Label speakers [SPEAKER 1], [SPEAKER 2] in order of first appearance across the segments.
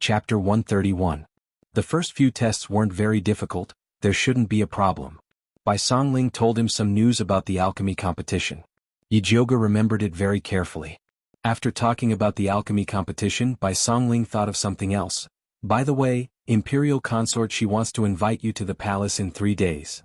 [SPEAKER 1] Chapter 131. The first few tests weren't very difficult, there shouldn't be a problem. Bai Songling told him some news about the alchemy competition. Yi Jiuge remembered it very carefully. After talking about the alchemy competition, Bai Songling thought of something else. By the way, Imperial Consort, she wants to invite you to the palace in 3 days.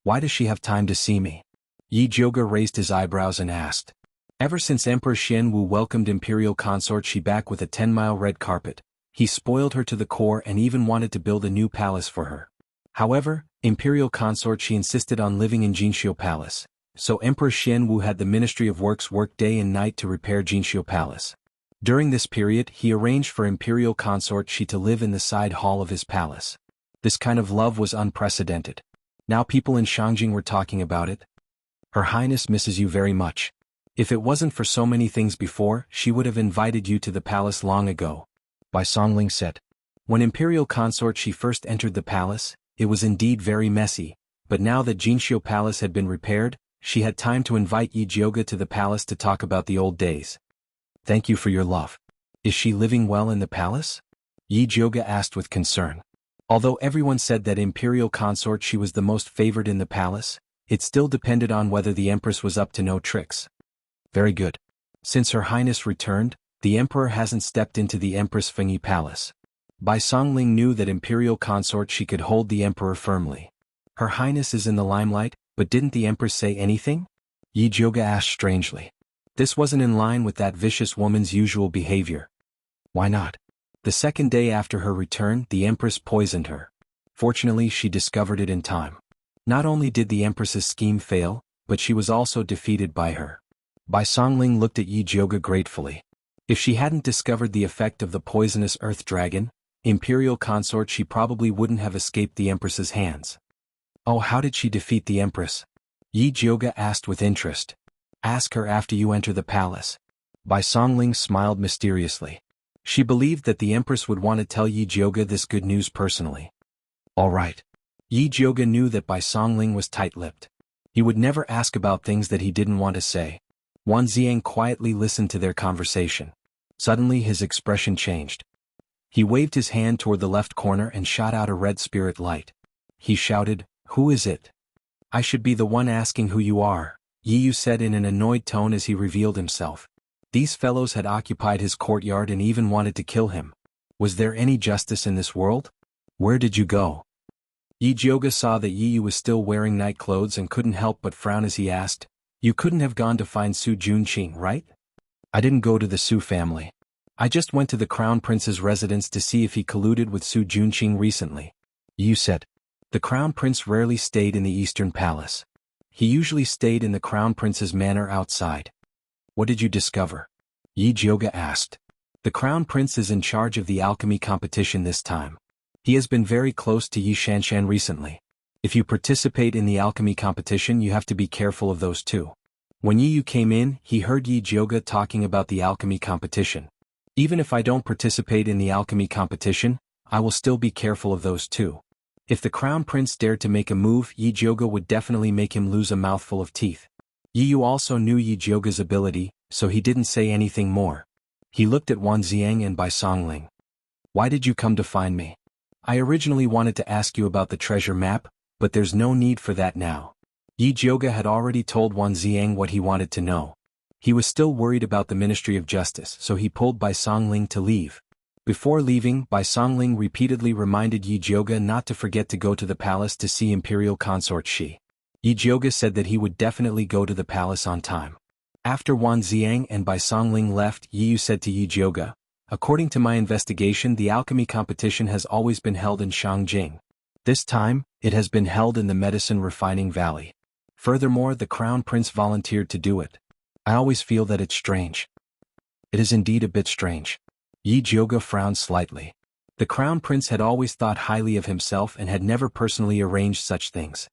[SPEAKER 1] Why does she have time to see me? Yi Jiuge raised his eyebrows and asked. Ever since Emperor Xianwu welcomed Imperial Consort Shi back with a 10-mile red carpet, he spoiled her to the core and even wanted to build a new palace for her. However, Imperial Consort Shi insisted on living in Jinxiu Palace, so Emperor Xianwu had the Ministry of Works work day and night to repair Jinxiu Palace. During this period, he arranged for Imperial Consort Shi to live in the side hall of his palace. This kind of love was unprecedented. Now people in Shangjing were talking about it. Her Highness misses you very much. If it wasn't for so many things before, she would have invited you to the palace long ago. Bai Songling said. When Imperial Consort Shi first entered the palace, it was indeed very messy, but now that Jinxiu Palace had been repaired, she had time to invite Yi Jiuge to the palace to talk about the old days. Thank you for your love. Is she living well in the palace? Yi Jiuge asked with concern. Although everyone said that Imperial Consort Shi was the most favored in the palace, it still depended on whether the Empress was up to no tricks. Very good. Since Her Highness returned, the Emperor hasn't stepped into the Empress Fengyi Palace. Bai Songling knew that Imperial Consort Shi could hold the Emperor firmly. Her Highness is in the limelight, but didn't the Empress say anything? Yi Jiuge asked strangely. This wasn't in line with that vicious woman's usual behavior. Why not? The second day after her return, the Empress poisoned her. Fortunately, she discovered it in time. Not only did the Empress's scheme fail, but she was also defeated by her. Bai Songling looked at Yi Jiuge gratefully. If she hadn't discovered the effect of the poisonous earth dragon, Imperial Consort Shi probably wouldn't have escaped the Empress's hands. Oh, how did she defeat the Empress? Yi Jiuge asked with interest. Ask her after you enter the palace. Bai Songling smiled mysteriously. She believed that the Empress would want to tell Yi Jiuge this good news personally. All right. Yi Jiuge knew that Bai Songling was tight-lipped. He would never ask about things that he didn't want to say. Wan Xiang quietly listened to their conversation. Suddenly his expression changed. He waved his hand toward the left corner and shot out a red spirit light. He shouted, "Who is it?" "I should be the one asking who you are," Yi Yu said in an annoyed tone as he revealed himself. These fellows had occupied his courtyard and even wanted to kill him. Was there any justice in this world? Where did you go? Yi Jiuge saw that Yi Yu was still wearing night clothes and couldn't help but frown as he asked, "You couldn't have gone to find Su Junqing, right?" "I didn't go to the Su family. I just went to the Crown Prince's residence to see if he colluded with Su Junqing recently," Yi Yu said. The Crown Prince rarely stayed in the Eastern Palace. He usually stayed in the Crown Prince's manor outside. "What did you discover?" Yi Jiuge asked. The Crown Prince is in charge of the alchemy competition this time. He has been very close to Yi Shanshan recently. If you participate in the alchemy competition, you have to be careful of those two. When Yi Yu came in, he heard Yi Jiuge talking about the alchemy competition. Even if I don't participate in the alchemy competition, I will still be careful of those two. If the Crown Prince dared to make a move, Yi Jiuge would definitely make him lose a mouthful of teeth. Yi Yu also knew Yi Jiuge's ability, so he didn't say anything more. He looked at Wan Xiang and Bai Songling. "Why did you come to find me?" "I originally wanted to ask you about the treasure map, but there's no need for that now." Yi Jiuge had already told Wan Xiang what he wanted to know. He was still worried about the Ministry of Justice, so he pulled Bai Songling to leave. Before leaving, Bai Songling repeatedly reminded Yi Jiuge not to forget to go to the palace to see Imperial Consort Shi. Yi Jiuge said that he would definitely go to the palace on time. After Wan Xiang and Bai Songling left, Yi Yu said to Yi Jiuge, "According to my investigation, the alchemy competition has always been held in Shangjing. This time, it has been held in the Medicine Refining Valley. Furthermore, the Crown Prince volunteered to do it. I always feel that it's strange." "It is indeed a bit strange." Yi Jiuge frowned slightly. The Crown Prince had always thought highly of himself and had never personally arranged such things.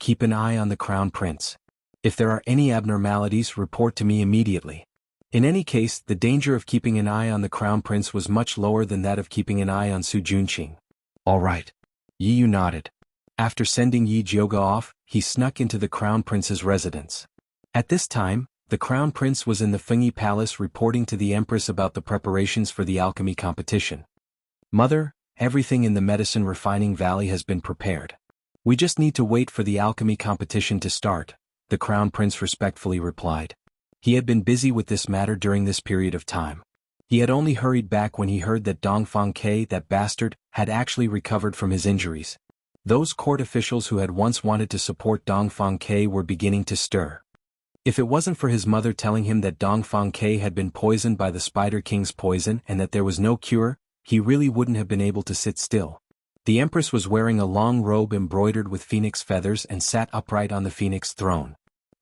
[SPEAKER 1] "Keep an eye on the Crown Prince. If there are any abnormalities, report to me immediately." In any case, the danger of keeping an eye on the Crown Prince was much lower than that of keeping an eye on Su Junqing. "All right." Yi Yu nodded. After sending Yi Jiuge off, he snuck into the Crown Prince's residence. At this time, the Crown Prince was in the Fengyi Palace reporting to the Empress about the preparations for the alchemy competition. Mother, everything in the medicine refining valley has been prepared. We just need to wait for the alchemy competition to start, the Crown Prince respectfully replied. He had been busy with this matter during this period of time. He had only hurried back when he heard that Dongfang Ke, that bastard, had actually recovered from his injuries. Those court officials who had once wanted to support Dongfang Ke were beginning to stir. If it wasn't for his mother telling him that Dongfang Ke had been poisoned by the Spider King's poison and that there was no cure, he really wouldn't have been able to sit still. The Empress was wearing a long robe embroidered with phoenix feathers and sat upright on the phoenix throne.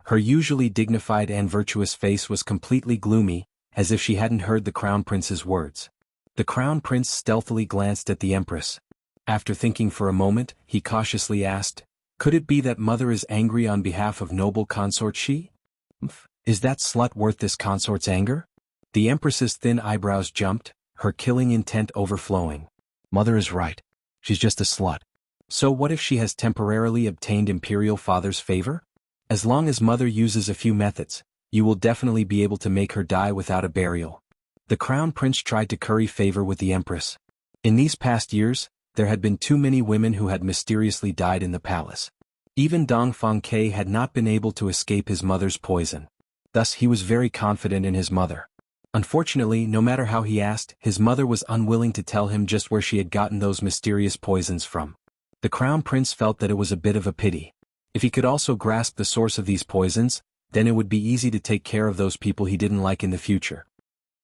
[SPEAKER 1] Her usually dignified and virtuous face was completely gloomy, as if she hadn't heard the Crown Prince's words. The Crown Prince stealthily glanced at the Empress. After thinking for a moment, he cautiously asked, "Could it be that Mother is angry on behalf of noble consort Shi? Is that slut worth this consort's anger?" The Empress's thin eyebrows jumped, her killing intent overflowing. Mother is right. She's just a slut. So what if she has temporarily obtained Imperial Father's favor? As long as Mother uses a few methods, you will definitely be able to make her die without a burial. The Crown Prince tried to curry favor with the Empress. In these past years, there had been too many women who had mysteriously died in the palace. Even Dongfang Ke had not been able to escape his mother's poison. Thus he was very confident in his mother. Unfortunately, no matter how he asked, his mother was unwilling to tell him just where she had gotten those mysterious poisons from. The Crown Prince felt that it was a bit of a pity. If he could also grasp the source of these poisons, then it would be easy to take care of those people he didn't like in the future.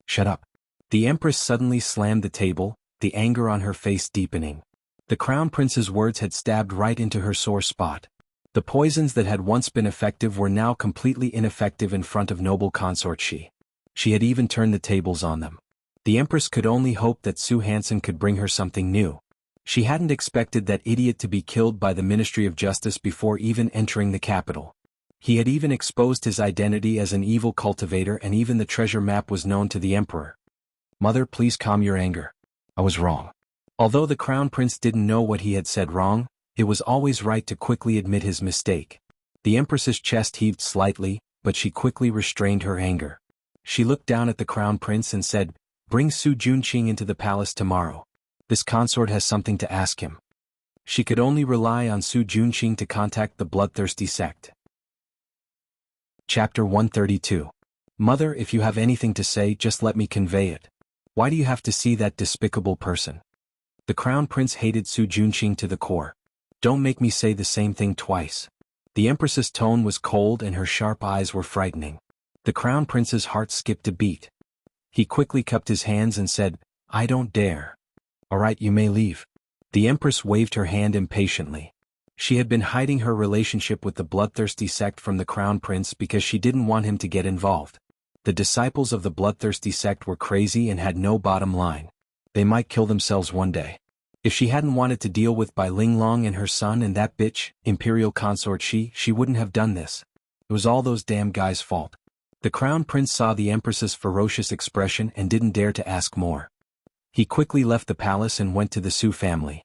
[SPEAKER 1] Shut up. The Empress suddenly slammed the table, the anger on her face deepening. The Crown Prince's words had stabbed right into her sore spot. The poisons that had once been effective were now completely ineffective in front of noble consort Shi. She had even turned the tables on them. The Empress could only hope that Su Hansen could bring her something new. She hadn't expected that idiot to be killed by the Ministry of Justice before even entering the capital. He had even exposed his identity as an evil cultivator, and even the treasure map was known to the Emperor. Mother, please calm your anger. I was wrong. Although the Crown Prince didn't know what he had said wrong, it was always right to quickly admit his mistake. The Empress's chest heaved slightly, but she quickly restrained her anger. She looked down at the Crown Prince and said, "Bring Su Junqing into the palace tomorrow. This consort has something to ask him." She could only rely on Su Junqing to contact the bloodthirsty sect. Chapter 132. Mother, if you have anything to say, just let me convey it. Why do you have to see that despicable person? The Crown Prince hated Su Junqing to the core. Don't make me say the same thing twice. The Empress's tone was cold and her sharp eyes were frightening. The Crown Prince's heart skipped a beat. He quickly cupped his hands and said, "I don't dare." "All right, you may leave." The Empress waved her hand impatiently. She had been hiding her relationship with the bloodthirsty sect from the Crown Prince because she didn't want him to get involved. The disciples of the bloodthirsty sect were crazy and had no bottom line. They might kill themselves one day. If she hadn't wanted to deal with Bai Linglong and her son and that bitch, Imperial Consort Shi, she wouldn't have done this. It was all those damn guys' fault. The Crown Prince saw the Empress's ferocious expression and didn't dare to ask more. He quickly left the palace and went to the Su family.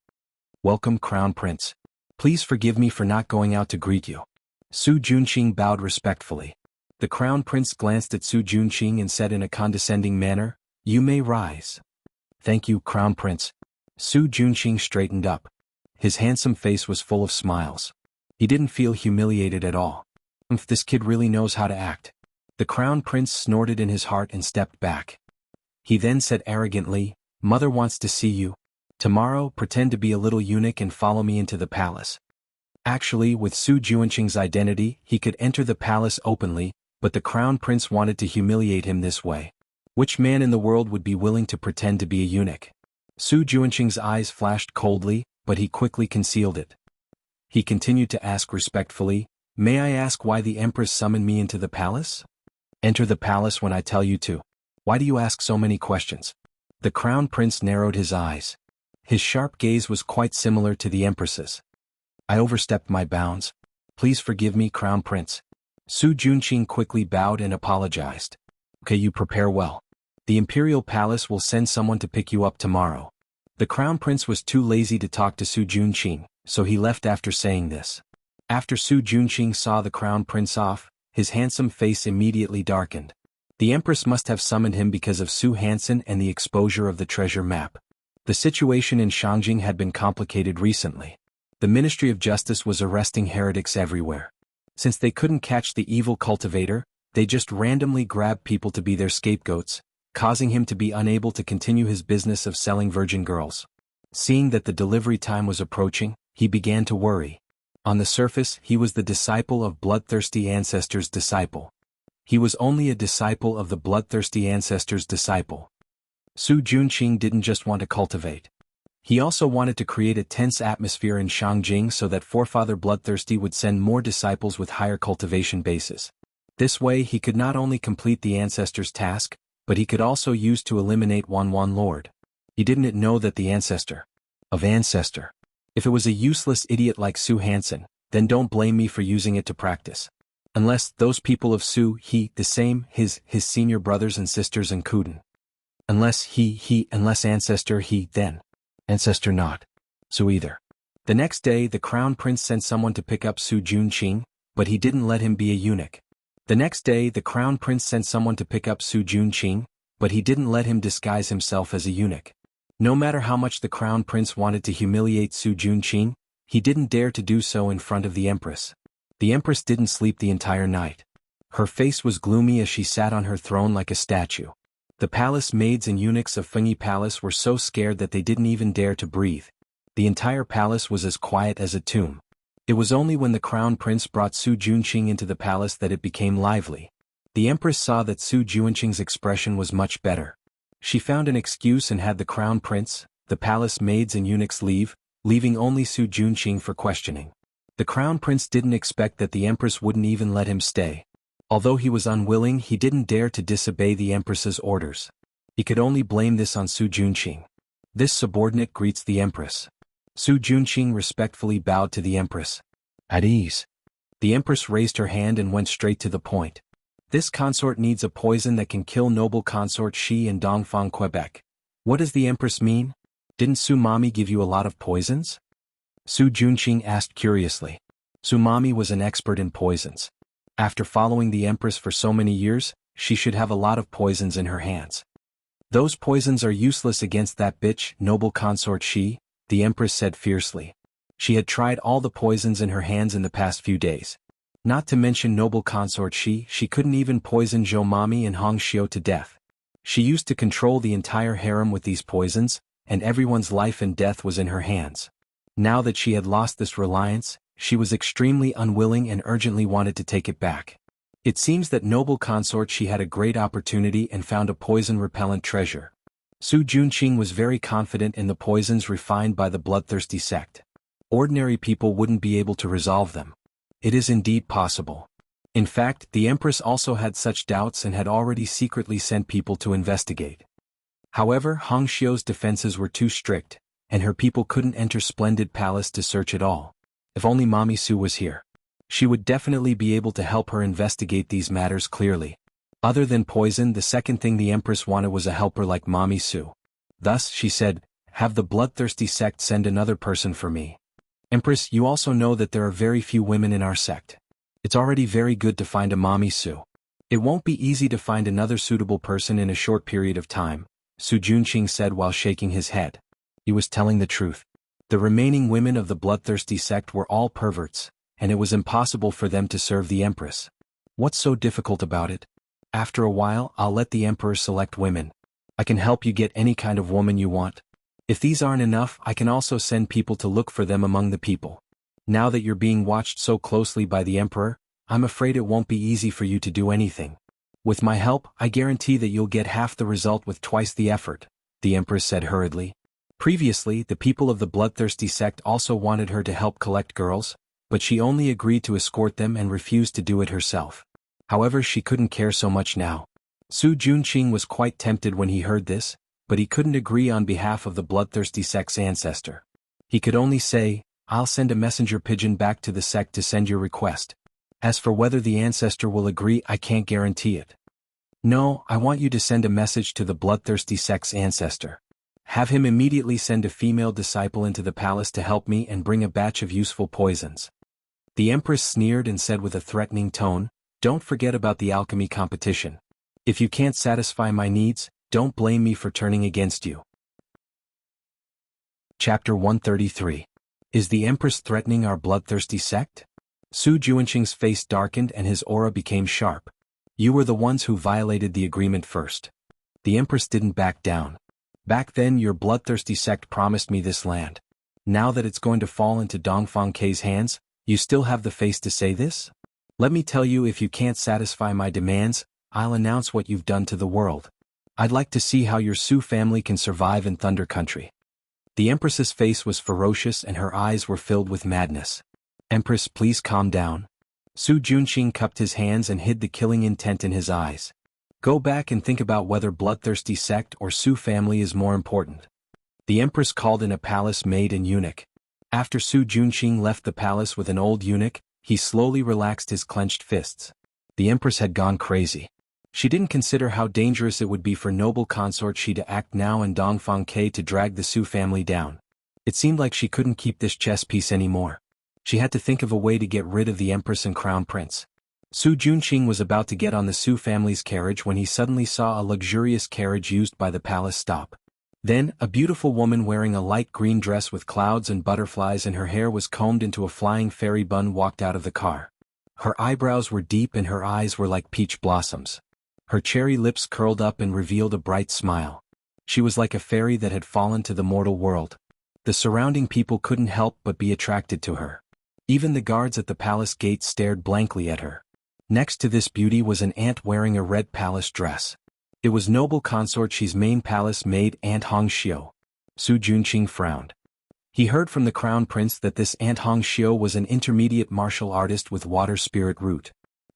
[SPEAKER 1] "Welcome, Crown Prince. Please forgive me for not going out to greet you." Su Junqing bowed respectfully. The Crown Prince glanced at Su Junqing and said in a condescending manner, "You may rise." "Thank you, Crown Prince." Su Junqing straightened up. His handsome face was full of smiles. He didn't feel humiliated at all. This kid really knows how to act. The Crown Prince snorted in his heart and stepped back. He then said arrogantly, "Mother wants to see you. Tomorrow, pretend to be a little eunuch and follow me into the palace." Actually, with Su Junqing's identity, he could enter the palace openly, but the Crown Prince wanted to humiliate him this way. Which man in the world would be willing to pretend to be a eunuch? Su Junqing's eyes flashed coldly, but he quickly concealed it. He continued to ask respectfully, "May I ask why the Empress summoned me into the palace?" "Enter the palace when I tell you to. Why do you ask so many questions?" The Crown Prince narrowed his eyes. His sharp gaze was quite similar to the Empress's. "I overstepped my bounds. Please forgive me, Crown Prince." Su Junqing quickly bowed and apologized. "Okay, you prepare well. The Imperial Palace will send someone to pick you up tomorrow." The Crown Prince was too lazy to talk to Su Junqing, so he left after saying this. After Su Junqing saw the Crown Prince off, his handsome face immediately darkened. The Empress must have summoned him because of Su Hansen and the exposure of the treasure map. The situation in Shangjing had been complicated recently. The Ministry of Justice was arresting heretics everywhere. Since they couldn't catch the evil cultivator, they just randomly grabbed people to be their scapegoats, causing him to be unable to continue his business of selling virgin girls. Seeing that the delivery time was approaching, he began to worry. On the surface, he was the disciple of bloodthirsty ancestors' disciple. He was only a disciple of the bloodthirsty ancestors' disciple. Su Junqing didn't just want to cultivate. He also wanted to create a tense atmosphere in Shangjing so that Forefather Bloodthirsty would send more disciples with higher cultivation bases. This way he could not only complete the ancestor's task, but he could also use to eliminate Wanwan Lord. He didn't know that the ancestor. If it was a useless idiot like Su Hansen, then don't blame me for using it to practice. Unless those people of Su, the same, his senior brothers and sisters and Kuden. Unless unless ancestor then. Ancestor not. Su either. The next day the crown prince sent someone to pick up Su Junqing, but he didn't let him be a eunuch. The next day the crown prince sent someone to pick up Su Junqing, but he didn't let him disguise himself as a eunuch. No matter how much the crown prince wanted to humiliate Su Junqing, he didn't dare to do so in front of the empress. The empress didn't sleep the entire night. Her face was gloomy as she sat on her throne like a statue. The palace maids and eunuchs of Fengyi Palace were so scared that they didn't even dare to breathe. The entire palace was as quiet as a tomb. It was only when the crown prince brought Su Junqing into the palace that it became lively. The empress saw that Su Junqing's expression was much better. She found an excuse and had the crown prince, the palace maids and eunuchs leave, leaving only Su Junqing for questioning. The crown prince didn't expect that the empress wouldn't even let him stay. Although he was unwilling, he didn't dare to disobey the empress's orders. He could only blame this on Su Junqing. This subordinate greets the empress. Su Junqing respectfully bowed to the empress. At ease. The empress raised her hand and went straight to the point. This consort needs a poison that can kill noble consort Shi in Dongfang, Quebec. What does the empress mean? Didn't Su Mami give you a lot of poisons? Su Junqing asked curiously. Su Mami was an expert in poisons. After following the empress for so many years, she should have a lot of poisons in her hands. Those poisons are useless against that bitch, noble consort Shi, the empress said fiercely. She had tried all the poisons in her hands in the past few days. Not to mention noble consort Shi couldn't even poison Zhou Mami and Hong Xiu to death. She used to control the entire harem with these poisons, and everyone's life and death was in her hands. Now that she had lost this reliance, she was extremely unwilling and urgently wanted to take it back. It seems that noble consort Shi had a great opportunity and found a poison-repellent treasure. Su Junqing was very confident in the poisons refined by the bloodthirsty sect. Ordinary people wouldn't be able to resolve them. It is indeed possible. In fact, the empress also had such doubts and had already secretly sent people to investigate. However, Hong Xiu's defenses were too strict, and her people couldn't enter Splendid Palace to search at all. If only Mami Su was here. She would definitely be able to help her investigate these matters clearly. Other than poison, the second thing the empress wanted was a helper like Mami Su. Thus, she said, have the bloodthirsty sect send another person for me. Empress, you also know that there are very few women in our sect. It's already very good to find a Mami Su. It won't be easy to find another suitable person in a short period of time, Su Junqing said while shaking his head. He was telling the truth. The remaining women of the bloodthirsty sect were all perverts, and it was impossible for them to serve the empress. What's so difficult about it? After a while, I'll let the emperor select women. I can help you get any kind of woman you want. If these aren't enough, I can also send people to look for them among the people. Now that you're being watched so closely by the emperor, I'm afraid it won't be easy for you to do anything. With my help, I guarantee that you'll get half the result with twice the effort, the empress said hurriedly. Previously, the people of the bloodthirsty sect also wanted her to help collect girls, but she only agreed to escort them and refused to do it herself. However, she couldn't care so much now. Su Junqing was quite tempted when he heard this, but he couldn't agree on behalf of the bloodthirsty sect's ancestor. He could only say, I'll send a messenger pigeon back to the sect to send your request. As for whether the ancestor will agree, I can't guarantee it. No, I want you to send a message to the bloodthirsty sect's ancestor. Have him immediately send a female disciple into the palace to help me and bring a batch of useful poisons. The empress sneered and said with a threatening tone, don't forget about the alchemy competition. If you can't satisfy my needs, don't blame me for turning against you. Chapter 133. Is the Empress threatening our bloodthirsty sect? Su Juanqing's face darkened and his aura became sharp. You were the ones who violated the agreement first. The Empress didn't back down. Back then your bloodthirsty sect promised me this land. Now that it's going to fall into Dongfang K's hands, you still have the face to say this? Let me tell you, if you can't satisfy my demands, I'll announce what you've done to the world. I'd like to see how your Su family can survive in Thunder Country. The Empress's face was ferocious and her eyes were filled with madness. Empress, please calm down. Su Juanqing cupped his hands and hid the killing intent in his eyes. Go back and think about whether bloodthirsty sect or Su family is more important. The Empress called in a palace maid and eunuch. After Su Juanqing left the palace with an old eunuch, he slowly relaxed his clenched fists. The Empress had gone crazy. She didn't consider how dangerous it would be for noble consort Shi to act now and Dongfang K to drag the Su family down. It seemed like she couldn't keep this chess piece anymore. She had to think of a way to get rid of the Empress and Crown Prince. Su Juanqing was about to get on the Su family's carriage when he suddenly saw a luxurious carriage used by the palace stop. Then, a beautiful woman wearing a light green dress with clouds and butterflies and her hair was combed into a flying fairy bun walked out of the car. Her eyebrows were deep and her eyes were like peach blossoms. Her cherry lips curled up and revealed a bright smile. She was like a fairy that had fallen to the mortal world. The surrounding people couldn't help but be attracted to her. Even the guards at the palace gate stared blankly at her. Next to this beauty was an ant wearing a red palace dress. It was noble consort Shi's main palace maid, Aunt Hong Xiu. Su Juanqing frowned. He heard from the crown prince that this Aunt Hong Xiu was an intermediate martial artist with water spirit root.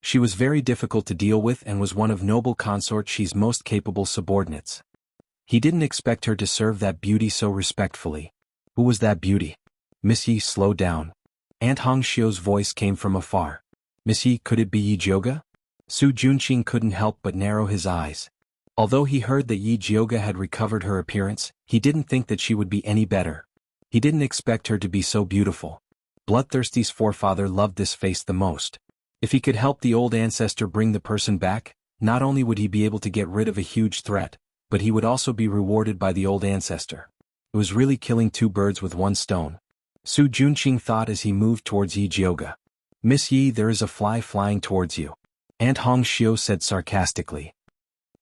[SPEAKER 1] She was very difficult to deal with and was one of noble consort Shi's most capable subordinates. He didn't expect her to serve that beauty so respectfully. Who was that beauty? Miss Yi, slow down. Aunt Hong Xiu's voice came from afar. Miss Yi, could it be Yi Jioga? Su Juanqing couldn't help but narrow his eyes. Although he heard that Yi Jioga had recovered her appearance, he didn't think that she would be any better. He didn't expect her to be so beautiful. Bloodthirsty's forefather loved this face the most. If he could help the old ancestor bring the person back, not only would he be able to get rid of a huge threat, but he would also be rewarded by the old ancestor. It was really killing two birds with one stone. Su Juanqing thought as he moved towards Yi Jioga. Miss Yi, there is a fly flying towards you. Aunt Hong Xiu said sarcastically.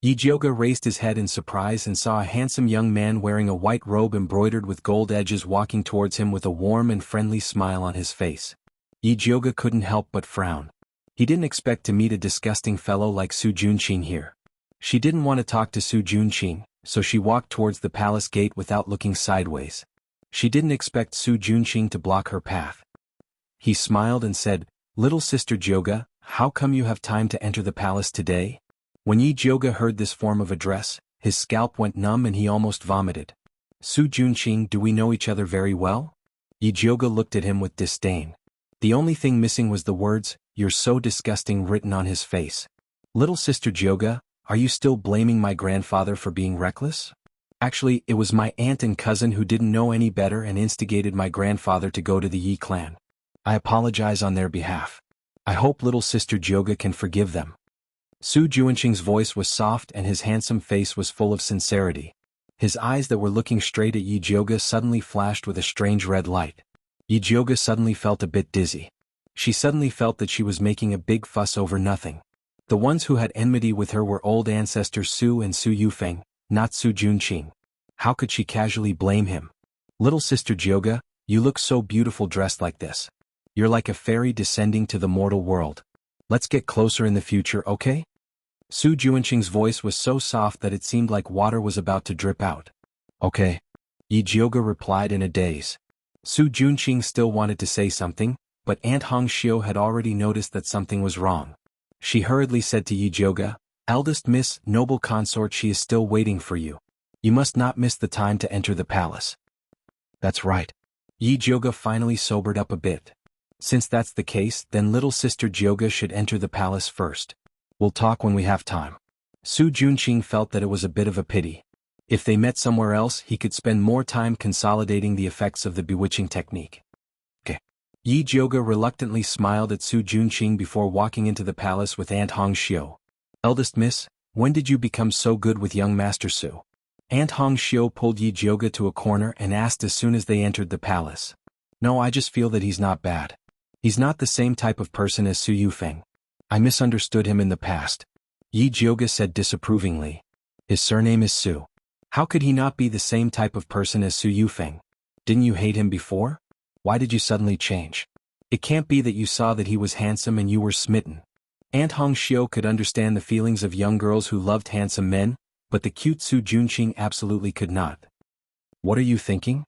[SPEAKER 1] Yi Jioga raised his head in surprise and saw a handsome young man wearing a white robe embroidered with gold edges walking towards him with a warm and friendly smile on his face. Yi Jioga couldn't help but frown. He didn't expect to meet a disgusting fellow like Su Juanqing here. She didn't want to talk to Su Juanqing, so she walked towards the palace gate without looking sideways. She didn't expect Su Juanqing to block her path. He smiled and said, "Little sister Jioga, how come you have time to enter the palace today?" When Yi Jioga heard this form of address, his scalp went numb and he almost vomited. Su Juanqing, do we know each other very well? Yi Jioga looked at him with disdain. The only thing missing was the words, "You're so disgusting," written on his face. Little sister Jioga, are you still blaming my grandfather for being reckless? Actually, it was my aunt and cousin who didn't know any better and instigated my grandfather to go to the Yi clan. I apologize on their behalf. I hope little sister Jioga can forgive them. Su Juanqing's voice was soft and his handsome face was full of sincerity. His eyes that were looking straight at Yi Jioga suddenly flashed with a strange red light. Yi Jioga suddenly felt a bit dizzy. She suddenly felt that she was making a big fuss over nothing. The ones who had enmity with her were old ancestors Su and Su Yufeng, not Su Juanqing. How could she casually blame him? Little sister Jioga, you look so beautiful dressed like this. You're like a fairy descending to the mortal world. Let's get closer in the future, okay? Su Juanqing's voice was so soft that it seemed like water was about to drip out. Okay. Yi Jioga replied in a daze. Su Juanqing still wanted to say something, but Aunt Hong Xiu had already noticed that something was wrong. She hurriedly said to Yi Jioga, "Eldest miss, noble consort, she is still waiting for you. You must not miss the time to enter the palace." That's right. Yi Jioga finally sobered up a bit. Since that's the case, then little sister Jioga should enter the palace first. We'll talk when we have time. Su Juanqing felt that it was a bit of a pity. If they met somewhere else, he could spend more time consolidating the effects of the bewitching technique. Okay. Yi Jioga reluctantly smiled at Su Juanqing before walking into the palace with Aunt Hong Xiu. Eldest miss, when did you become so good with young Master Su? Aunt Hong Xiu pulled Yi Jioga to a corner and asked as soon as they entered the palace. No, I just feel that he's not bad. He's not the same type of person as Su Yufeng. I misunderstood him in the past. Yi Jioga said disapprovingly. His surname is Su. How could he not be the same type of person as Su Yufeng? Didn't you hate him before? Why did you suddenly change? It can't be that you saw that he was handsome and you were smitten. Aunt Hong Xiu could understand the feelings of young girls who loved handsome men, but the cute Su Junqing absolutely could not. What are you thinking?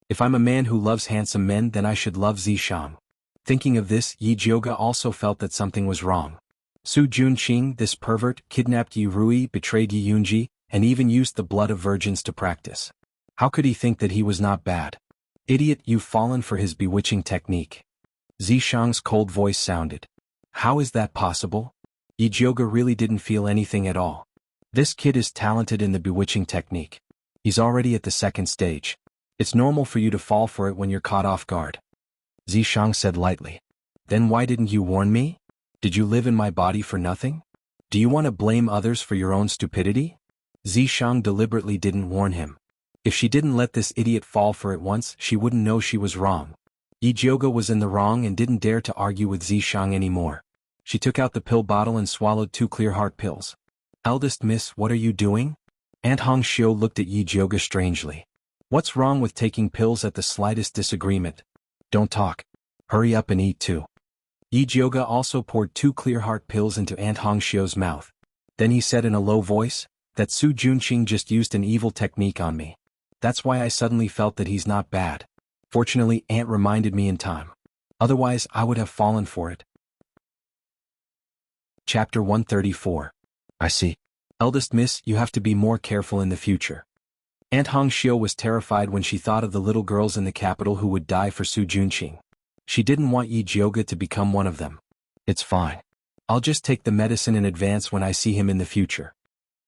[SPEAKER 1] If I'm a man who loves handsome men, then I should love Zishang. Thinking of this, Yi Jioga also felt that something was wrong. Su Junqing, this pervert, kidnapped Yi Rui, betrayed Yi Yunji, and even used the blood of virgins to practice. How could he think that he was not bad? Idiot, you've fallen for his bewitching technique. Zishang's cold voice sounded. How is that possible? Yi Jioga really didn't feel anything at all. This kid is talented in the bewitching technique. He's already at the second stage. It's normal for you to fall for it when you're caught off guard. Zishang said lightly. Then why didn't you warn me? Did you live in my body for nothing? Do you want to blame others for your own stupidity? Zishang deliberately didn't warn him. If she didn't let this idiot fall for it once, she wouldn't know she was wrong. Yi Jioga was in the wrong and didn't dare to argue with Zishang anymore. She took out the pill bottle and swallowed 2 clear heart pills. Eldest miss, what are you doing? Aunt Hong Xiu looked at Yi Jioga strangely. What's wrong with taking pills at the slightest disagreement? Don't talk. Hurry up and eat too. Yi Jioga also poured 2 clear heart pills into Aunt Hong Xiu's mouth. Then he said in a low voice, that Su Junqing just used an evil technique on me. That's why I suddenly felt that he's not bad. Fortunately, Aunt reminded me in time. Otherwise, I would have fallen for it. Chapter 134. I see. Eldest miss, you have to be more careful in the future. Aunt Hong Xiu was terrified when she thought of the little girls in the capital who would die for Su Junqing. She didn't want Yi Jioga to become one of them. It's fine. I'll just take the medicine in advance when I see him in the future.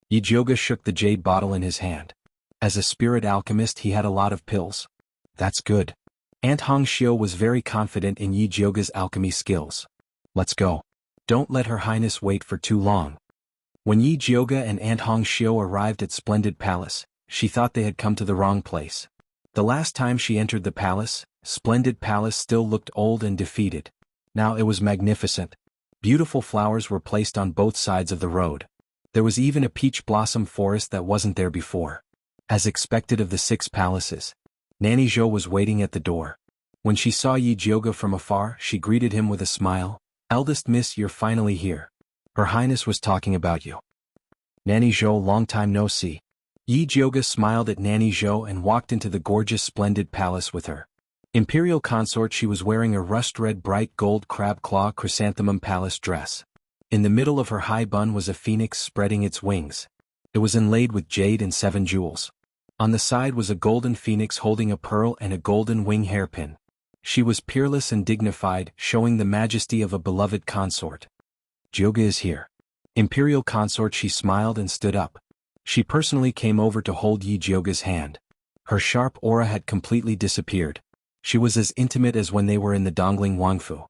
[SPEAKER 1] Yi Jioga shook the jade bottle in his hand. As a spirit alchemist, he had a lot of pills. That's good. Aunt Hong Xiu was very confident in Yi Jioga's alchemy skills. Let's go. Don't let Her Highness wait for too long. When Yi Jioga and Aunt Hong Xiu arrived at Splendid Palace, she thought they had come to the wrong place. The last time she entered the palace, Splendid Palace still looked old and defeated. Now it was magnificent. Beautiful flowers were placed on both sides of the road. There was even a peach blossom forest that wasn't there before. As expected of the 6 palaces, Nanny Zhou was waiting at the door. When she saw Yi Jioga from afar, she greeted him with a smile. Eldest miss, you're finally here. Her Highness was talking about you. Nanny Zhou, long time no see. Yi Jioga smiled at Nanny Zhou and walked into the gorgeous Splendid Palace with her. Imperial consort, she was wearing a rust-red bright gold crab claw chrysanthemum palace dress. In the middle of her high bun was a phoenix spreading its wings. It was inlaid with jade and 7 jewels. On the side was a golden phoenix holding a pearl and a golden wing hairpin. She was peerless and dignified, showing the majesty of a beloved consort. Jioga is here. Imperial consort, she smiled and stood up. She personally came over to hold Yi Jioga's hand. Her sharp aura had completely disappeared. She was as intimate as when they were in the Dongling Wangfu.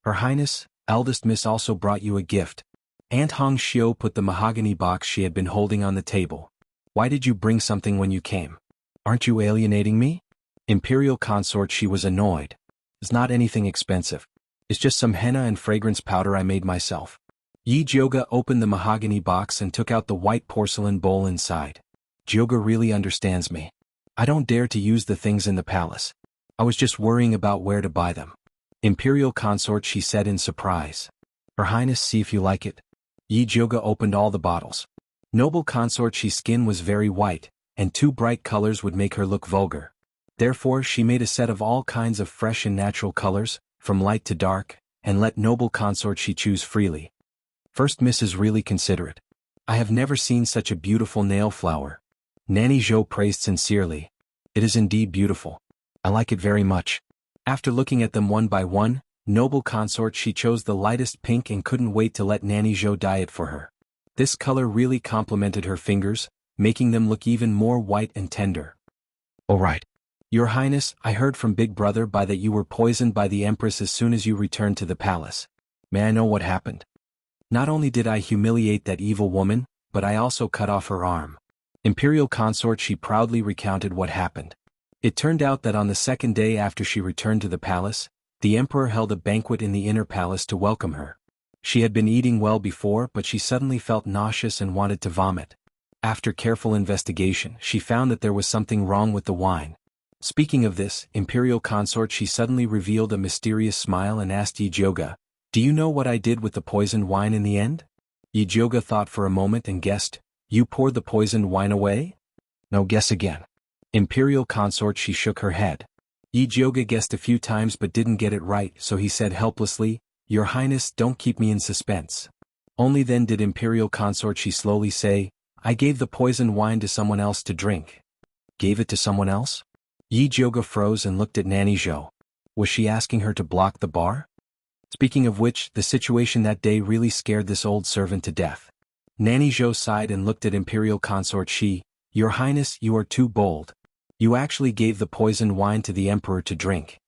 [SPEAKER 1] Her Highness, eldest miss also brought you a gift. Aunt Hong Xiu put the mahogany box she had been holding on the table. Why did you bring something when you came? Aren't you alienating me? Imperial consort, she was annoyed. It's not anything expensive. It's just some henna and fragrance powder I made myself. Yi Jioga opened the mahogany box and took out the white porcelain bowl inside. Jioga really understands me. I don't dare to use the things in the palace. I was just worrying about where to buy them. Imperial consort, she said in surprise. Her Highness, see if you like it. Yi Jioga opened all the bottles. Noble consort, she skin was very white, and 2 bright colors would make her look vulgar. Therefore she made a set of all kinds of fresh and natural colors, from light to dark, and let noble consort she choose freely. First miss is really considerate. I have never seen such a beautiful nail flower. Nanny Zhou praised sincerely. It is indeed beautiful. I like it very much. After looking at them one by one, noble consort, she chose the lightest pink and couldn't wait to let Nanny Zhou dye it for her. This color really complemented her fingers, making them look even more white and tender. All right. Your Highness, I heard from Big Brother that you were poisoned by the Empress as soon as you returned to the palace. May I know what happened? Not only did I humiliate that evil woman, but I also cut off her arm. Imperial consort, she proudly recounted what happened. It turned out that on the second day after she returned to the palace, the emperor held a banquet in the inner palace to welcome her. She had been eating well before, but she suddenly felt nauseous and wanted to vomit. After careful investigation, she found that there was something wrong with the wine. Speaking of this, Imperial consort, she suddenly revealed a mysterious smile and asked Yijioga, "Do you know what I did with the poisoned wine in the end?" Yijioga thought for a moment and guessed, "You poured the poisoned wine away?" "No, guess again." Imperial consort, she shook her head. Yijioga guessed a few times but didn't get it right, so he said helplessly, "Your Highness, don't keep me in suspense." Only then did Imperial consort, she slowly say, "I gave the poisoned wine to someone else to drink." Gave it to someone else? Yijioga froze and looked at Nanny Zhou. Was she asking her to block the bar? Speaking of which, the situation that day really scared this old servant to death. Nanny Zhou sighed and looked at Imperial consort. "Your Highness, you are too bold. You actually gave the poisoned wine to the emperor to drink."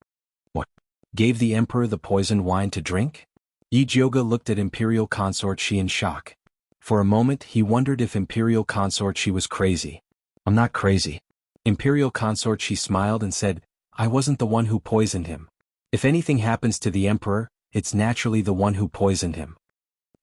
[SPEAKER 1] "What? Gave the emperor the poisoned wine to drink?" Yijioga looked at Imperial consort in shock. For a moment he wondered if Imperial consort was crazy. "I'm not crazy." Imperial consort smiled and said, "I wasn't the one who poisoned him. If anything happens to the emperor, it's naturally the one who poisoned him."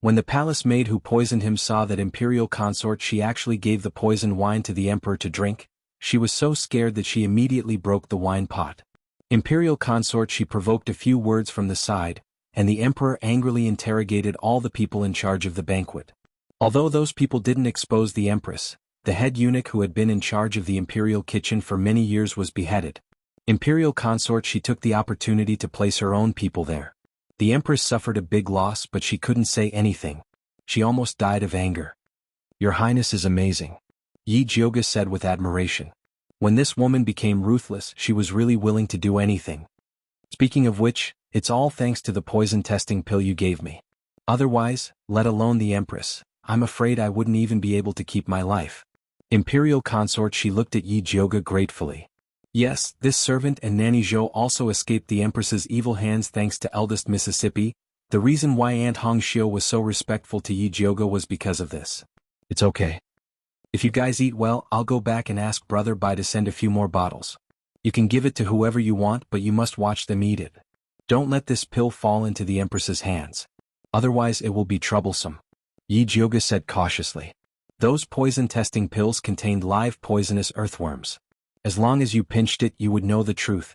[SPEAKER 1] When the palace maid who poisoned him saw that Imperial consort actually gave the poisoned wine to the emperor to drink, she was so scared that she immediately broke the wine pot. Imperial consort provoked a few words from the side, and the emperor angrily interrogated all the people in charge of the banquet. Although those people didn't expose the empress, the head eunuch who had been in charge of the imperial kitchen for many years was beheaded. Imperial consort took the opportunity to place her own people there. The empress suffered a big loss, but she couldn't say anything. She almost died of anger. "Your Highness is amazing," Yijioga said with admiration. When this woman became ruthless, she was really willing to do anything. "Speaking of which, it's all thanks to the poison testing pill you gave me. Otherwise, let alone the empress, I'm afraid I wouldn't even be able to keep my life." Imperial consort looked at Yijioga gratefully. Yes, this servant and Nanny Zhou also escaped the empress's evil hands thanks to eldest Mississippi. The reason why Aunt Hongxiu was so respectful to Yijioga was because of this. "It's okay. If you guys eat well, I'll go back and ask Brother Bai to send a few more bottles. You can give it to whoever you want, but you must watch them eat it. Don't let this pill fall into the empress's hands. Otherwise it will be troublesome," Yijioga said cautiously. Those poison testing pills contained live poisonous earthworms. As long as you pinched it, you would know the truth.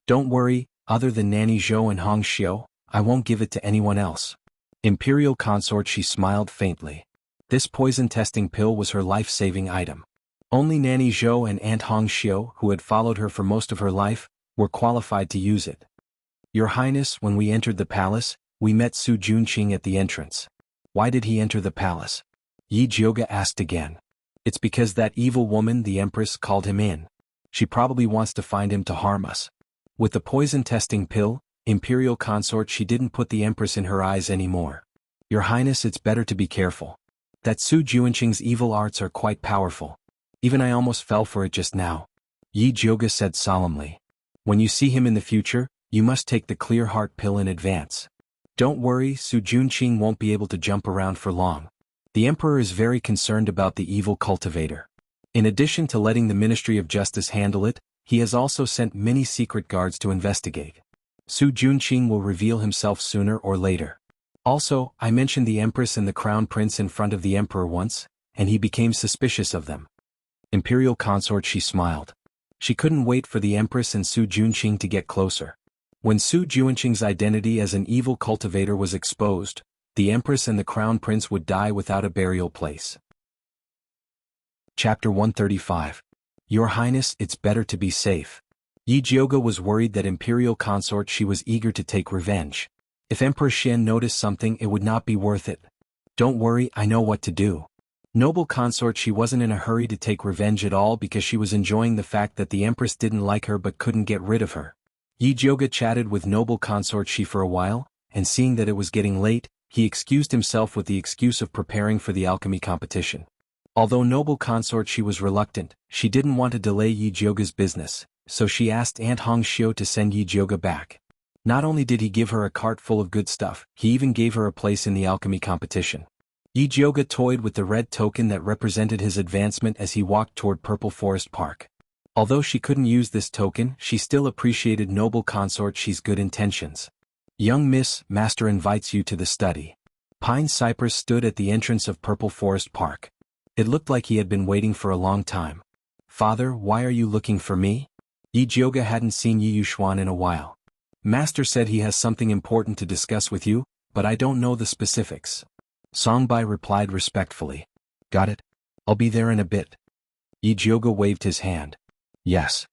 [SPEAKER 1] "Don't worry, other than Nanny Zhou and Hongxiu, I won't give it to anyone else." Imperial consort smiled faintly. This poison testing pill was her life-saving item. Only Nanny Zhou and Aunt Hongxiu, who had followed her for most of her life, were qualified to use it. "Your Highness, when we entered the palace, we met Su Junqing at the entrance." "Why did he enter the palace?" Yijioga asked again. "It's because that evil woman, the empress, called him in. She probably wants to find him to harm us." With the poison testing pill, Imperial consort didn't put the empress in her eyes anymore. "Your Highness, it's better to be careful. That Su Junqing's evil arts are quite powerful. Even I almost fell for it just now," Yijioga said solemnly. "When you see him in the future, you must take the clear heart pill in advance. Don't worry, Su Junqing won't be able to jump around for long. The emperor is very concerned about the evil cultivator. In addition to letting the Ministry of Justice handle it, he has also sent many secret guards to investigate. Su Junqing will reveal himself sooner or later. Also, I mentioned the empress and the crown prince in front of the emperor once, and he became suspicious of them." Imperial consort smiled. She couldn't wait for the empress and Su Junqing to get closer. When Su Junqing's identity as an evil cultivator was exposed, the empress and the crown prince would die without a burial place. Chapter 135. Your Highness, it's better to be safe. Yijioga was worried that Imperial consort was eager to take revenge. If Emperor Xin noticed something, it would not be worth it. "Don't worry, I know what to do." Noble consort wasn't in a hurry to take revenge at all because she was enjoying the fact that the empress didn't like her but couldn't get rid of her. Yijioga chatted with noble consort for a while, and seeing that it was getting late, he excused himself with the excuse of preparing for the alchemy competition. Although noble consort was reluctant, she didn't want to delay Yijioga's business, so she asked Aunt Hongxiu to send Yijioga back. Not only did he give her a cart full of good stuff, he even gave her a place in the alchemy competition. Yi Jioga toyed with the red token that represented his advancement as he walked toward Purple Forest Park. Although she couldn't use this token, she still appreciated noble consort Xi's good intentions. Young Miss, Master invites you to the study. Pine Cypress stood at the entrance of Purple Forest Park. It looked like he had been waiting for a long time. Father, why are you looking for me? Yi Jioga hadn't seen Yi Yuxuan in a while. Master said he has something important to discuss with you, but I don't know the specifics. Songbai replied respectfully. Got it? I'll be there in a bit. Yi Jioga waved his hand. Yes.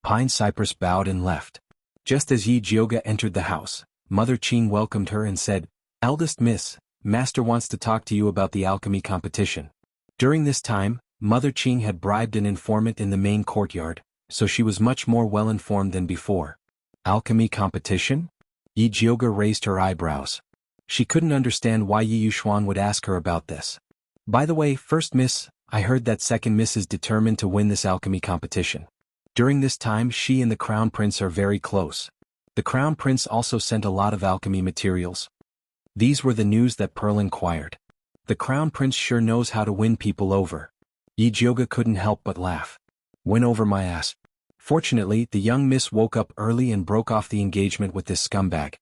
[SPEAKER 1] Pine Cypress bowed and left. Just as Yi Jioga entered the house, Mother Qing welcomed her and said, Eldest Miss, Master wants to talk to you about the alchemy competition. During this time, Mother Qing had bribed an informant in the main courtyard, so she was much more well-informed than before. Alchemy competition? Yi Jioga raised her eyebrows. She couldn't understand why Yi Yuxuan would ask her about this. By the way, First Miss, I heard that Second Miss is determined to win this alchemy competition. During this time she and the Crown Prince are very close. The Crown Prince also sent a lot of alchemy materials. These were the news that Pearl inquired. The Crown Prince sure knows how to win people over. Yi Jioga couldn't help but laugh. Win over my ass. Fortunately, the young miss woke up early and broke off the engagement with this scumbag.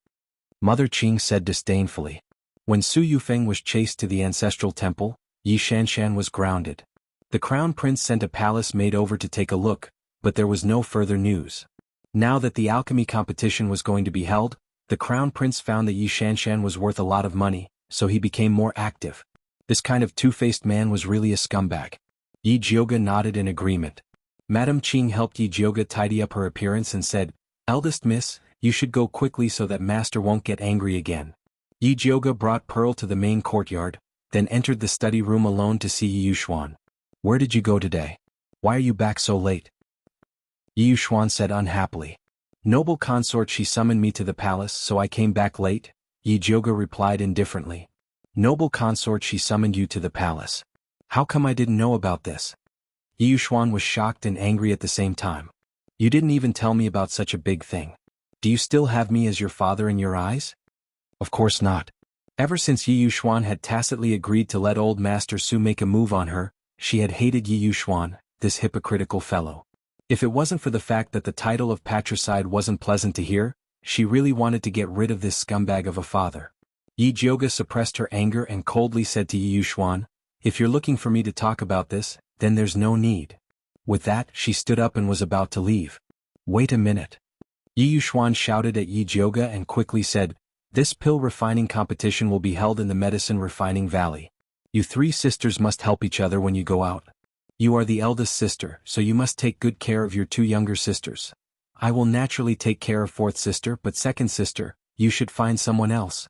[SPEAKER 1] Mother Qing said disdainfully. When Su Yufeng was chased to the ancestral temple, Yi Shanshan was grounded. The Crown Prince sent a palace maid over to take a look, but there was no further news. Now that the alchemy competition was going to be held, the Crown Prince found that Yi Shanshan was worth a lot of money, so he became more active. This kind of two-faced man was really a scumbag. Yi Jioga nodded in agreement. Madame Qing helped Yi Jioga tidy up her appearance and said, Eldest Miss, you should go quickly so that Master won't get angry again. Yi Jioga brought Pearl to the main courtyard, then entered the study room alone to see Yi Yuxuan. Where did you go today? Why are you back so late? Yi Yuxuan said unhappily. Noble consort, she summoned me to the palace, so I came back late, Yi Jioga replied indifferently. Noble consort, she summoned you to the palace. How come I didn't know about this? Yi Yuxuan was shocked and angry at the same time. You didn't even tell me about such a big thing. Do you still have me as your father in your eyes? Of course not. Ever since Yi Yuxuan had tacitly agreed to let old Master Su make a move on her, she had hated Yi Yuxuan, this hypocritical fellow. If it wasn't for the fact that the title of patricide wasn't pleasant to hear, she really wanted to get rid of this scumbag of a father. Yi Jioga suppressed her anger and coldly said to Yi Yuxuan, If you're looking for me to talk about this, then there's no need. With that, she stood up and was about to leave. Wait a minute. Yi Yuxuan shouted at Yi Jioga and quickly said, This pill refining competition will be held in the medicine refining valley. You three sisters must help each other when you go out. You are the eldest sister, so you must take good care of your two younger sisters. I will naturally take care of fourth sister, but second sister, you should find someone else.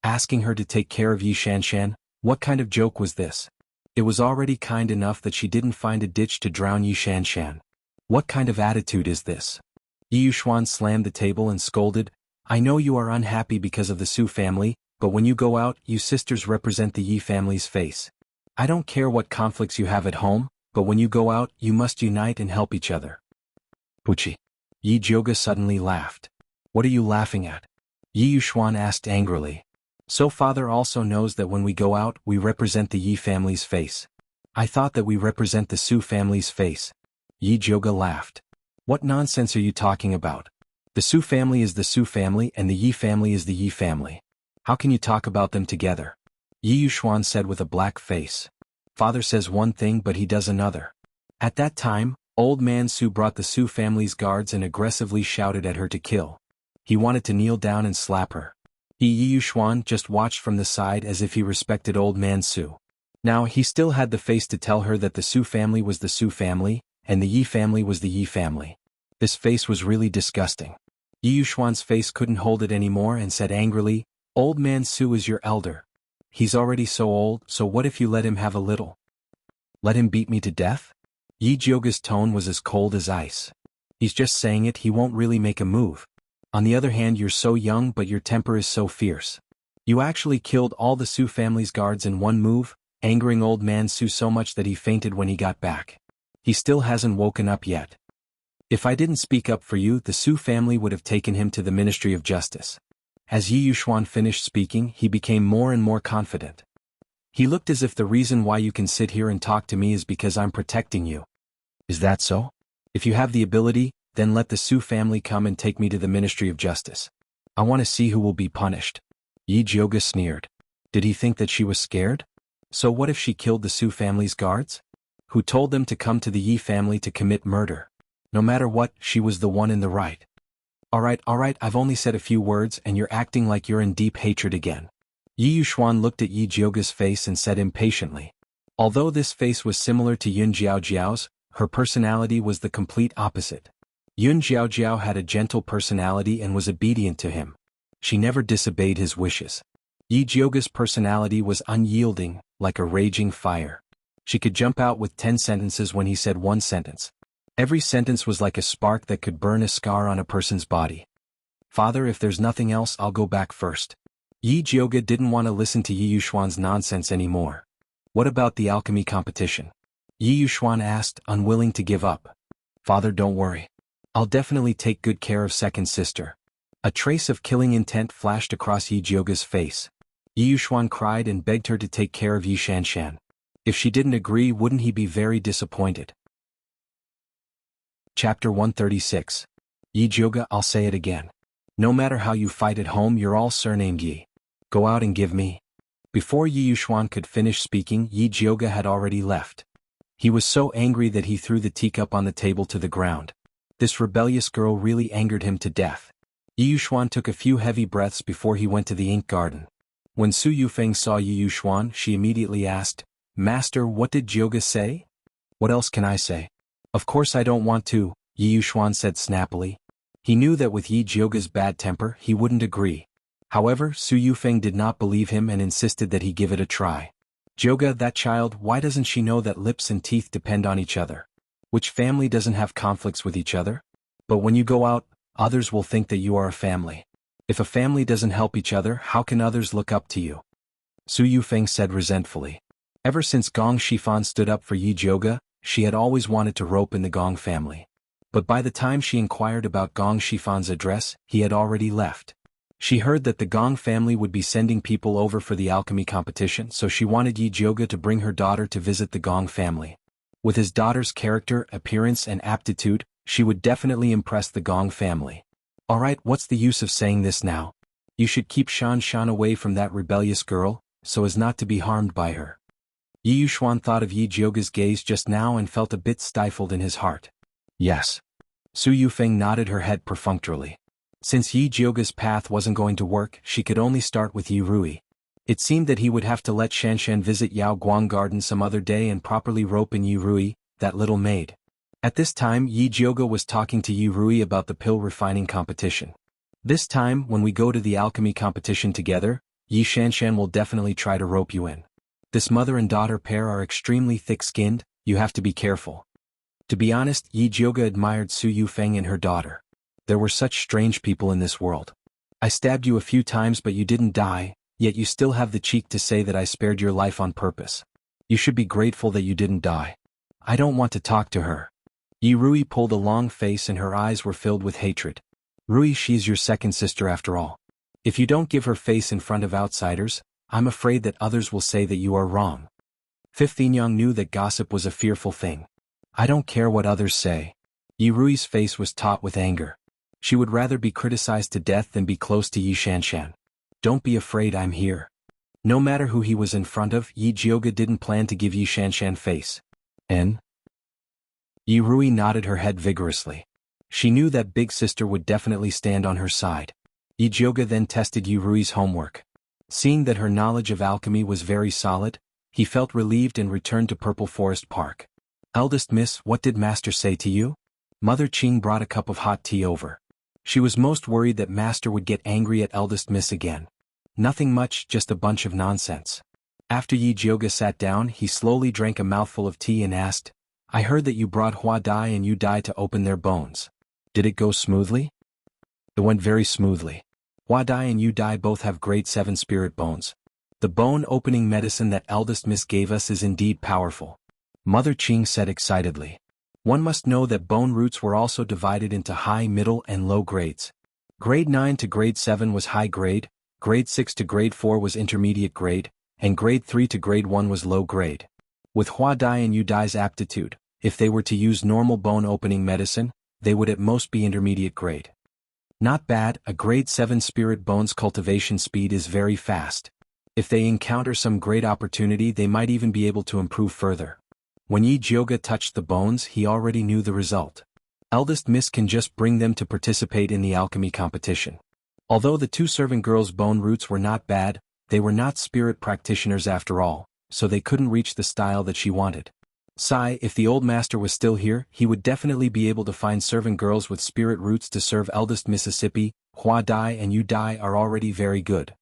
[SPEAKER 1] Asking her to take care of Yi Shanshan, what kind of joke was this? It was already kind enough that she didn't find a ditch to drown Yi Shanshan. What kind of attitude is this? Yi Yuxuan slammed the table and scolded, I know you are unhappy because of the Su family, but when you go out, you sisters represent the Yi family's face. I don't care what conflicts you have at home, but when you go out, you must unite and help each other. Puchi. Yi Jioga suddenly laughed. What are you laughing at? Yi Yuxuan asked angrily. So father also knows that when we go out, we represent the Yi family's face. I thought that we represent the Su family's face. Yi Jioga laughed. What nonsense are you talking about? The Su family is the Su family and the Yi family is the Yi family. How can you talk about them together? Yi Yuxuan said with a black face. Father says one thing but he does another. At that time, old man Su brought the Su family's guards and aggressively shouted at her to kill. He wanted to kneel down and slap her. Yi Yuxuan just watched from the side as if he respected old man Su. Now he still had the face to tell her that the Su family was the Su family, and the Yi family was the Yi family. This face was really disgusting. Yi Yuxuan's face couldn't hold it anymore and said angrily, Old man Su is your elder. He's already so old, so what if you let him have a little? Let him beat me to death? Yi Jioga's tone was as cold as ice. He's just saying it, he won't really make a move. On the other hand, you're so young but your temper is so fierce. You actually killed all the Su family's guards in one move, angering old man Su so much that he fainted when he got back. He still hasn't woken up yet. If I didn't speak up for you, the Su family would have taken him to the Ministry of Justice. As Yi Yuxuan finished speaking, he became more and more confident. He looked as if the reason why you can sit here and talk to me is because I'm protecting you. Is that so? If you have the ability, then let the Su family come and take me to the Ministry of Justice. I want to see who will be punished. Yi Jioga sneered. Did he think that she was scared? So what if she killed the Su family's guards? Who told them to come to the Yi family to commit murder? No matter what, she was the one in the right. Alright, I've only said a few words and you're acting like you're in deep hatred again. Yi Yuxuan looked at Yi Jioga's face and said impatiently. Although this face was similar to Yun Jiaojiao's, her personality was the complete opposite. Yun Jiaojiao had a gentle personality and was obedient to him. She never disobeyed his wishes. Yi Jioga's personality was unyielding, like a raging fire. She could jump out with 10 sentences when he said one sentence. Every sentence was like a spark that could burn a scar on a person's body. Father, if there's nothing else, I'll go back first. Yi Jioga didn't want to listen to Yi Yuxuan's nonsense anymore. What about the alchemy competition? Yi Yuxuan asked, unwilling to give up. Father, don't worry. I'll definitely take good care of second sister. A trace of killing intent flashed across Yi Jioga's face. Yi Yuxuan cried and begged her to take care of Yi Shanshan. If she didn't agree, wouldn't he be very disappointed? Chapter 136. Yi Jioga, I'll say it again. No matter how you fight at home, you're all surnamed Yi. Go out and give me. Before Yi Yuxuan could finish speaking, Yi Jioga had already left. He was so angry that he threw the teacup on the table to the ground. This rebellious girl really angered him to death. Yi Yuxuan took a few heavy breaths before he went to the ink garden. When Su Yufeng saw Yi Yuxuan, she immediately asked, Master, what did Jioga say? What else can I say? Of course I don't want to, Yi Yuxuan said snappily. He knew that with Yi Jioga's bad temper, he wouldn't agree. However, Su Yufeng did not believe him and insisted that he give it a try. Jioga, that child, why doesn't she know that lips and teeth depend on each other? Which family doesn't have conflicts with each other? But when you go out, others will think that you are a family. If a family doesn't help each other, how can others look up to you? Su Yufeng said resentfully. Ever since Gong Shifan stood up for Yi Jioga, she had always wanted to rope in the Gong family. But by the time she inquired about Gong Shifan's address, he had already left. She heard that the Gong family would be sending people over for the alchemy competition, so she wanted Yi Jioga to bring her daughter to visit the Gong family. With his daughter's character, appearance and aptitude, she would definitely impress the Gong family. Alright, what's the use of saying this now? You should keep Shan away from that rebellious girl, so as not to be harmed by her. Yi Yuxuan thought of Yi Jioga's gaze just now and felt a bit stifled in his heart. Yes. Su Yufeng nodded her head perfunctorily. Since Yi Jioga's path wasn't going to work, she could only start with Yi Rui. It seemed that he would have to let Shanshan visit Yao Guang Garden some other day and properly rope in Yi Rui, that little maid. At this time, Yi Jioga was talking to Yi Rui about the pill refining competition. This time, when we go to the alchemy competition together, Yi Shanshan will definitely try to rope you in. This mother and daughter pair are extremely thick-skinned, you have to be careful. To be honest, Yi Jioga admired Su Yufeng and her daughter. There were such strange people in this world. I stabbed you a few times but you didn't die, yet you still have the cheek to say that I spared your life on purpose. You should be grateful that you didn't die. I don't want to talk to her. Yi Rui pulled a long face and her eyes were filled with hatred. Rui, she's your second sister after all. If you don't give her face in front of outsiders, I'm afraid that others will say that you are wrong. Fifth Yinyang knew that gossip was a fearful thing. I don't care what others say. Yi Rui's face was taut with anger. She would rather be criticized to death than be close to Yi Shanshan. Don't be afraid, I'm here. No matter who he was in front of, Yi Jioga didn't plan to give Yi Shanshan face. N? Yi Rui nodded her head vigorously. She knew that big sister would definitely stand on her side. Yi Jioga then tested Yi Rui's homework. Seeing that her knowledge of alchemy was very solid, he felt relieved and returned to Purple Forest Park. Eldest miss, what did master say to you? Mother Qing brought a cup of hot tea over. She was most worried that master would get angry at eldest miss again. Nothing much, just a bunch of nonsense. After Yi Jioga sat down, he slowly drank a mouthful of tea and asked, I heard that you brought Hua Dai and Yu Dai to open their bones. Did it go smoothly? It went very smoothly. Hua Dai and Yu Dai both have grade 7 spirit bones. The bone-opening medicine that eldest miss gave us is indeed powerful. Mother Qing said excitedly. One must know that bone roots were also divided into high, middle, and low grades. Grade 9 to grade 7 was high grade, grade 6 to grade 4 was intermediate grade, and grade 3 to grade 1 was low grade. With Hua Dai and Yu Dai's aptitude, if they were to use normal bone opening medicine, they would at most be intermediate grade. Not bad, a grade 7 spirit bone's cultivation speed is very fast. If they encounter some great opportunity, they might even be able to improve further. When Yi Jioga touched the bones, he already knew the result. Eldest Miss can just bring them to participate in the alchemy competition. Although the two servant girls' bone roots were not bad, they were not spirit practitioners after all, so they couldn't reach the style that she wanted. If the old master was still here, he would definitely be able to find servant girls with spirit roots to serve eldest Mississippi. Hua Dai and Yu Dai are already very good.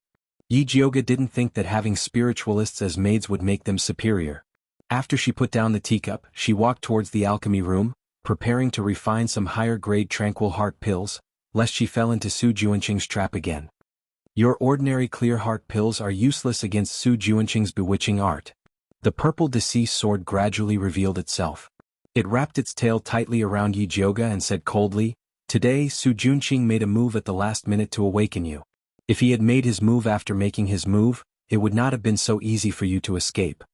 [SPEAKER 1] Yi Jioga didn't think that having spiritualists as maids would make them superior. After she put down the teacup, she walked towards the alchemy room, preparing to refine some higher-grade tranquil heart pills, lest she fell into Su Juanqing's trap again. Your ordinary clear heart pills are useless against Su Juanqing's bewitching art. The purple deceased sword gradually revealed itself. It wrapped its tail tightly around Yi Jioga and said coldly, "Today Su Juanqing made a move at the last minute to awaken you. If he had made his move after making his move, it would not have been so easy for you to escape."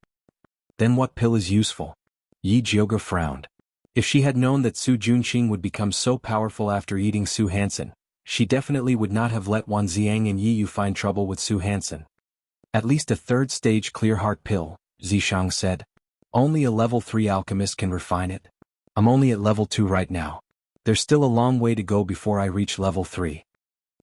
[SPEAKER 1] Then what pill is useful? Yi Jioga frowned. If she had known that Su Juanqing would become so powerful after eating Su Hansen, she definitely would not have let Wan Xiang and Yi Yu find trouble with Su Hansen. "At least a third-stage clear heart pill," Zishang said. "Only a level 3 alchemist can refine it. I'm only at level 2 right now. There's still a long way to go before I reach level 3.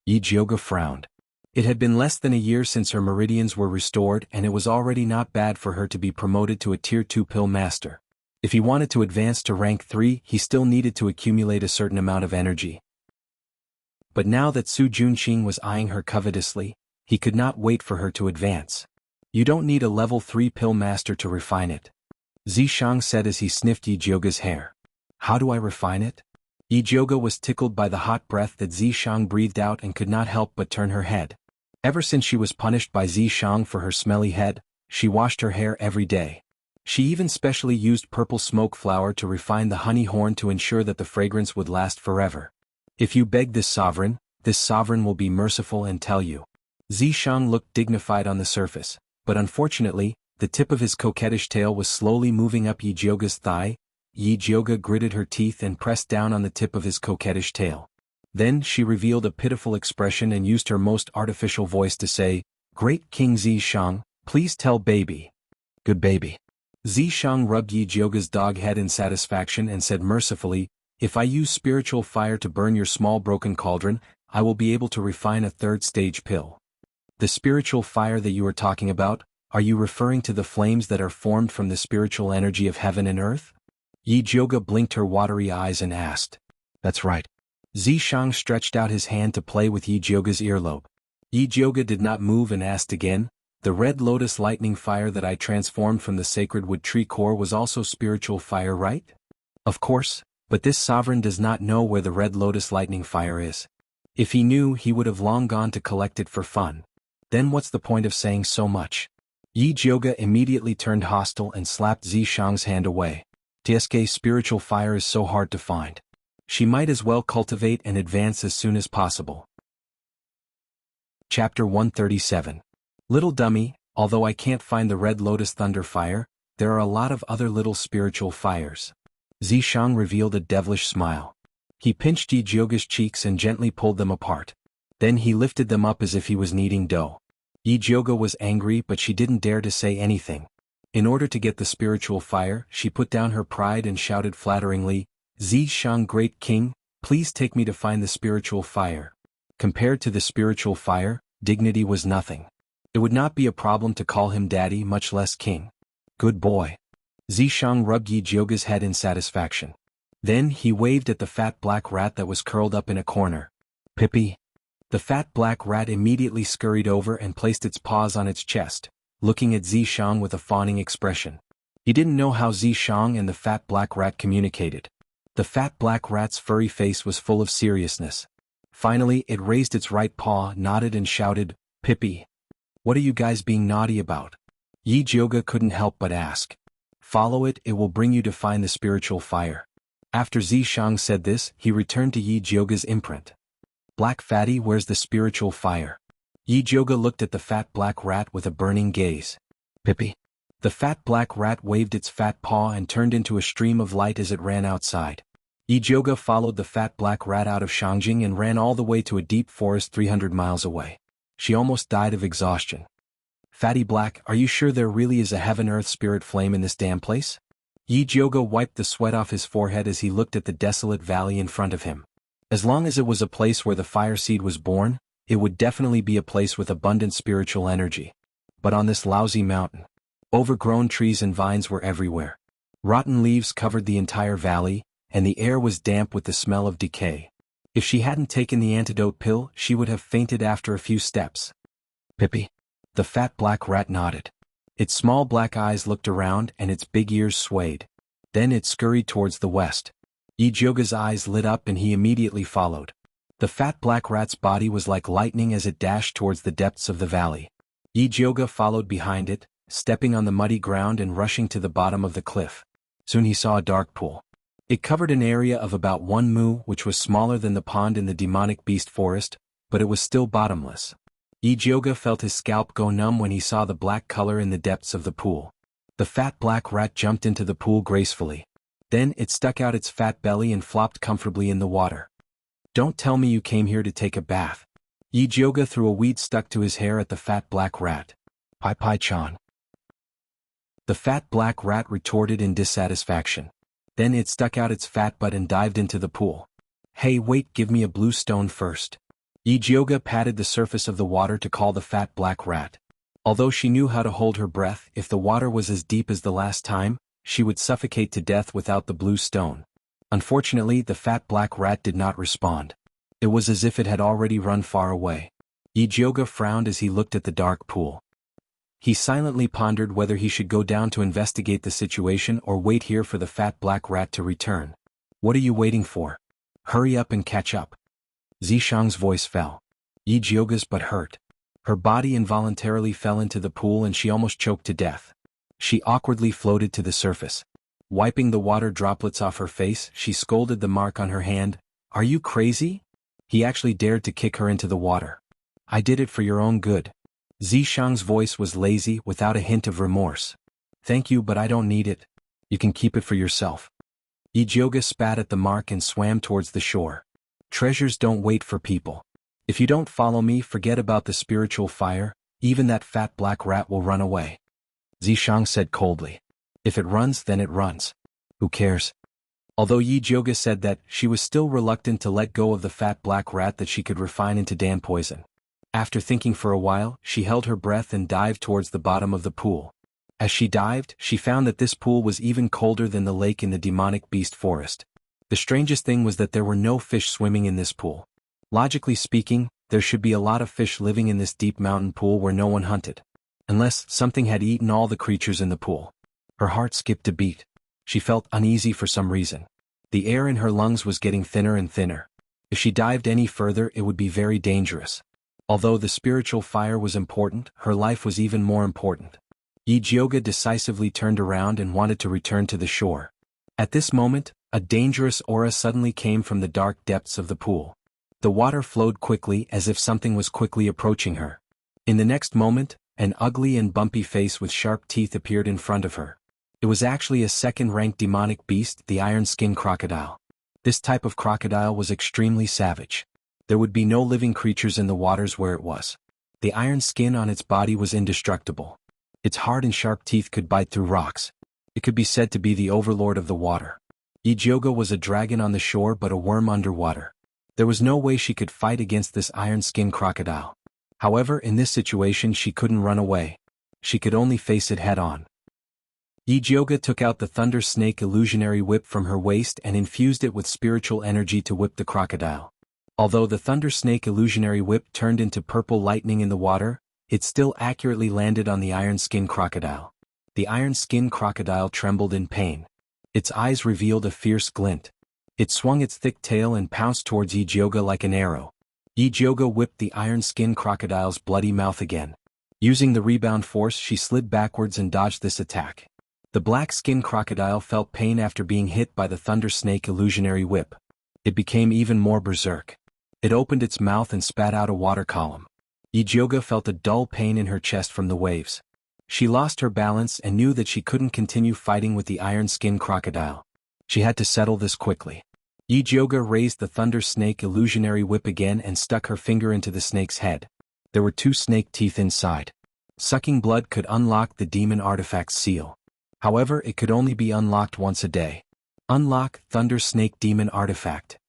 [SPEAKER 1] Yi Jioga frowned. It had been less than a year since her meridians were restored, and it was already not bad for her to be promoted to a tier 2 pill master. If he wanted to advance to rank 3, he still needed to accumulate a certain amount of energy. But now that Su Juanqing was eyeing her covetously, he could not wait for her to advance. "You don't need a level 3 pill master to refine it," Zishang said as he sniffed Yi Jioga's hair. "How do I refine it?" Yi Jioga was tickled by the hot breath that Zishang breathed out and could not help but turn her head. Ever since she was punished by Zishang for her smelly head, she washed her hair every day. She even specially used purple smoke flower to refine the honey horn to ensure that the fragrance would last forever. "If you beg this sovereign will be merciful and tell you." Zishang looked dignified on the surface, but unfortunately, the tip of his coquettish tail was slowly moving up Yi Jioga's thigh. Yi Jioga gritted her teeth and pressed down on the tip of his coquettish tail. Then she revealed a pitiful expression and used her most artificial voice to say, "Great King Zishang, please tell baby." "Good baby." Zishang rubbed Yi Jioga's dog head in satisfaction and said mercifully, "If I use spiritual fire to burn your small broken cauldron, I will be able to refine a third-stage pill." "The spiritual fire that you are talking about, are you referring to the flames that are formed from the spiritual energy of heaven and earth?" Yi Jioga blinked her watery eyes and asked. "That's right." Zishang stretched out his hand to play with Yi Jioga's earlobe. Yi Jioga did not move and asked again, "The red lotus lightning fire that I transformed from the sacred wood tree core was also spiritual fire, right?" "Of course, but this sovereign does not know where the red lotus lightning fire is. If he knew, he would have long gone to collect it for fun. Then what's the point of saying so much?" Yi Jioga immediately turned hostile and slapped Zishang's hand away. "Tsk, spiritual fire is so hard to find. She might as well cultivate and advance as soon as possible." Chapter 137. Little dummy, although I can't find the red lotus thunder fire, there are a lot of other little spiritual fires. Zishang revealed a devilish smile. He pinched Yi Jioga's cheeks and gently pulled them apart. Then he lifted them up as if he was kneading dough. Yi Jioga was angry, but she didn't dare to say anything. In order to get the spiritual fire, she put down her pride and shouted flatteringly, "Zishang, great king, please take me to find the spiritual fire." Compared to the spiritual fire, dignity was nothing. It would not be a problem to call him daddy, much less king. "Good boy." Zishang rubbed Yi Jioga's head in satisfaction. Then he waved at the fat black rat that was curled up in a corner. "Pippi." The fat black rat immediately scurried over and placed its paws on its chest, looking at Zishang with a fawning expression. He didn't know how Zishang and the fat black rat communicated. The fat black rat's furry face was full of seriousness. Finally, it raised its right paw, nodded and shouted, "Pippi. What are you guys being naughty about?" Yi Jioga couldn't help but ask. "Follow it, it will bring you to find the spiritual fire." After Zishang said this, he returned to Yi Jioga's imprint. "Black fatty, where's the spiritual fire?" Yi Jioga looked at the fat black rat with a burning gaze. Pippi. The fat black rat waved its fat paw and turned into a stream of light as it ran outside. Ijoga followed the fat black rat out of Shangjing and ran all the way to a deep forest 300 miles away. She almost died of exhaustion. Fatty Black, are you sure there really is a heaven-earth spirit flame in this damn place? Ijoga wiped the sweat off his forehead as he looked at the desolate valley in front of him. As long as it was a place where the fire seed was born, it would definitely be a place with abundant spiritual energy. But on this lousy mountain, overgrown trees and vines were everywhere. Rotten leaves covered the entire valley, and the air was damp with the smell of decay. If she hadn't taken the antidote pill, she would have fainted after a few steps. Pippi. The fat black rat nodded. Its small black eyes looked around and its big ears swayed. Then it scurried towards the west. Ijoga's eyes lit up and he immediately followed. The fat black rat's body was like lightning as it dashed towards the depths of the valley. Ijoga followed behind it, stepping on the muddy ground and rushing to the bottom of the cliff. Soon he saw a dark pool. It covered an area of about 1 mu, which was smaller than the pond in the demonic beast forest, but it was still bottomless. Ijoga felt his scalp go numb when he saw the black color in the depths of the pool. The fat black rat jumped into the pool gracefully. Then it stuck out its fat belly and flopped comfortably in the water. Don't tell me you came here to take a bath. Ijoga threw a weed stuck to his hair at the fat black rat. Pai-Pai-chan. The fat black rat retorted in dissatisfaction. Then it stuck out its fat butt and dived into the pool. Hey, wait, give me a blue stone first. Ijoga patted the surface of the water to call the fat black rat. Although she knew how to hold her breath, if the water was as deep as the last time, she would suffocate to death without the blue stone. Unfortunately, the fat black rat did not respond. It was as if it had already run far away. Ijoga frowned as he looked at the dark pool. He silently pondered whether he should go down to investigate the situation or wait here for the fat black rat to return. What are you waiting for? Hurry up and catch up. Zishang's voice fell. Ijoga's butt hurt. Her body involuntarily fell into the pool and she almost choked to death. She awkwardly floated to the surface. Wiping the water droplets off her face, she scolded the mark on her hand. Are you crazy? He actually dared to kick her into the water. I did it for your own good. Zishang's voice was lazy, without a hint of remorse. Thank you, but I don't need it. You can keep it for yourself. Ijoga spat at the mark and swam towards the shore. Treasures don't wait for people. If you don't follow me, forget about the spiritual fire, even that fat black rat will run away. Zishang said coldly. If it runs, then it runs. Who cares? Although Ijoga said that, she was still reluctant to let go of the fat black rat that she could refine into Dan poison. After thinking for a while, she held her breath and dived towards the bottom of the pool. As she dived, she found that this pool was even colder than the lake in the demonic beast forest. The strangest thing was that there were no fish swimming in this pool. Logically speaking, there should be a lot of fish living in this deep mountain pool where no one hunted. Unless something had eaten all the creatures in the pool. Her heart skipped a beat. She felt uneasy for some reason. The air in her lungs was getting thinner and thinner. If she dived any further, it would be very dangerous. Although the spiritual fire was important, her life was even more important. Ijoga decisively turned around and wanted to return to the shore. At this moment, a dangerous aura suddenly came from the dark depths of the pool. The water flowed quickly as if something was quickly approaching her. In the next moment, an ugly and bumpy face with sharp teeth appeared in front of her. It was actually a second-ranked demonic beast, the iron-skin crocodile. This type of crocodile was extremely savage. There would be no living creatures in the waters where it was. The iron skin on its body was indestructible. Its hard and sharp teeth could bite through rocks. It could be said to be the overlord of the water. Ijoga was a dragon on the shore but a worm underwater. There was no way she could fight against this iron-skin crocodile. However, in this situation she couldn't run away. She could only face it head-on. Ijoga took out the Thunder Snake illusionary whip from her waist and infused it with spiritual energy to whip the crocodile. Although the Thunder Snake illusionary whip turned into purple lightning in the water, it still accurately landed on the iron-skin crocodile. The iron-skin crocodile trembled in pain. Its eyes revealed a fierce glint. It swung its thick tail and pounced towards Ijoga like an arrow. Ijoga whipped the iron-skin crocodile's bloody mouth again. Using the rebound force, she slid backwards and dodged this attack. The black-skin crocodile felt pain after being hit by the Thunder Snake illusionary whip. It became even more berserk. It opened its mouth and spat out a water column. Ijoga felt a dull pain in her chest from the waves. She lost her balance and knew that she couldn't continue fighting with the iron-skinned crocodile. She had to settle this quickly. Yijioga raised the thunder snake illusionary whip again and stuck her finger into the snake's head. There were 2 snake teeth inside. Sucking blood could unlock the demon artifact's seal. However, it could only be unlocked once a day. Unlock Thunder Snake Demon Artifact.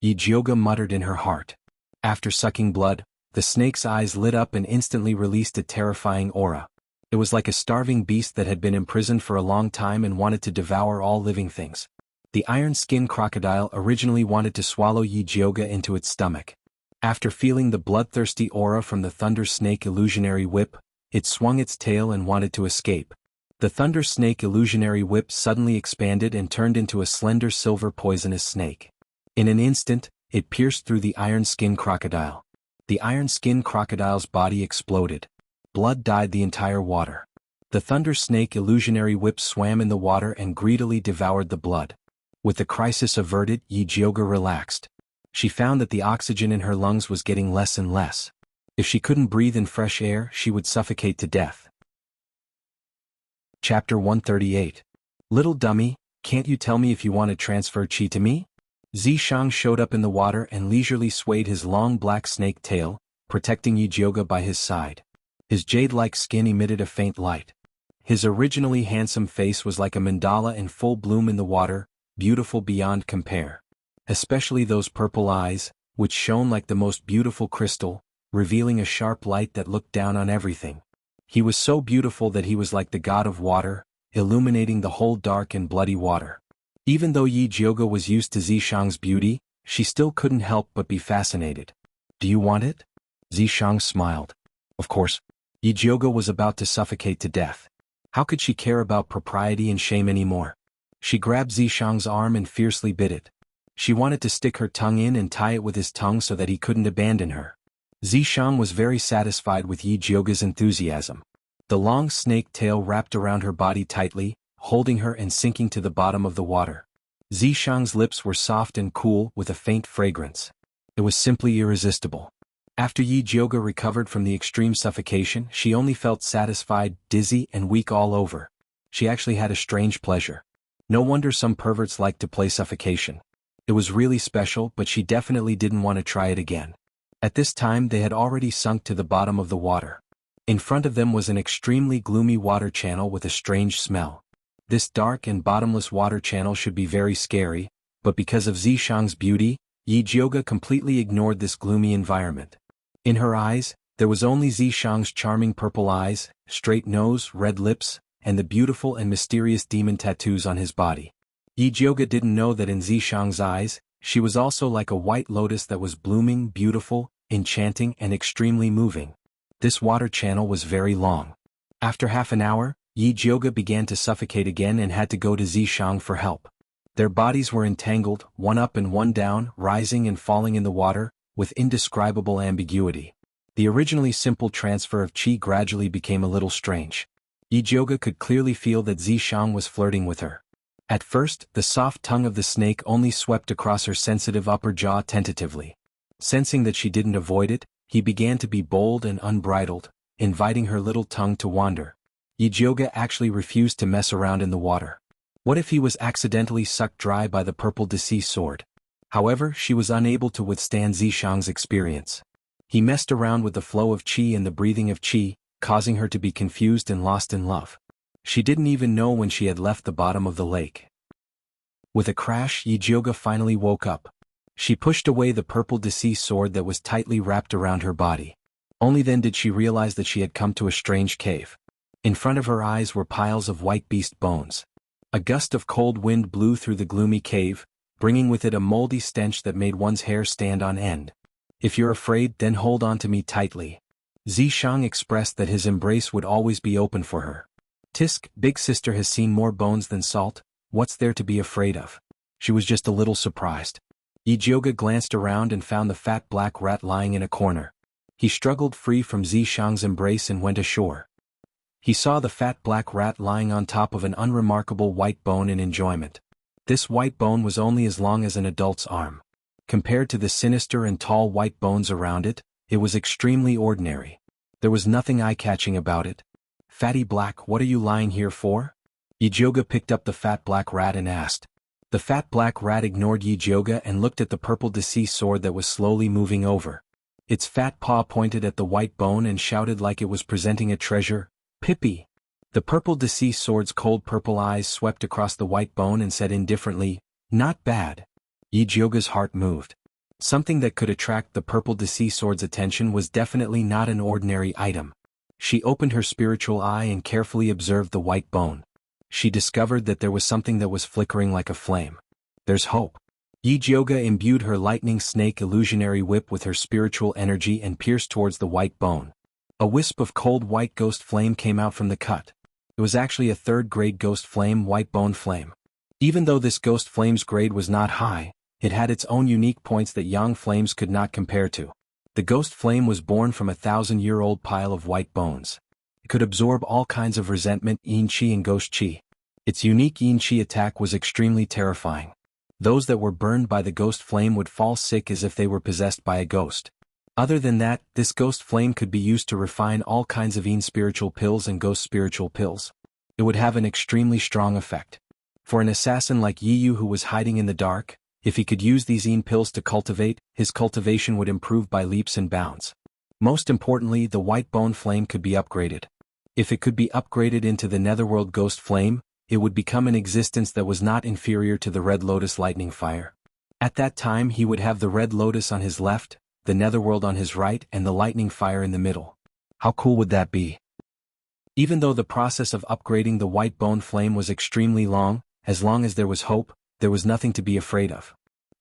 [SPEAKER 1] Yijioga muttered in her heart. After sucking blood, the snake's eyes lit up and instantly released a terrifying aura. It was like a starving beast that had been imprisoned for a long time and wanted to devour all living things. The iron-skinned crocodile originally wanted to swallow Yijioga into its stomach. After feeling the bloodthirsty aura from the Thunder Snake illusionary whip, it swung its tail and wanted to escape. The Thunder Snake illusionary whip suddenly expanded and turned into a slender silver poisonous snake. In an instant, it pierced through the iron-skinned crocodile. The iron-skinned crocodile's body exploded. Blood dyed the entire water. The Thunder Snake illusionary whip swam in the water and greedily devoured the blood. With the crisis averted, Yijioga relaxed. She found that the oxygen in her lungs was getting less and less. If she couldn't breathe in fresh air, she would suffocate to death. Chapter 138. Little dummy, can't you tell me if you want to transfer chi to me? Zishang showed up in the water and leisurely swayed his long black snake tail, protecting Yijioga by his side. His jade-like skin emitted a faint light. His originally handsome face was like a mandala in full bloom in the water, beautiful beyond compare. Especially those purple eyes, which shone like the most beautiful crystal, revealing a sharp light that looked down on everything. He was so beautiful that he was like the god of water, illuminating the whole dark and bloody water. Even though Yijioga was used to Zishang's beauty, she still couldn't help but be fascinated. Do you want it? Zishang smiled. Of course. Yijioga was about to suffocate to death. How could she care about propriety and shame anymore? She grabbed Zishang's arm and fiercely bit it. She wanted to stick her tongue in and tie it with his tongue so that he couldn't abandon her. Zishang was very satisfied with Yijioga's enthusiasm. The long snake tail wrapped around her body tightly, holding her and sinking to the bottom of the water. Zishang's lips were soft and cool with a faint fragrance. It was simply irresistible. After Yijioga recovered from the extreme suffocation, she only felt satisfied, dizzy, and weak all over. She actually had a strange pleasure. No wonder some perverts like to play suffocation. It was really special, but she definitely didn't want to try it again. At this time they had already sunk to the bottom of the water. In front of them was an extremely gloomy water channel with a strange smell. This dark and bottomless water channel should be very scary, but because of Zishang's beauty, Yijioga completely ignored this gloomy environment. In her eyes, there was only Zishang's charming purple eyes, straight nose, red lips, and the beautiful and mysterious demon tattoos on his body. Yijioga didn't know that in Zishang's eyes, she was also like a white lotus that was blooming, beautiful, enchanting, and extremely moving. This water channel was very long. After half an hour, Yijioga began to suffocate again and had to go to Zishang for help. Their bodies were entangled, one up and one down, rising and falling in the water, with indescribable ambiguity. The originally simple transfer of chi gradually became a little strange. Yijioga could clearly feel that Zishang was flirting with her. At first, the soft tongue of the snake only swept across her sensitive upper jaw tentatively. Sensing that she didn't avoid it, he began to be bold and unbridled, inviting her little tongue to wander. Yijioga actually refused to mess around in the water. What if he was accidentally sucked dry by the purple deceased sword? However, she was unable to withstand Zishang's experience. He messed around with the flow of chi and the breathing of chi, causing her to be confused and lost in love. She didn't even know when she had left the bottom of the lake. With a crash, Yijioga finally woke up. She pushed away the purple deceased sword that was tightly wrapped around her body. Only then did she realize that she had come to a strange cave. In front of her eyes were piles of white beast bones. A gust of cold wind blew through the gloomy cave, bringing with it a moldy stench that made one's hair stand on end. If you're afraid, then hold on to me tightly. Zishang expressed that his embrace would always be open for her. Tisk, big sister has seen more bones than salt, what's there to be afraid of? She was just a little surprised. Yijioga glanced around and found the fat black rat lying in a corner. He struggled free from Zishang's embrace and went ashore. He saw the fat black rat lying on top of an unremarkable white bone in enjoyment. This white bone was only as long as an adult's arm. Compared to the sinister and tall white bones around it, it was extremely ordinary. There was nothing eye-catching about it. "Fatty Black, what are you lying here for?" Yijioga picked up the fat black rat and asked. The fat black rat ignored Yijioga and looked at the purple deceased sword that was slowly moving over. Its fat paw pointed at the white bone and shouted like it was presenting a treasure, "Pippi!" The purple deceased sword's cold purple eyes swept across the white bone and said indifferently, "Not bad." Yijioga's heart moved. Something that could attract the purple deceased sword's attention was definitely not an ordinary item. She opened her spiritual eye and carefully observed the white bone. She discovered that there was something that was flickering like a flame. "There's hope." Yijioga imbued her lightning snake illusionary whip with her spiritual energy and pierced towards the white bone. A wisp of cold white ghost flame came out from the cut. It was actually a third-grade ghost flame, white bone flame. Even though this ghost flame's grade was not high, it had its own unique points that yang flames could not compare to. The ghost flame was born from a 1,000-year-old pile of white bones. It could absorb all kinds of resentment, yin qi and ghost qi. Its unique yin qi attack was extremely terrifying. Those that were burned by the ghost flame would fall sick as if they were possessed by a ghost. Other than that, this ghost flame could be used to refine all kinds of yin spiritual pills and ghost spiritual pills. It would have an extremely strong effect. For an assassin like Yiyu who was hiding in the dark, if he could use these yin pills to cultivate, his cultivation would improve by leaps and bounds. Most importantly, the white bone flame could be upgraded. If it could be upgraded into the netherworld ghost flame, it would become an existence that was not inferior to the red lotus lightning fire. At that time he would have the red lotus on his left, the netherworld on his right and the lightning fire in the middle. How cool would that be? Even though the process of upgrading the white bone flame was extremely long as there was hope, there was nothing to be afraid of.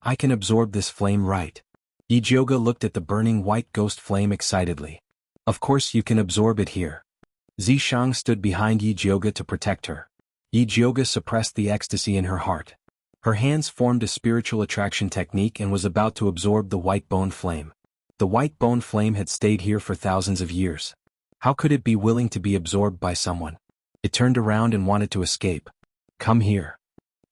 [SPEAKER 1] I can absorb this flame, right? Yijioga looked at the burning white ghost flame excitedly. Of course you can absorb it here. Zishang stood behind Yijioga to protect her. Yijioga suppressed the ecstasy in her heart. Her hands formed a spiritual attraction technique and was about to absorb the white bone flame. The white bone flame had stayed here for thousands of years. How could it be willing to be absorbed by someone? It turned around and wanted to escape. "Come here."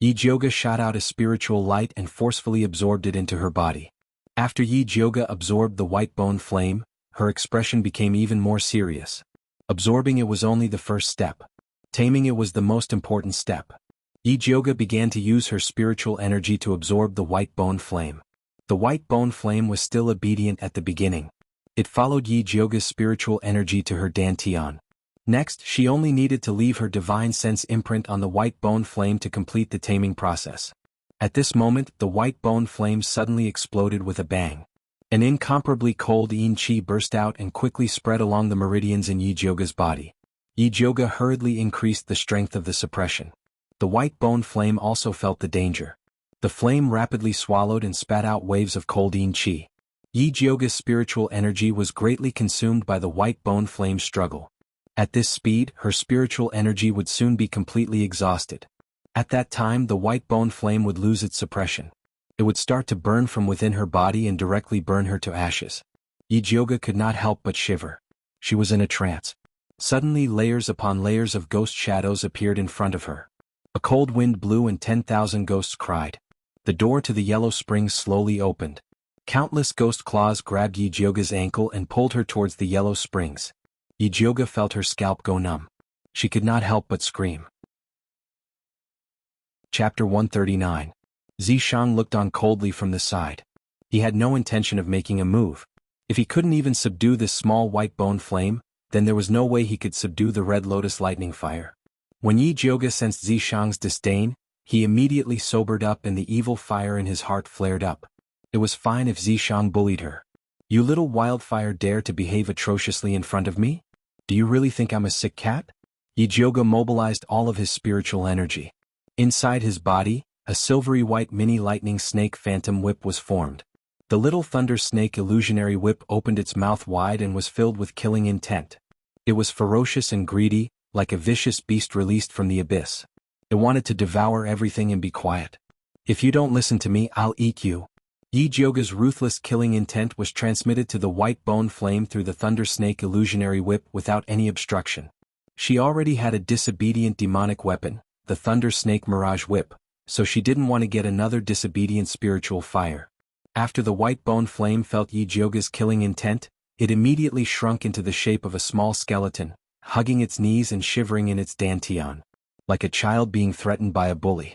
[SPEAKER 1] Yijioga shot out a spiritual light and forcefully absorbed it into her body. After Yijioga absorbed the white bone flame, her expression became even more serious. Absorbing it was only the first step. Taming it was the most important step. Yijioga began to use her spiritual energy to absorb the white bone flame. The white bone flame was still obedient at the beginning. It followed Yijioga's spiritual energy to her dantian. Next, she only needed to leave her divine sense imprint on the white bone flame to complete the taming process. At this moment, the white bone flame suddenly exploded with a bang. An incomparably cold yin qi burst out and quickly spread along the meridians in Yijioga's body. Yijioga hurriedly increased the strength of the suppression. The white bone flame also felt the danger. The flame rapidly swallowed and spat out waves of cold yin qi. Yijioga's spiritual energy was greatly consumed by the white bone flame's struggle. At this speed, her spiritual energy would soon be completely exhausted. At that time, the white bone flame would lose its suppression. It would start to burn from within her body and directly burn her to ashes. Yijioga could not help but shiver. She was in a trance. Suddenly layers upon layers of ghost shadows appeared in front of her. A cold wind blew and 10,000 ghosts cried. The door to the yellow springs slowly opened. Countless ghost claws grabbed Yijioga's ankle and pulled her towards the yellow springs. Yijioga felt her scalp go numb. She could not help but scream. Chapter 139. Zishang looked on coldly from the side. He had no intention of making a move. If he couldn't even subdue this small white bone flame, then there was no way he could subdue the red lotus lightning fire. When Yijioga sensed Zishang's disdain, he immediately sobered up and the evil fire in his heart flared up. It was fine if Zishang bullied her. "You little wildfire dare to behave atrociously in front of me? Do you really think I'm a sick cat?" Yijioga mobilized all of his spiritual energy. Inside his body, a silvery white mini lightning snake phantom whip was formed. The little thunder snake illusionary whip opened its mouth wide and was filled with killing intent. It was ferocious and greedy, like a vicious beast released from the abyss. It wanted to devour everything and be quiet. "If you don't listen to me, I'll eat you." Yijioga's ruthless killing intent was transmitted to the white bone flame through the thunder snake illusionary whip without any obstruction. She already had a disobedient demonic weapon, the thunder snake mirage whip, so she didn't want to get another disobedient spiritual fire. After the white bone flame felt Yijioga's killing intent, it immediately shrunk into the shape of a small skeleton, hugging its knees and shivering in its dantian, like a child being threatened by a bully.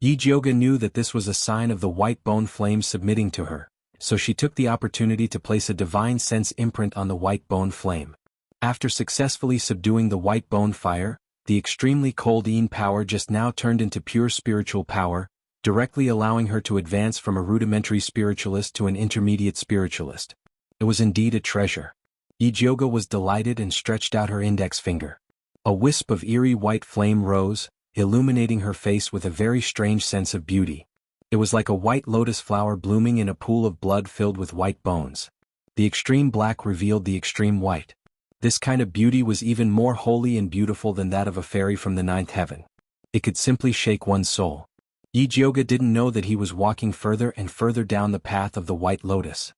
[SPEAKER 1] Yijioga knew that this was a sign of the white bone flame submitting to her, so she took the opportunity to place a divine sense imprint on the white bone flame. After successfully subduing the white bone fire, the extremely cold Yin power just now turned into pure spiritual power, directly allowing her to advance from a rudimentary spiritualist to an intermediate spiritualist. It was indeed a treasure. Yijioga was delighted and stretched out her index finger. A wisp of eerie white flame rose, illuminating her face with a very strange sense of beauty. It was like a white lotus flower blooming in a pool of blood filled with white bones. The extreme black revealed the extreme white. This kind of beauty was even more holy and beautiful than that of a fairy from the ninth heaven. It could simply shake one's soul. Yijioga didn't know that he was walking further and further down the path of the white lotus.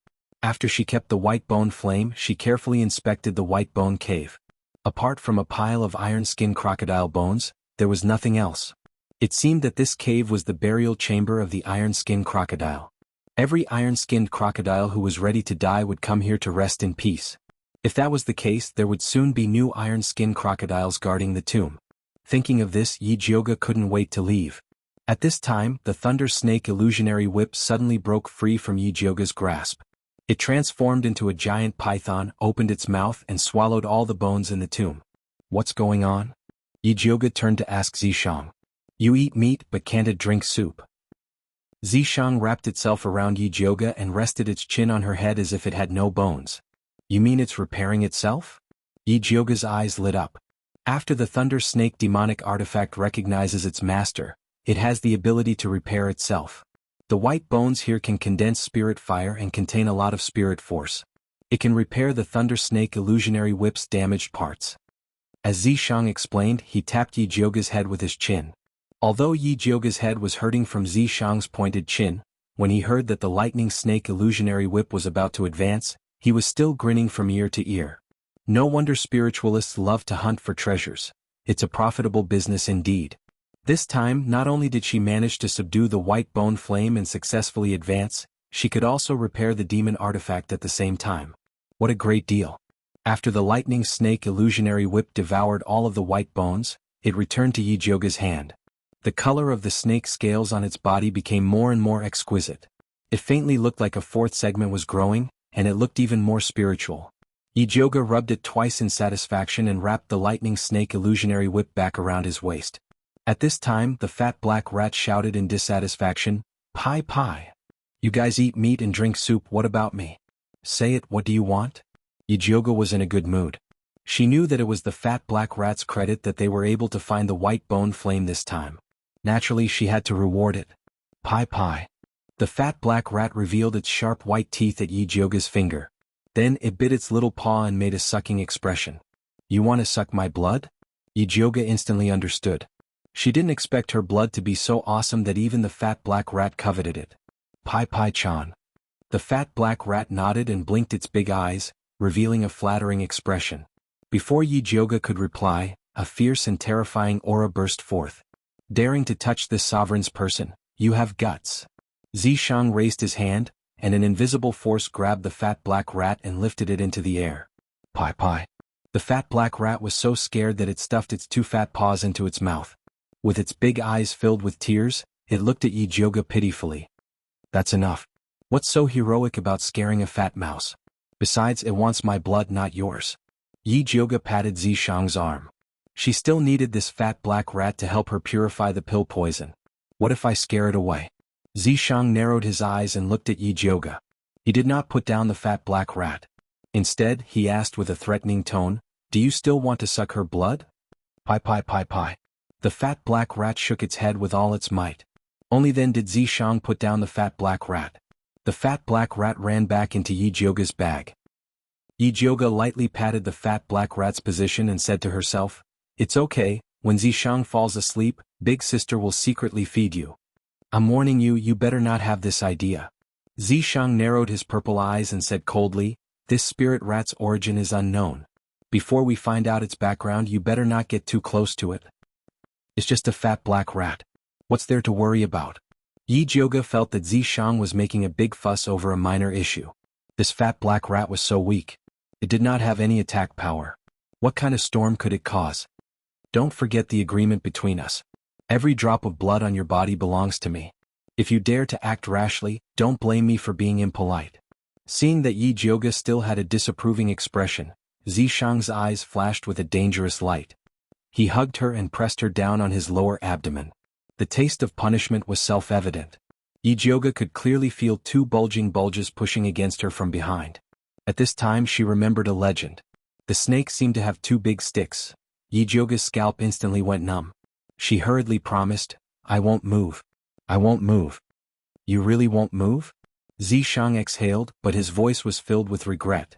[SPEAKER 1] After she kept the white bone flame, she carefully inspected the white bone cave. Apart from a pile of iron-skinned crocodile bones, there was nothing else. It seemed that this cave was the burial chamber of the iron-skinned crocodile. Every iron-skinned crocodile who was ready to die would come here to rest in peace. If that was the case, there would soon be new iron-skinned crocodiles guarding the tomb. Thinking of this, Yijioga couldn't wait to leave. At this time, the thunder snake illusionary whip suddenly broke free from Yijioga's grasp. It transformed into a giant python, opened its mouth and swallowed all the bones in the tomb. What's going on? Yijioga turned to ask Zishang. You eat meat but can't drink soup. Zishang wrapped itself around Yijioga and rested its chin on her head as if it had no bones. You mean it's repairing itself? Yijioga's eyes lit up. After the thunder snake demonic artifact recognizes its master, it has the ability to repair itself. The white bones here can condense spirit fire and contain a lot of spirit force. It can repair the thunder snake illusionary whip's damaged parts. As Zishang explained, he tapped Yijioga's head with his chin. Although Yijioga's head was hurting from Zishang's pointed chin, when he heard that the lightning snake illusionary whip was about to advance, he was still grinning from ear to ear. No wonder spiritualists love to hunt for treasures. It's a profitable business indeed. This time, not only did she manage to subdue the white bone flame and successfully advance, she could also repair the demon artifact at the same time. What a great deal. After the lightning snake illusionary whip devoured all of the white bones, it returned to Yijioga's hand. The color of the snake scales on its body became more and more exquisite. It faintly looked like a fourth segment was growing, and it looked even more spiritual. Yijioga rubbed it twice in satisfaction and wrapped the lightning snake illusionary whip back around his waist. At this time, the fat black rat shouted in dissatisfaction, "Pie pie. You guys eat meat and drink soup, what about me? Say it, what do you want?" Yijioga was in a good mood. She knew that it was the fat black rat's credit that they were able to find the white bone flame this time. Naturally, she had to reward it. Pie pie. The fat black rat revealed its sharp white teeth at Yijioga's finger. Then it bit its little paw and made a sucking expression. You want to suck my blood? Yijioga instantly understood. She didn't expect her blood to be so awesome that even the fat black rat coveted it. Pai Pai-chan. The fat black rat nodded and blinked its big eyes, revealing a flattering expression. Before Yijioga could reply, a fierce and terrifying aura burst forth. Daring to touch this sovereign's person, you have guts. Zishang raised his hand, and an invisible force grabbed the fat black rat and lifted it into the air. Pai Pai. The fat black rat was so scared that it stuffed its two fat paws into its mouth. With its big eyes filled with tears, it looked at Yijioga pitifully. That's enough. What's so heroic about scaring a fat mouse? Besides, it wants my blood, not yours. Yijioga patted Zishang's arm. She still needed this fat black rat to help her purify the pill poison. What if I scare it away? Zishang narrowed his eyes and looked at Yijioga. He did not put down the fat black rat. Instead, he asked with a threatening tone, do you still want to suck her blood? Pai Pai Pai Pai. The fat black rat shook its head with all its might. Only then did Zishang put down the fat black rat. The fat black rat ran back into Yijioga's bag. Yijioga lightly patted the fat black rat's position and said to herself, it's okay, when Zishang falls asleep, Big Sister will secretly feed you. I'm warning you, you better not have this idea. Zishang narrowed his purple eyes and said coldly, this spirit rat's origin is unknown. Before we find out its background, you better not get too close to it. It's just a fat black rat. What's there to worry about? Yijioga felt that Zishang was making a big fuss over a minor issue. This fat black rat was so weak. It did not have any attack power. What kind of storm could it cause? Don't forget the agreement between us. Every drop of blood on your body belongs to me. If you dare to act rashly, don't blame me for being impolite. Seeing that Yi Jioge still had a disapproving expression, Zishang's eyes flashed with a dangerous light. He hugged her and pressed her down on his lower abdomen. The taste of punishment was self-evident. Yi Jioge could clearly feel two bulging bulges pushing against her from behind. At this time she remembered a legend. The snake seemed to have two big sticks. Yi Jioge's scalp instantly went numb. She hurriedly promised, "I won't move. I won't move." "You really won't move?" Zishang exhaled, but his voice was filled with regret.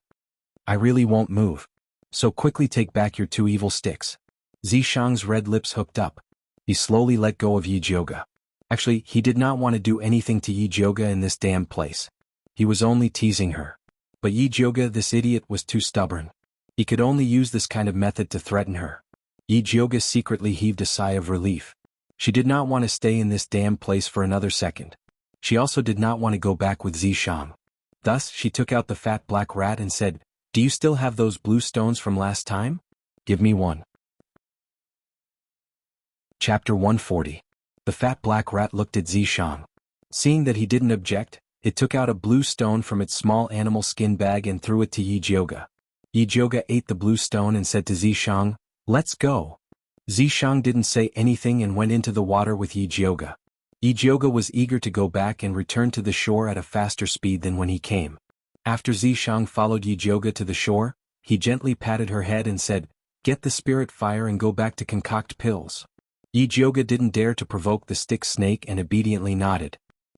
[SPEAKER 1] "I really won't move. So quickly take back your two evil sticks." Zishang's red lips hooked up. He slowly let go of Yi Jioge. Actually, he did not want to do anything to Yi Jioge in this damn place. He was only teasing her. But Yi Jioge, this idiot, was too stubborn. He could only use this kind of method to threaten her. Yi Jioge secretly heaved a sigh of relief. She did not want to stay in this damn place for another second. She also did not want to go back with Zishang. Thus, she took out the fat black rat and said, "Do you still have those blue stones from last time? Give me one." Chapter 140. The fat black rat looked at Zishang. Seeing that he didn't object, it took out a blue stone from its small animal skin bag and threw it to Yi Jioge. Yi Jioge ate the blue stone and said to Zishang, "Let's go." Zishang didn't say anything and went into the water with Yi Jioge. Yi Jioge was eager to go back and return to the shore at a faster speed than when he came. After Zishang followed Yi Jioge to the shore, he gently patted her head and said, "Get the spirit fire and go back to concoct pills." Yi Jioge didn't dare to provoke the stick snake and obediently nodded.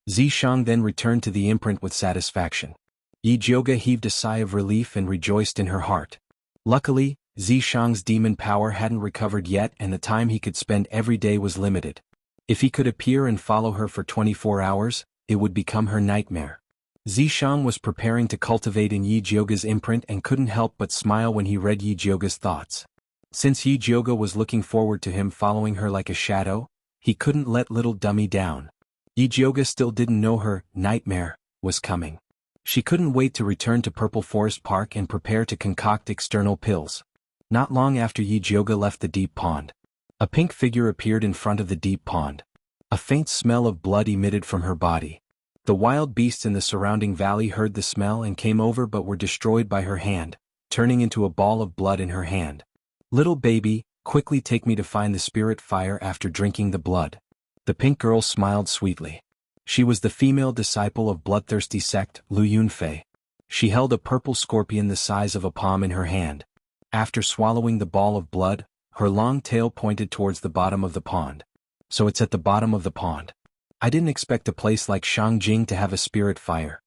[SPEAKER 1] Zishang then returned to the imprint with satisfaction. Yi Jioge heaved a sigh of relief and rejoiced in her heart. Luckily, Zishang's demon power hadn't recovered yet and the time he could spend every day was limited. If he could appear and follow her for 24 hours, it would become her nightmare. Zishang was preparing to cultivate in Yi Jioge's imprint and couldn't help but smile when he read Yi Jioge's thoughts. Since Yi Jioge was looking forward to him following her like a shadow, he couldn't let little dummy down. Yi Jioge still didn't know her nightmare was coming. She couldn't wait to return to Purple Forest Park and prepare to concoct external pills. Not long after Yi Jioge left the deep pond, a pink figure appeared in front of the deep pond. A faint smell of blood emitted from her body. The wild beasts in the surrounding valley heard the smell and came over but were destroyed by her hand, turning into a ball of blood in her hand. "Little baby, quickly take me to find the spirit fire after drinking the blood." The pink girl smiled sweetly. She was the female disciple of bloodthirsty sect, Lu Yunfei. She held a purple scorpion the size of a palm in her hand. After swallowing the ball of blood, her long tail pointed towards the bottom of the pond. "So it's at the bottom of the pond. I didn't expect a place like Shangjing to have a spirit fire."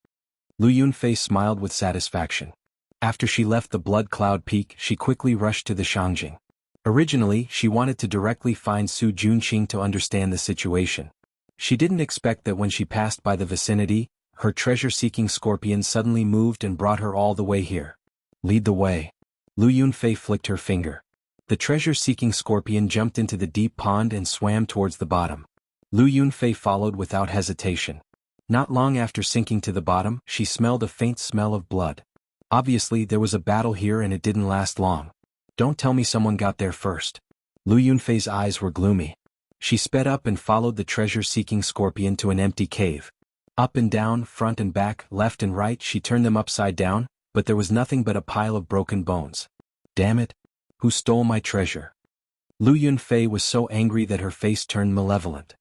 [SPEAKER 1] Lu Yunfei smiled with satisfaction. After she left the Blood Cloud Peak, she quickly rushed to the Shangjing. Originally, she wanted to directly find Su Junqing to understand the situation. She didn't expect that when she passed by the vicinity, her treasure-seeking scorpion suddenly moved and brought her all the way here. "Lead the way." Lu Yunfei flicked her finger. The treasure-seeking scorpion jumped into the deep pond and swam towards the bottom. Lu Yunfei followed without hesitation. Not long after sinking to the bottom, she smelled a faint smell of blood. Obviously, there was a battle here and it didn't last long. Don't tell me someone got there first. Lu Yunfei's eyes were gloomy. She sped up and followed the treasure-seeking scorpion to an empty cave. Up and down, front and back, left and right, she turned them upside down, but there was nothing but a pile of broken bones. "Damn it! Who stole my treasure?" Lu Yunfei was so angry that her face turned malevolent.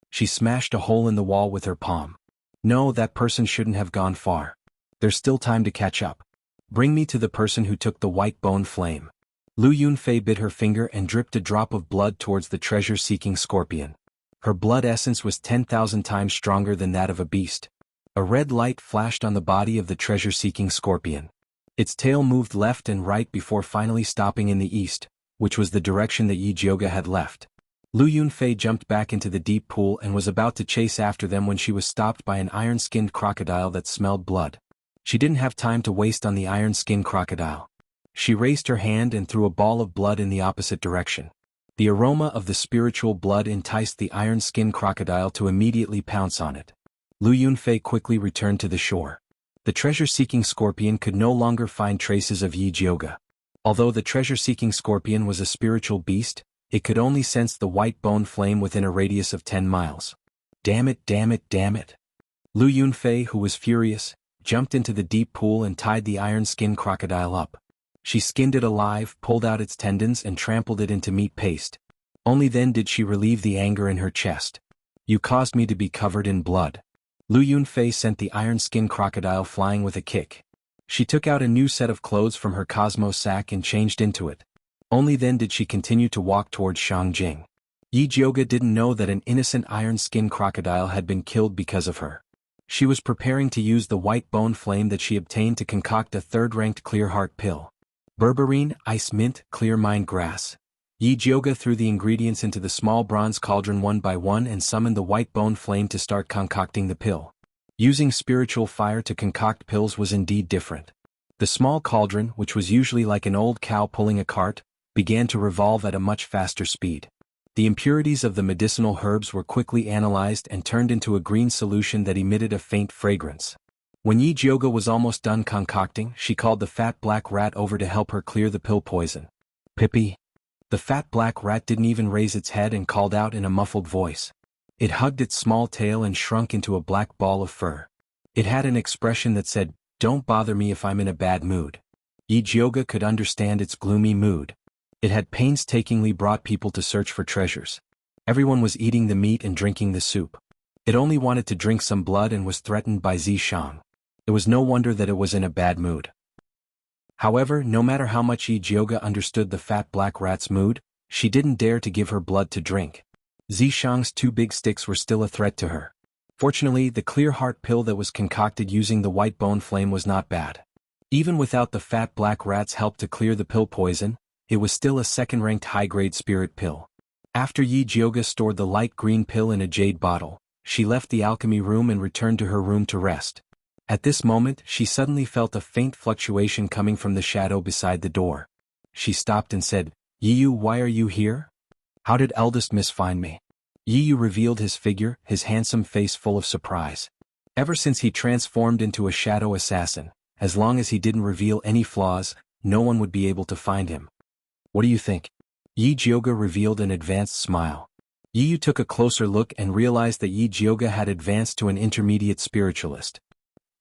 [SPEAKER 1] She smashed a hole in the wall with her palm. "No, that person shouldn't have gone far. There's still time to catch up. Bring me to the person who took the white bone flame." Lu Yunfei bit her finger and dripped a drop of blood towards the treasure-seeking scorpion. Her blood essence was 10,000 times stronger than that of a beast. A red light flashed on the body of the treasure-seeking scorpion. Its tail moved left and right before finally stopping in the east, which was the direction that Yi Jioge had left. Lu Yunfei jumped back into the deep pool and was about to chase after them when she was stopped by an iron-skinned crocodile that smelled blood. She didn't have time to waste on the iron-skinned crocodile. She raised her hand and threw a ball of blood in the opposite direction. The aroma of the spiritual blood enticed the iron-skinned crocodile to immediately pounce on it. Lu Yunfei quickly returned to the shore. The treasure-seeking scorpion could no longer find traces of Yi Jioge. Although the treasure-seeking scorpion was a spiritual beast, it could only sense the white bone flame within a radius of 10 miles. Damn it, damn it, damn it. Lu Yunfei, who was furious, jumped into the deep pool and tied the iron-skinned crocodile up. She skinned it alive, pulled out its tendons and trampled it into meat paste. Only then did she relieve the anger in her chest. You caused me to be covered in blood. Lu Yunfei sent the iron-skinned crocodile flying with a kick. She took out a new set of clothes from her cosmo sack and changed into it. Only then did she continue to walk towards Shangjing. Yi Jioga didn't know that an innocent iron-skinned crocodile had been killed because of her. She was preparing to use the white bone flame that she obtained to concoct a third-ranked clear heart pill. Berberine, ice mint, clear mind grass. Yi Jioga threw the ingredients into the small bronze cauldron one by one and summoned the white bone flame to start concocting the pill. Using spiritual fire to concoct pills was indeed different. The small cauldron, which was usually like an old cow pulling a cart, began to revolve at a much faster speed. The impurities of the medicinal herbs were quickly analyzed and turned into a green solution that emitted a faint fragrance. When Yi Jioga was almost done concocting, she called the fat black rat over to help her clear the pill poison. Pippi. The fat black rat didn't even raise its head and called out in a muffled voice. It hugged its small tail and shrunk into a black ball of fur. It had an expression that said, "Don't bother me if I'm in a bad mood." Yi Jioga could understand its gloomy mood. It had painstakingly brought people to search for treasures. Everyone was eating the meat and drinking the soup. It only wanted to drink some blood and was threatened by Zishang. It was no wonder that it was in a bad mood. However, no matter how much Yi Jioga understood the fat black rat's mood, she didn't dare to give her blood to drink. Zishang's 2 big sticks were still a threat to her. Fortunately, the clear heart pill that was concocted using the white bone flame was not bad. Even without the fat black rat's help to clear the pill poison, it was still a second-ranked high-grade spirit pill. After Yi Jioga stored the light green pill in a jade bottle, she left the alchemy room and returned to her room to rest. At this moment, she suddenly felt a faint fluctuation coming from the shadow beside the door. She stopped and said, "Yiyu, why are you here? How did eldest miss find me?" Yiyu revealed his figure, his handsome face full of surprise. Ever since he transformed into a shadow assassin, as long as he didn't reveal any flaws, no one would be able to find him. "What do you think?" Yi Jioga revealed an advanced smile. Yiyu took a closer look and realized that Yi Jioga had advanced to an intermediate spiritualist.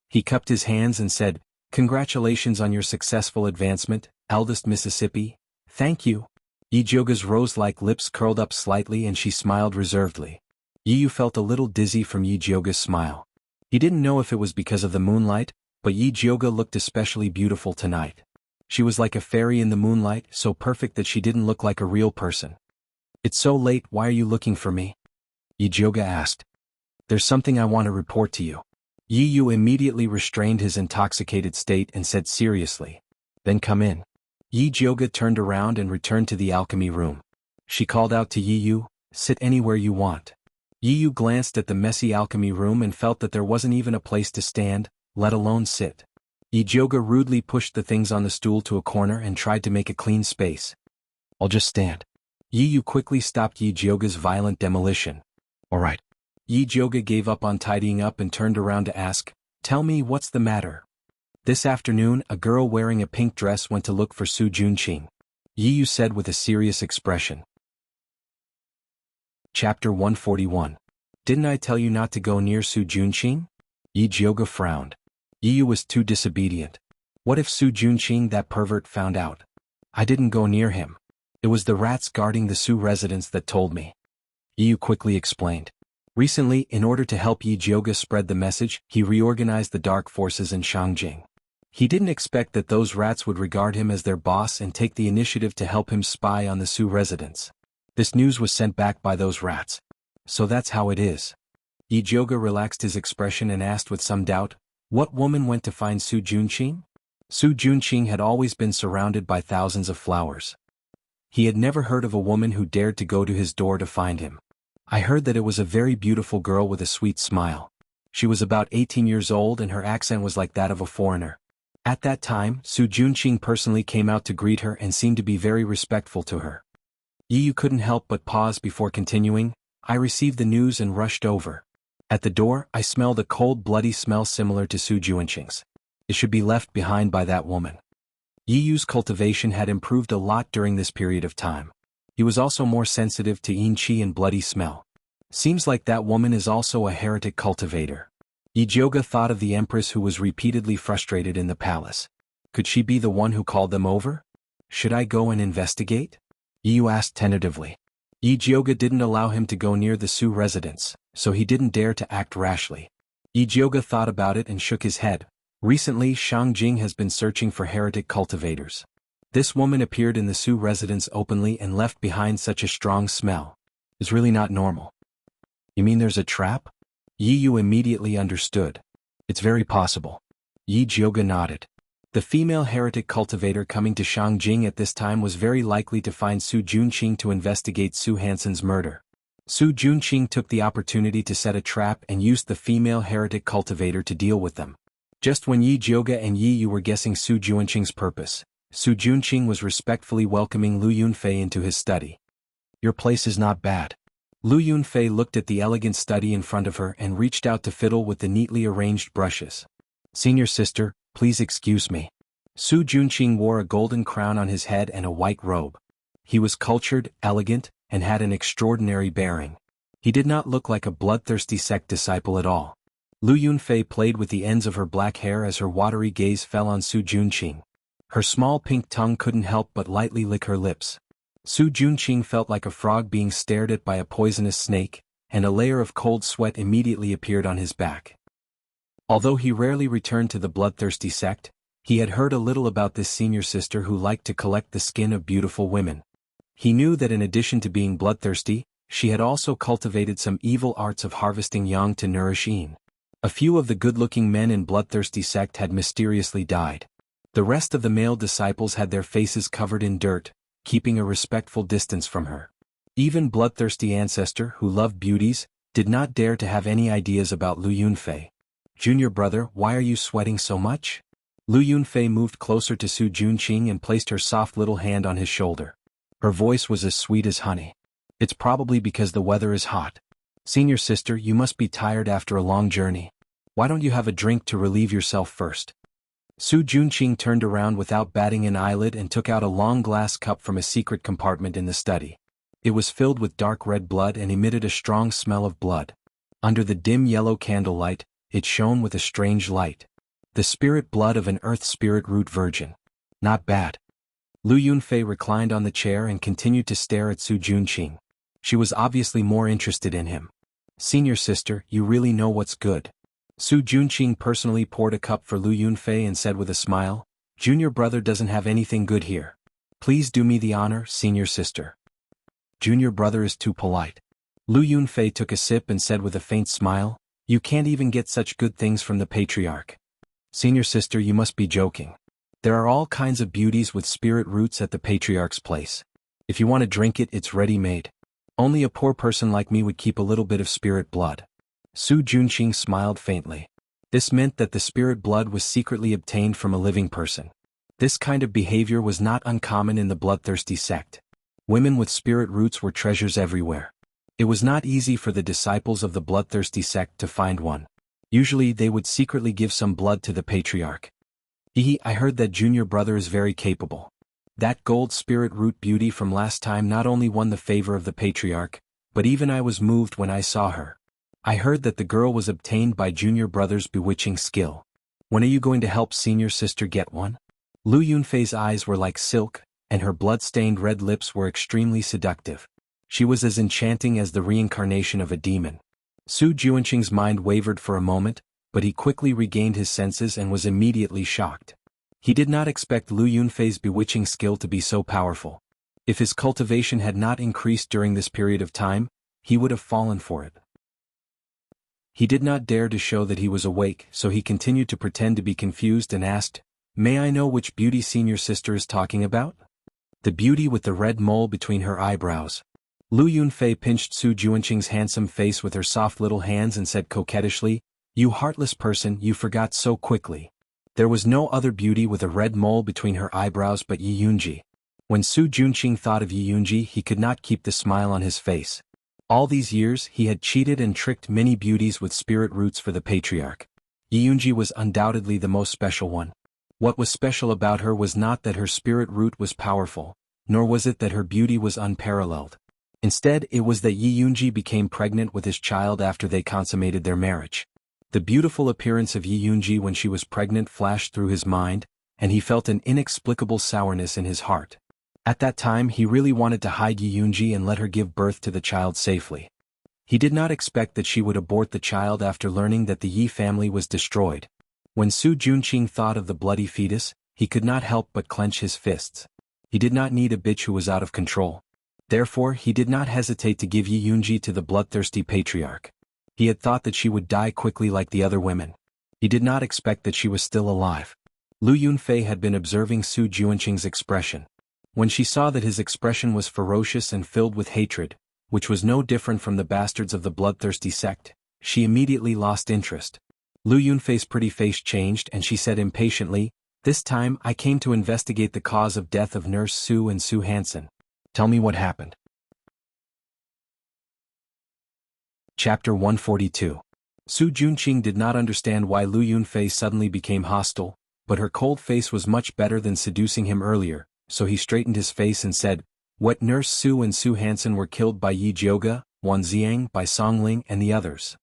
[SPEAKER 1] He cupped his hands and said, "Congratulations on your successful advancement, eldest Mississippi." "Thank you." Yi Jioga's rose-like lips curled up slightly and she smiled reservedly. Yiyu felt a little dizzy from Yi Jioga's smile. He didn't know if it was because of the moonlight, but Yi Jioga looked especially beautiful tonight. She was like a fairy in the moonlight, so perfect that she didn't look like a real person. "It's so late, why are you looking for me?" Yi Jioga asked. "There's something I want to report to you." Yiyu immediately restrained his intoxicated state and said seriously, "Then come in." Yi Jioga turned around and returned to the alchemy room. She called out to Yiyu, "Sit anywhere you want." Yiyu glanced at the messy alchemy room and felt that there wasn't even a place to stand, let alone sit. Yi Jioga rudely pushed the things on the stool to a corner and tried to make a clean space. "I'll just stand." Yiyu quickly stopped Yi Jioga's violent demolition. "All right." Yi Jioga gave up on tidying up and turned around to ask, "Tell me, what's the matter?" This afternoon, a girl wearing a pink dress went to look for Su Junqing. Yiyu said with a serious expression. Chapter 141. Didn't I tell you not to go near Su Junqing? Yi Jioga frowned. Yiyu was too disobedient. What if Su Junqing, that pervert, found out? I didn't go near him. It was the rats guarding the Su residence that told me. Yiyu quickly explained. Recently, in order to help Yi Jioga spread the message, he reorganized the dark forces in Shangjing. He didn't expect that those rats would regard him as their boss and take the initiative to help him spy on the Su residents. This news was sent back by those rats. So that's how it is. Yi Jioga relaxed his expression and asked with some doubt, "What woman went to find Su Junqing?" Su Junqing had always been surrounded by thousands of flowers. He had never heard of a woman who dared to go to his door to find him. I heard that it was a very beautiful girl with a sweet smile. She was about 18 years old and her accent was like that of a foreigner. At that time, Su Junqing personally came out to greet her and seemed to be very respectful to her. Yiyu couldn't help but pause before continuing. I received the news and rushed over. At the door, I smelled a cold bloody smell similar to Su Junqing's. It should be left behind by that woman. Yi Yu's cultivation had improved a lot during this period of time. He was also more sensitive to yin qi and bloody smell. Seems like that woman is also a heretic cultivator. Yi Jioge thought of the empress who was repeatedly frustrated in the palace. Could she be the one who called them over? Should I go and investigate? Yi Yu asked tentatively. Yi Jioge didn't allow him to go near the Su residence, so he didn't dare to act rashly. Yi Jioge thought about it and shook his head. Recently, Shang Jing has been searching for heretic cultivators. This woman appeared in the Su residence openly and left behind such a strong smell. It's really not normal. You mean there's a trap? Yi Yu immediately understood. It's very possible. Yi Jioge nodded. The female heretic cultivator coming to Shangjing at this time was very likely to find Su Junqing to investigate Su Hansen's murder. Su Junqing took the opportunity to set a trap and used the female heretic cultivator to deal with them. Just when Yi Jioge and Yi Yu were guessing Su Junqing's purpose, Su Junqing was respectfully welcoming Lu Yunfei into his study. Your place is not bad. Lu Yunfei looked at the elegant study in front of her and reached out to fiddle with the neatly arranged brushes. Senior sister, please excuse me. Su Junqing wore a golden crown on his head and a white robe. He was cultured, elegant, and had an extraordinary bearing. He did not look like a bloodthirsty sect disciple at all. Lu Yunfei played with the ends of her black hair as her watery gaze fell on Su Junqing. Her small pink tongue couldn't help but lightly lick her lips. Su Junqing felt like a frog being stared at by a poisonous snake, and a layer of cold sweat immediately appeared on his back. Although he rarely returned to the bloodthirsty sect, he had heard a little about this senior sister who liked to collect the skin of beautiful women. He knew that in addition to being bloodthirsty, she had also cultivated some evil arts of harvesting yang to nourish yin. A few of the good-looking men in bloodthirsty sect had mysteriously died. The rest of the male disciples had their faces covered in dirt, keeping a respectful distance from her. Even bloodthirsty ancestor, who loved beauties, did not dare to have any ideas about Lu Yunfei. Junior brother, why are you sweating so much? Lu Yunfei moved closer to Su Junqing and placed her soft little hand on his shoulder. Her voice was as sweet as honey. It's probably because the weather is hot. Senior sister, you must be tired after a long journey. Why don't you have a drink to relieve yourself first? Su Junqing turned around without batting an eyelid and took out a long glass cup from a secret compartment in the study. It was filled with dark red blood and emitted a strong smell of blood. Under the dim yellow candlelight, it shone with a strange light. The spirit blood of an earth spirit root virgin. Not bad. Lu Yunfei reclined on the chair and continued to stare at Su Junqing. She was obviously more interested in him. Senior sister, you really know what's good. Su Junqing personally poured a cup for Lu Yunfei and said with a smile, Junior brother doesn't have anything good here. Please do me the honor, senior sister. Junior brother is too polite. Lu Yunfei took a sip and said with a faint smile, you can't even get such good things from the patriarch. Senior sister, you must be joking. There are all kinds of beauties with spirit roots at the patriarch's place. If you want to drink it, it's ready-made. Only a poor person like me would keep a little bit of spirit blood. Su Junqing smiled faintly. This meant that the spirit blood was secretly obtained from a living person. This kind of behavior was not uncommon in the bloodthirsty sect. Women with spirit roots were treasures everywhere. It was not easy for the disciples of the bloodthirsty sect to find one. Usually they would secretly give some blood to the patriarch. I heard that junior brother is very capable. That gold spirit root beauty from last time not only won the favor of the patriarch, but even I was moved when I saw her. I heard that the girl was obtained by junior brother's bewitching skill. When are you going to help senior sister get one? Lu Yunfei's eyes were like silk, and her blood-stained red lips were extremely seductive. She was as enchanting as the reincarnation of a demon. Su Junqing's mind wavered for a moment, but he quickly regained his senses and was immediately shocked. He did not expect Lu Yunfei's bewitching skill to be so powerful. If his cultivation had not increased during this period of time, he would have fallen for it. He did not dare to show that he was awake, so he continued to pretend to be confused and asked, May I know which beauty senior sister is talking about? The beauty with the red mole between her eyebrows. Lu Yunfei pinched Su Junqing's handsome face with her soft little hands and said coquettishly, You heartless person, you forgot so quickly. There was no other beauty with a red mole between her eyebrows but Yi Yunji. When Su Junqing thought of Yi Yunji, he could not keep the smile on his face. All these years he had cheated and tricked many beauties with spirit roots for the patriarch. Yi Yunji was undoubtedly the most special one. What was special about her was not that her spirit root was powerful, nor was it that her beauty was unparalleled. Instead, it was that Yi Yunji became pregnant with his child after they consummated their marriage. The beautiful appearance of Yi Yunji when she was pregnant flashed through his mind, and he felt an inexplicable sourness in his heart. At that time he really wanted to hide Yi Yunji and let her give birth to the child safely. He did not expect that she would abort the child after learning that the Yi family was destroyed. When Su Junqing thought of the bloody fetus, he could not help but clench his fists. He did not need a bitch who was out of control. Therefore he did not hesitate to give Yi Yunji to the bloodthirsty patriarch. He had thought that she would die quickly like the other women. He did not expect that she was still alive. Lu Yunfei had been observing Su Junqing's expression. When she saw that his expression was ferocious and filled with hatred, which was no different from the bastards of the bloodthirsty sect, she immediately lost interest. Lu Yunfei's pretty face changed and she said impatiently, "This time I came to investigate the cause of death of Nurse Su and Su Hansen. Tell me what happened." Chapter 142. Su Junqing did not understand why Lu Yunfei suddenly became hostile, but her cold face was much better than seducing him earlier, so he straightened his face and said, "What, Nurse Su and Su Hansen were killed by Yi Jioga, Wan Ziang, by Songling and the others.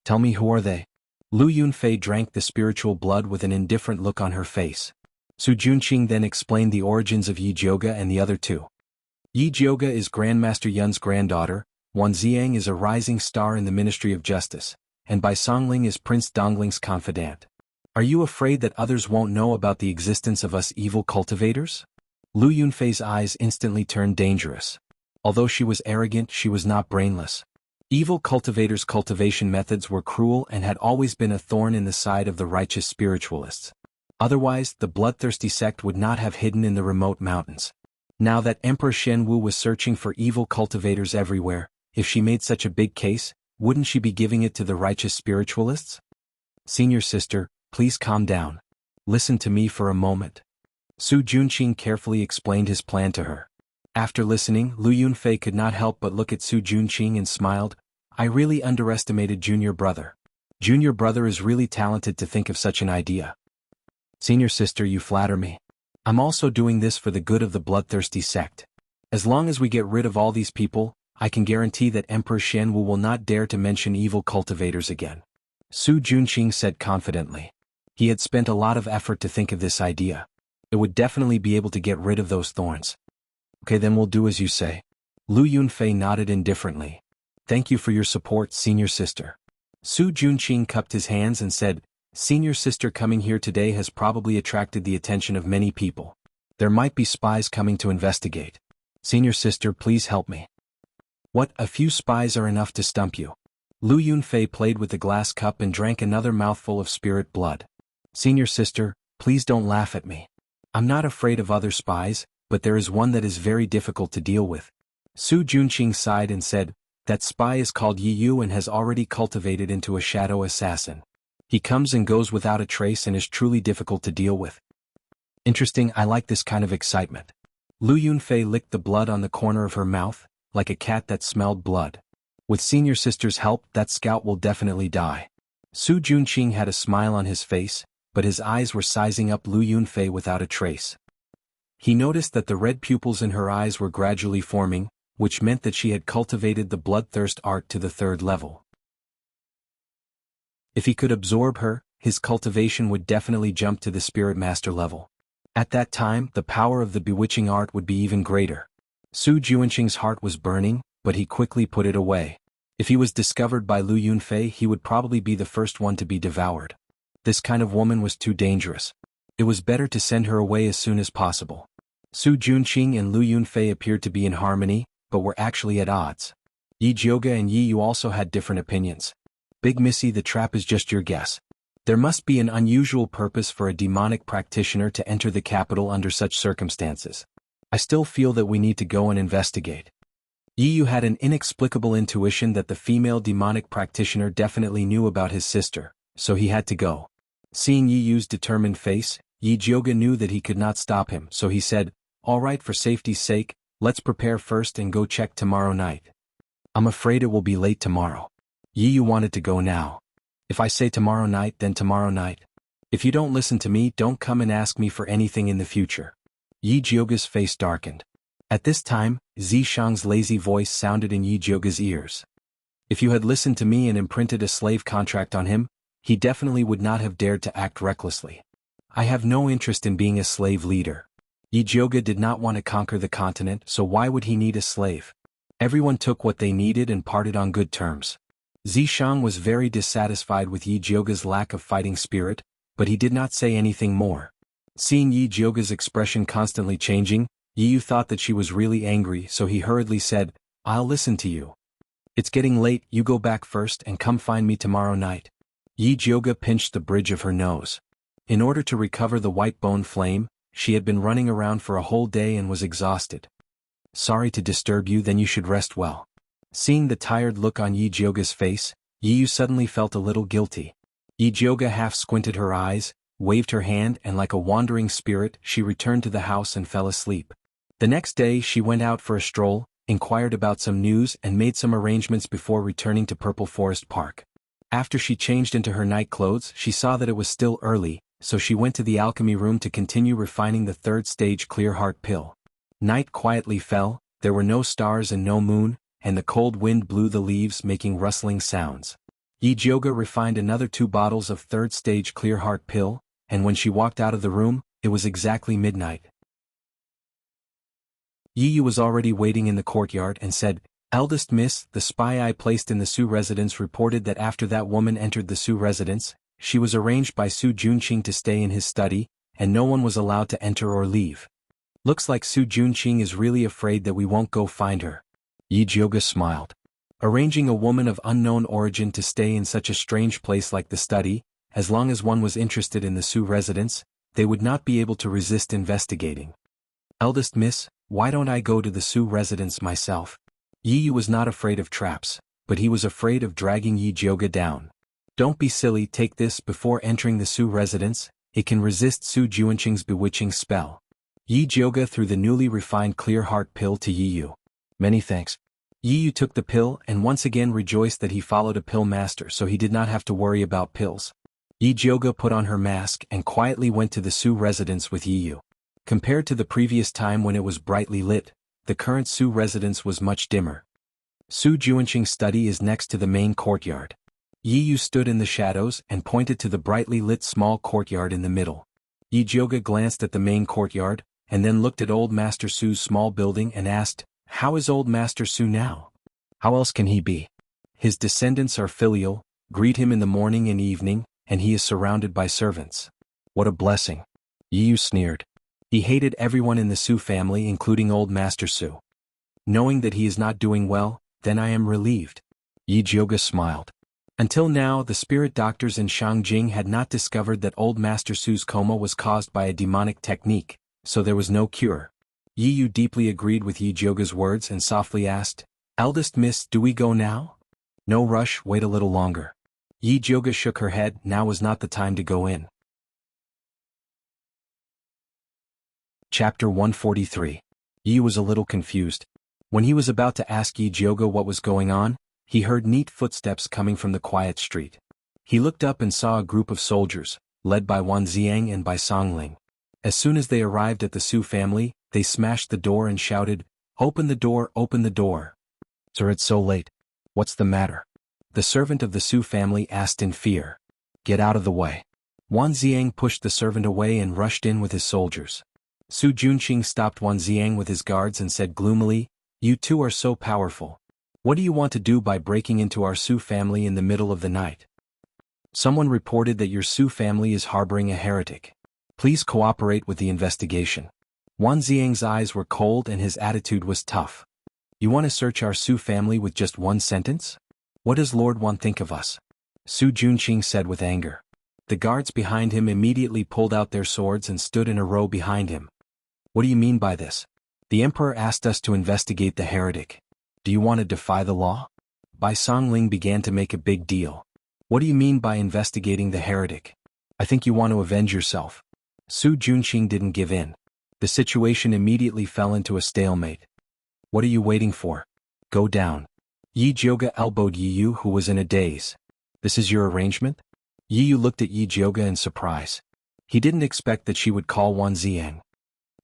[SPEAKER 1] Tell me, who are they?" Lu Yunfei drank the spiritual blood with an indifferent look on her face. Su Junqing then explained the origins of Yi Jioga and the other two. Yi Jioga is Grandmaster Yun's granddaughter, Wan Ziang is a rising star in the Ministry of Justice, and Bai Songling is Prince Dongling's confidant. Are you afraid that others won't know about the existence of us evil cultivators? Lu Yunfei's eyes instantly turned dangerous. Although she was arrogant, she was not brainless. Evil cultivators' cultivation methods were cruel and had always been a thorn in the side of the righteous spiritualists. Otherwise, the bloodthirsty sect would not have hidden in the remote mountains. Now that Emperor Shenwu was searching for evil cultivators everywhere, if she made such a big case, wouldn't she be giving it to the righteous spiritualists? Senior sister, please calm down. Listen to me for a moment. Su Junqing carefully explained his plan to her. After listening, Lu Yunfei could not help but look at Su Junqing and smiled. I really underestimated Junior Brother. Junior Brother is really talented to think of such an idea. Senior sister, you flatter me. I'm also doing this for the good of the bloodthirsty sect. As long as we get rid of all these people, I can guarantee that Emperor Shenwu will not dare to mention evil cultivators again. Su Junqing said confidently. He had spent a lot of effort to think of this idea. It would definitely be able to get rid of those thorns. Okay, then we'll do as you say. Lu Yunfei nodded indifferently. Thank you for your support, senior sister. Su Junqing cupped his hands and said, Senior sister coming here today has probably attracted the attention of many people. There might be spies coming to investigate. Senior sister, please help me. What, a few spies are enough to stump you? Lu Yunfei played with the glass cup and drank another mouthful of spirit blood. Senior sister, please don't laugh at me. I'm not afraid of other spies, but there is one that is very difficult to deal with. Su Junqing sighed and said, that spy is called Yi Yu and has already cultivated into a shadow assassin. He comes and goes without a trace and is truly difficult to deal with. Interesting, I like this kind of excitement. Lu Yunfei licked the blood on the corner of her mouth, like a cat that smelled blood. With senior sister's help, that scout will definitely die. Su Junqing had a smile on his face, but his eyes were sizing up Lu Yunfei without a trace. He noticed that the red pupils in her eyes were gradually forming, which meant that she had cultivated the bloodthirst art to the 3rd level. If he could absorb her, his cultivation would definitely jump to the spirit master level. At that time, the power of the bewitching art would be even greater. Su Junqing's heart was burning, but he quickly put it away. If he was discovered by Lu Yunfei, he would probably be the first one to be devoured. This kind of woman was too dangerous. It was better to send her away as soon as possible. Su Junqing and Lu Yunfei appeared to be in harmony, but were actually at odds. Yi Jioga and Yi Yu also had different opinions. Big Missy, the trap is just your guess. There must be an unusual purpose for a demonic practitioner to enter the capital under such circumstances. I still feel that we need to go and investigate. Yi Yu had an inexplicable intuition that the female demonic practitioner definitely knew about his sister, so he had to go. Seeing Yi Yu's determined face, Yi Jioga knew that he could not stop him, so he said, all right, for safety's sake, let's prepare first and go check tomorrow night. I'm afraid it will be late tomorrow. Yi Yu wanted to go now. If I say tomorrow night, then tomorrow night. If you don't listen to me, don't come and ask me for anything in the future. Yi Jioga's face darkened. At this time, Zishang's lazy voice sounded in Yi Jioga's ears. If you had listened to me and imprinted a slave contract on him, he definitely would not have dared to act recklessly. I have no interest in being a slave leader. Yi Jioga did not want to conquer the continent, so why would he need a slave? Everyone took what they needed and parted on good terms. Zishang was very dissatisfied with Yi Jioga's lack of fighting spirit, but he did not say anything more. Seeing Yi Jioga's expression constantly changing, Yi Yu thought that she was really angry, so he hurriedly said, "I'll listen to you. It's getting late, you go back first and come find me tomorrow night." Yi Jioga pinched the bridge of her nose. In order to recover the white bone flame, she had been running around for a whole day and was exhausted. "Sorry to disturb you, then you should rest well." Seeing the tired look on Yi Jioga's face, Yi Yu suddenly felt a little guilty. Yi Jioga half squinted her eyes, waved her hand, and like a wandering spirit, she returned to the house and fell asleep. The next day she went out for a stroll, inquired about some news and made some arrangements before returning to Purple Forest Park. After she changed into her night clothes, she saw that it was still early, so she went to the alchemy room to continue refining the third stage clear heart pill. Night quietly fell, there were no stars and no moon, and the cold wind blew the leaves making rustling sounds. Yi Jioga refined another 2 bottles of third stage clear heart pill, and when she walked out of the room, it was exactly midnight. Yi Yu was already waiting in the courtyard and said, "Eldest miss, the spy I placed in the Su residence reported that after that woman entered the Su residence, she was arranged by Su Junqing to stay in his study, and no one was allowed to enter or leave. Looks like Su Junqing is really afraid that we won't go find her." Yi Jioga smiled. Arranging a woman of unknown origin to stay in such a strange place like the study, as long as one was interested in the Su residence, they would not be able to resist investigating. "Eldest miss, why don't I go to the Su residence myself?" Yi Yu was not afraid of traps, but he was afraid of dragging Yi Jioga down. "Don't be silly, take this before entering the Su residence, it can resist Su Junqing's bewitching spell." Yi Jioga threw the newly refined clear heart pill to Yi Yu. "Many thanks." Yi Yu took the pill and once again rejoiced that he followed a pill master so he did not have to worry about pills. Yi Jioga put on her mask and quietly went to the Su residence with Yi Yu. Compared to the previous time when it was brightly lit, the current Su residence was much dimmer. Su Junqing's study is next to the main courtyard. Yi Yu stood in the shadows and pointed to the brightly lit small courtyard in the middle. Yi Jioga glanced at the main courtyard, and then looked at Old Master Su's small building and asked, "How is Old Master Su now? How else can he be? His descendants are filial, greet him in the morning and evening, and he is surrounded by servants. What a blessing." Yi Yu sneered. He hated everyone in the Su family including Old Master Su. "Knowing that he is not doing well, then I am relieved." Yi Jioga smiled. Until now the spirit doctors in Shangjing had not discovered that Old Master Su's coma was caused by a demonic technique, so there was no cure. Yi Yu deeply agreed with Yi Jioga's words and softly asked, "Eldest miss, do we go now?" "No rush, wait a little longer." Yi Jioga shook her head, now was not the time to go in. Chapter 143. Yi was a little confused. When he was about to ask Yi Jioga what was going on, he heard neat footsteps coming from the quiet street. He looked up and saw a group of soldiers, led by Wan Ziang and by Song Ling. As soon as they arrived at the Su family, they smashed the door and shouted, "Open the door, open the door." "Sir, it's so late. What's the matter?" the servant of the Su family asked in fear. "Get out of the way." Wan Ziang pushed the servant away and rushed in with his soldiers. Su Junqing stopped Wan Ziang with his guards and said gloomily, "You two are so powerful. What do you want to do by breaking into our Su family in the middle of the night?" "Someone reported that your Su family is harboring a heretic. Please cooperate with the investigation." Wan Ziang's eyes were cold and his attitude was tough. "You want to search our Su family with just one sentence? What does Lord Wan think of us?" Su Junqing said with anger. The guards behind him immediately pulled out their swords and stood in a row behind him. "What do you mean by this? The Emperor asked us to investigate the heretic. Do you want to defy the law?" Bai Songling began to make a big deal. "What do you mean by investigating the heretic? I think you want to avenge yourself." Su Junqing didn't give in. The situation immediately fell into a stalemate. "What are you waiting for? Go down." Yi Jioga elbowed Yi Yu, who was in a daze. "This is your arrangement?" Yi Yu looked at Yi Jioga in surprise. He didn't expect that she would call Wan Ziang.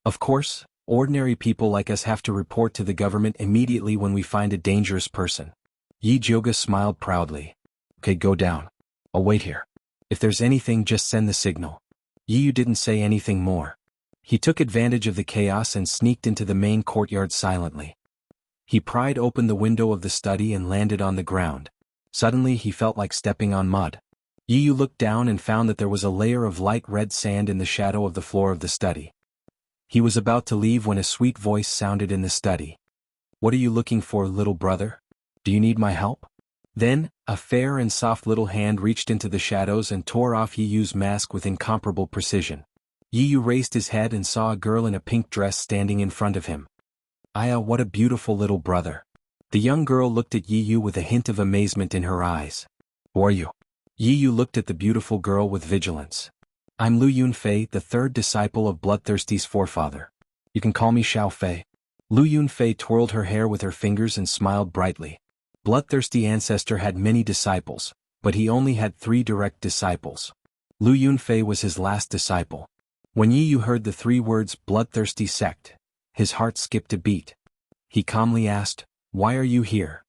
[SPEAKER 1] Of course, ordinary people like us have to report to the government immediately when we find a dangerous person. Yi Jioga smiled proudly. Okay, go down. I'll wait here. If there's anything, just send the signal. Yi Yu didn't say anything more. He took advantage of the chaos and sneaked into the main courtyard silently. He pried open the window of the study and landed on the ground. Suddenly he felt like stepping on mud. Yi Yu looked down and found that there was a layer of light red sand in the shadow of the floor of the study. He was about to leave when a sweet voice sounded in the study. What are you looking for, little brother? Do you need my help? Then, a fair and soft little hand reached into the shadows and tore off Yi Yu's mask with incomparable precision. Yi Yu raised his head and saw a girl in a pink dress standing in front of him. Aya, what a beautiful little brother. The young girl looked at Yi Yu with a hint of amazement in her eyes. Who are you? Yi Yu looked at the beautiful girl with vigilance. I'm Lu Yunfei, the third disciple of Bloodthirsty's forefather. You can call me Xiao Fei. Lu Yunfei twirled her hair with her fingers and smiled brightly. Bloodthirsty ancestor had many disciples, but he only had 3 direct disciples. Lu Yunfei was his last disciple. When Yi Yu heard the 3 words bloodthirsty sect, his heart skipped a beat. He calmly asked, why are you here?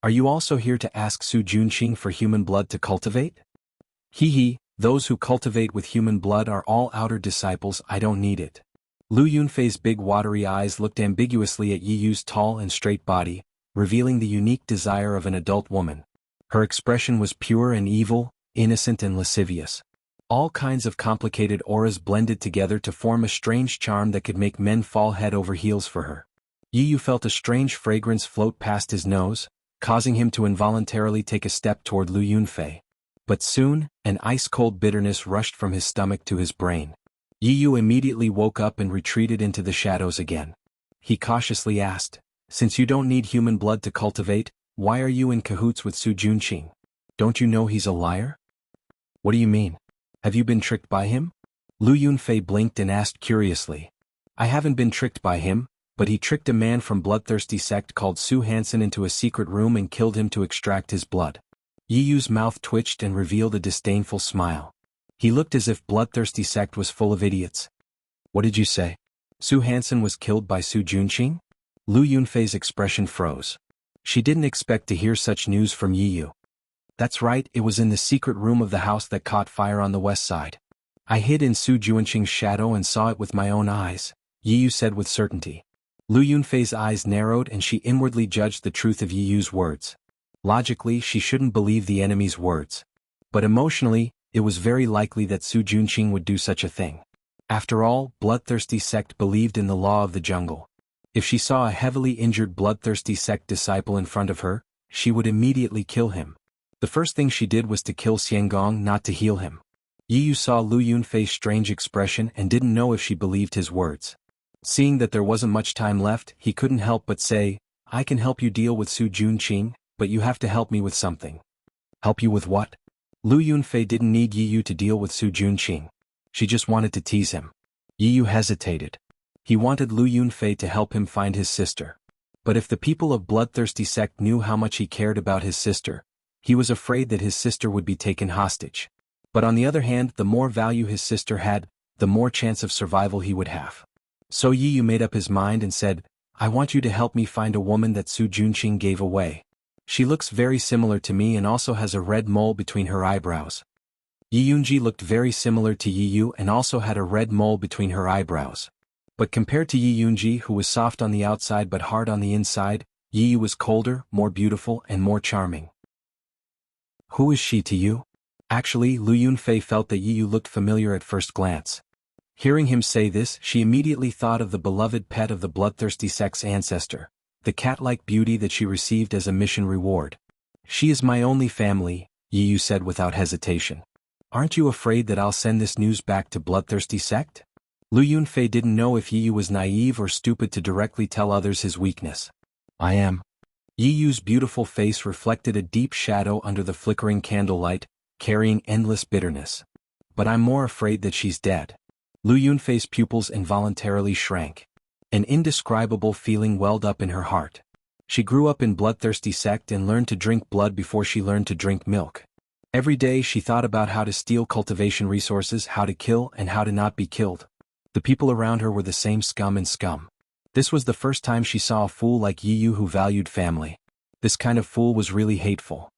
[SPEAKER 1] Are you also here to ask Su Junqing for human blood to cultivate? Hee, those who cultivate with human blood are all outer disciples, I don't need it. Lu Yunfei's big watery eyes looked ambiguously at Yi Yu's tall and straight body, revealing the unique desire of an adult woman. Her expression was pure and evil, innocent and lascivious. All kinds of complicated auras blended together to form a strange charm that could make men fall head over heels for her. Yi Yu felt a strange fragrance float past his nose, causing him to involuntarily take a step toward Lu Yunfei. But soon, an ice-cold bitterness rushed from his stomach to his brain. Yi Yu immediately woke up and retreated into the shadows again. He cautiously asked, since you don't need human blood to cultivate, why are you in cahoots with Su Junqing? Don't you know he's a liar? What do you mean? Have you been tricked by him? Lu Yunfei blinked and asked curiously. I haven't been tricked by him, but he tricked a man from Bloodthirsty sect called Su Hansen into a secret room and killed him to extract his blood. Yi Yu's mouth twitched and revealed a disdainful smile. He looked as if Bloodthirsty sect was full of idiots. What did you say? Su Hansen was killed by Su Junqing? Lu Yunfei's expression froze. She didn't expect to hear such news from Yi Yu. That's right, it was in the secret room of the house that caught fire on the west side. I hid in Su Junqing's shadow and saw it with my own eyes, Yi Yu said with certainty. Lu Yunfei's eyes narrowed and she inwardly judged the truth of Yi Yu's words. Logically, she shouldn't believe the enemy's words. But emotionally, it was very likely that Su Junqing would do such a thing. After all, Bloodthirsty sect believed in the law of the jungle. If she saw a heavily injured Bloodthirsty sect disciple in front of her, she would immediately kill him. The first thing she did was to kill Xiangong, not to heal him. Yi Yu saw Lu Yunfei's strange expression and didn't know if she believed his words. Seeing that there wasn't much time left, he couldn't help but say, I can help you deal with Su Junqing, but you have to help me with something. Help you with what? Lu Yunfei didn't need Yi Yu to deal with Su Junqing. She just wanted to tease him. Yi Yu hesitated. He wanted Lu Yunfei to help him find his sister. But if the people of Bloodthirsty sect knew how much he cared about his sister, he was afraid that his sister would be taken hostage. But on the other hand, the more value his sister had, the more chance of survival he would have. So Yi Yu made up his mind and said, I want you to help me find a woman that Su Junqing gave away. She looks very similar to me and also has a red mole between her eyebrows. Yi Yunji looked very similar to Yi Yu and also had a red mole between her eyebrows. But compared to Yi Yunji, who was soft on the outside but hard on the inside, Yi Yu was colder, more beautiful and more charming. Who is she to you? Actually, Lu Yunfei felt that Yi Yu looked familiar at first glance. Hearing him say this, she immediately thought of the beloved pet of the Bloodthirsty sect's ancestor, the cat-like beauty that she received as a mission reward. She is my only family, Yi Yu said without hesitation. Aren't you afraid that I'll send this news back to Bloodthirsty sect? Lu Yunfei didn't know if Yi Yu was naive or stupid to directly tell others his weakness. I am. Yi Yu's beautiful face reflected a deep shadow under the flickering candlelight, carrying endless bitterness. But I'm more afraid that she's dead. Lu Yunfei's pupils involuntarily shrank. An indescribable feeling welled up in her heart. She grew up in Bloodthirsty sect and learned to drink blood before she learned to drink milk. Every day she thought about how to steal cultivation resources, how to kill and how to not be killed. The people around her were the same scum and scum. This was the first time she saw a fool like Yi Yu who valued family. This kind of fool was really hateful.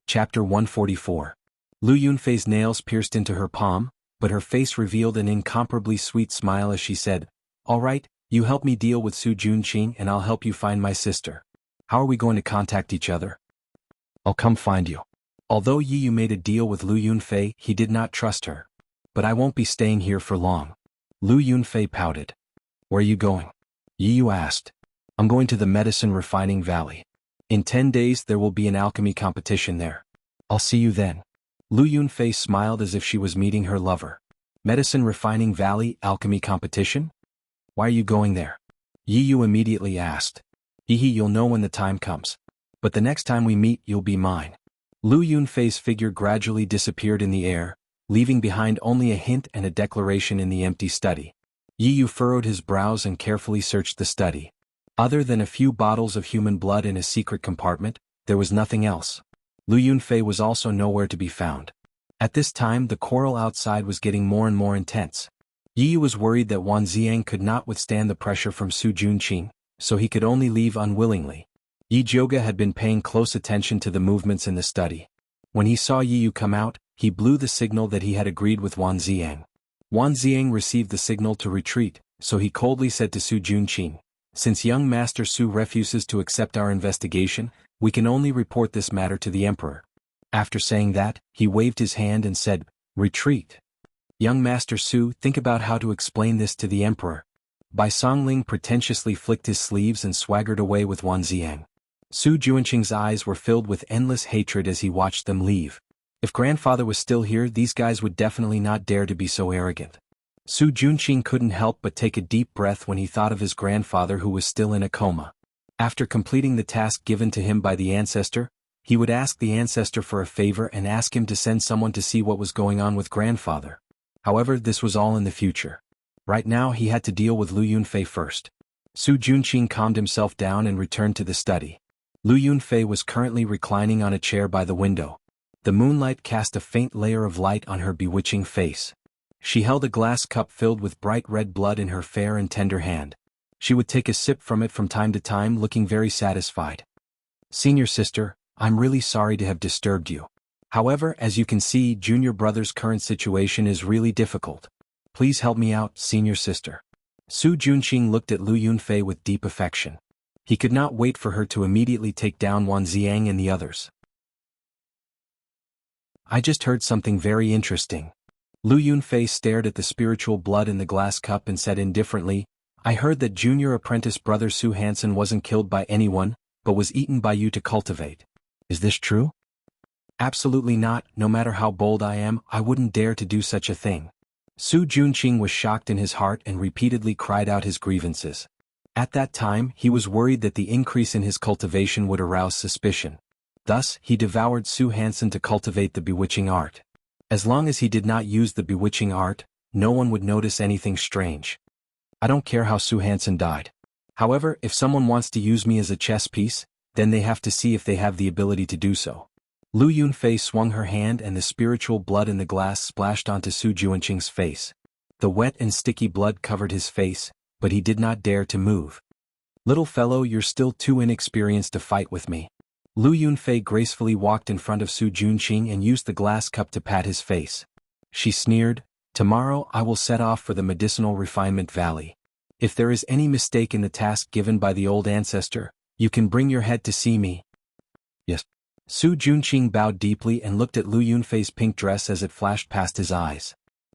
[SPEAKER 1] Chapter 144. Lu Yunfei's nails pierced into her palm, but her face revealed an incomparably sweet smile as she said, "All right, you help me deal with Su Junqing and I'll help you find my sister. How are we going to contact each other?" "I'll come find you." Although Yi Yu made a deal with Lu Yunfei, he did not trust her. "But I won't be staying here for long." Lu Yunfei pouted. "Where are you going?" Yi Yu asked. "I'm going to the Medicine Refining Valley. In 10 days there will be an alchemy competition there. I'll see you then." Lu Yunfei smiled as if she was meeting her lover. Medicine Refining Valley alchemy competition? Why are you going there? Yi Yu immediately asked. You'll know when the time comes. But the next time we meet you'll be mine." Lu Yunfei's figure gradually disappeared in the air, leaving behind only a hint and a declaration in the empty study. Yi Yu furrowed his brows and carefully searched the study. Other than a few bottles of human blood in a secret compartment, there was nothing else. Lu Yunfei was also nowhere to be found. At this time the quarrel outside was getting more and more intense. Yi Yu was worried that Wan Ziang could not withstand the pressure from Su Junqing, so he could only leave unwillingly. Yi Jioga had been paying close attention to the movements in the study. When he saw Yi Yu come out, he blew the signal that he had agreed with Wan Ziang. Wan Ziang received the signal to retreat, so he coldly said to Su Junqing, "Since young Master Su refuses to accept our investigation, we can only report this matter to the Emperor." After saying that, he waved his hand and said, "Retreat. Young Master Su, think about how to explain this to the Emperor." Bai Songling pretentiously flicked his sleeves and swaggered away with Wan Ziang. Su Junqing's eyes were filled with endless hatred as he watched them leave. If grandfather was still here, these guys would definitely not dare to be so arrogant. Su Junqing couldn't help but take a deep breath when he thought of his grandfather who was still in a coma. After completing the task given to him by the ancestor, he would ask the ancestor for a favor and ask him to send someone to see what was going on with grandfather. However, this was all in the future. Right now he had to deal with Lu Yunfei first. Su Junqing calmed himself down and returned to the study. Lu Yunfei was currently reclining on a chair by the window. The moonlight cast a faint layer of light on her bewitching face. She held a glass cup filled with bright red blood in her fair and tender hand. She would take a sip from it from time to time, looking very satisfied. "Senior sister, I'm really sorry to have disturbed you. However, as you can see, junior brother's current situation is really difficult. Please help me out, senior sister." Su Junqing looked at Lu Yunfei with deep affection. He could not wait for her to immediately take down Wan Ziang and the others. "I just heard something very interesting." Lu Yunfei stared at the spiritual blood in the glass cup and said indifferently, "I heard that junior apprentice brother Su Hansen wasn't killed by anyone, but was eaten by you to cultivate. Is this true?" "Absolutely not. No matter how bold I am, I wouldn't dare to do such a thing." Su Junqing was shocked in his heart and repeatedly cried out his grievances. At that time, he was worried that the increase in his cultivation would arouse suspicion. Thus, he devoured Su Hansen to cultivate the bewitching art. As long as he did not use the bewitching art, no one would notice anything strange. I don't care how Su Hansen died. However, if someone wants to use me as a chess piece, then they have to see if they have the ability to do so. Lu Yunfei swung her hand and the spiritual blood in the glass splashed onto Su Junqing's face. The wet and sticky blood covered his face, but he did not dare to move. "Little fellow, you're still too inexperienced to fight with me." Lu Yunfei gracefully walked in front of Su Junqing and used the glass cup to pat his face. She sneered, "Tomorrow I will set off for the Medicinal Refinement Valley. If there is any mistake in the task given by the old ancestor, you can bring your head to see me." "Yes." Su Junqing bowed deeply and looked at Lu Yunfei's pink dress as it flashed past his eyes.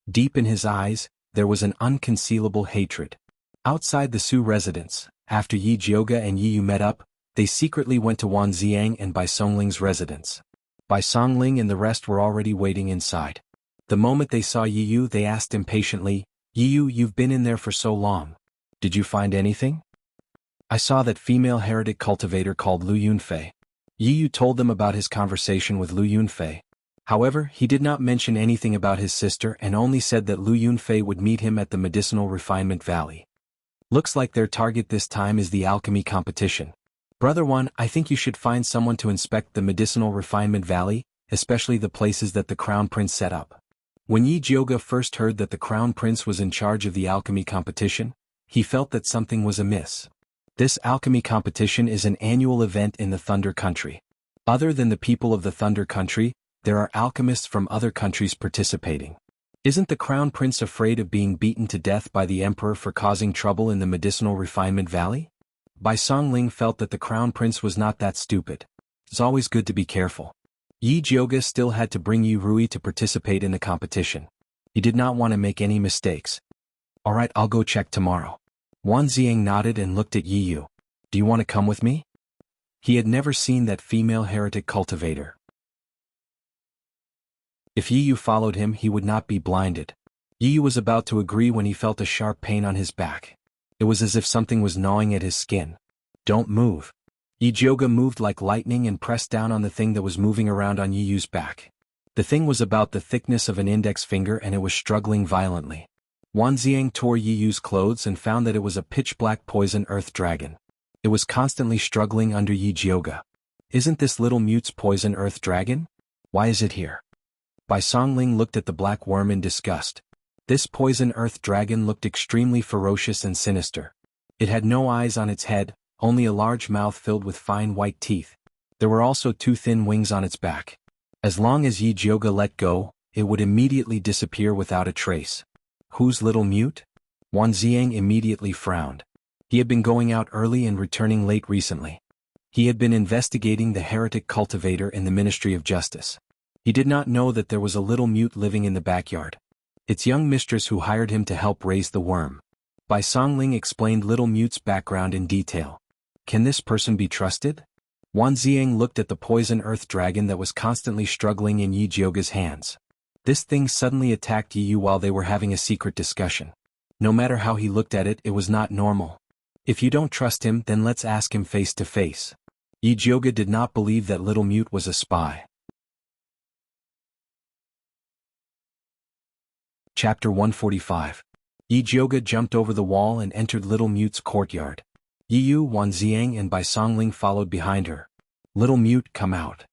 [SPEAKER 1] Deep in his eyes, there was an unconcealable hatred. Outside the Su residence, after Yi Jioga and Yi Yu met up, they secretly went to Wan Ziang and Bai Songling's residence. Bai Songling and the rest were already waiting inside. The moment they saw Yi Yu, they asked impatiently, "Yi Yu, you've been in there for so long. Did you find anything?" "I saw that female heretic cultivator called Lu Yunfei." Yi Yu told them about his conversation with Lu Yunfei. However, he did not mention anything about his sister and only said that Lu Yunfei would meet him at the Medicinal Refinement Valley. Looks like their target this time is the alchemy competition. Brother One, I think you should find someone to inspect the medicinal refinement valley, especially the places that the Crown Prince set up. When Yi Jioga first heard that the Crown Prince was in charge of the alchemy competition, he felt that something was amiss. This alchemy competition is an annual event in the Thunder Country. Other than the people of the Thunder Country, there are alchemists from other countries participating. Isn't the Crown Prince afraid of being beaten to death by the Emperor for causing trouble in the medicinal refinement valley? Bai Songling felt that the Crown Prince was not that stupid. It's always good to be careful. Yi Jioga still had to bring Yi Rui to participate in the competition. He did not want to make any mistakes. Alright, I'll go check tomorrow. Wan Ziang nodded and looked at Yi Yu. Do you want to come with me? He had never seen that female heretic cultivator. If Yi Yu followed him, he would not be blinded. Yi Yu was about to agree when he felt a sharp pain on his back. It was as if something was gnawing at his skin. Don't move. Yi Jioga moved like lightning and pressed down on the thing that was moving around on Yi Yu's back. The thing was about the thickness of an index finger and it was struggling violently. Wan Ziang tore Yi Yu's clothes and found that it was a pitch-black poison earth dragon. It was constantly struggling under Yi Jioga. Isn't this little mute's poison earth dragon? Why is it here? Bai Songling looked at the black worm in disgust. This poison earth dragon looked extremely ferocious and sinister. It had no eyes on its head, only a large mouth filled with fine white teeth. There were also 2 thin wings on its back. As long as Yi Jioga let go, it would immediately disappear without a trace. Whose little mute? Wan Ziang immediately frowned. He had been going out early and returning late recently. He had been investigating the heretic cultivator in the Ministry of Justice. He did not know that there was a little mute living in the backyard. Its young mistress who hired him to help raise the worm. Bai Songling explained little mute's background in detail. Can this person be trusted? Wan Ziang looked at the poison earth dragon that was constantly struggling in Yi Jioga's hands. This thing suddenly attacked Yi Yu while they were having a secret discussion. No matter how he looked at it, it was not normal. If you don't trust him, then let's ask him face to face. Yi Jioga did not believe that little mute was a spy. Chapter 145. Yi Jioga jumped over the wall and entered little mute's courtyard. Yi Yu, Wan Ziang and Bai Songling followed behind her. Little mute, come out.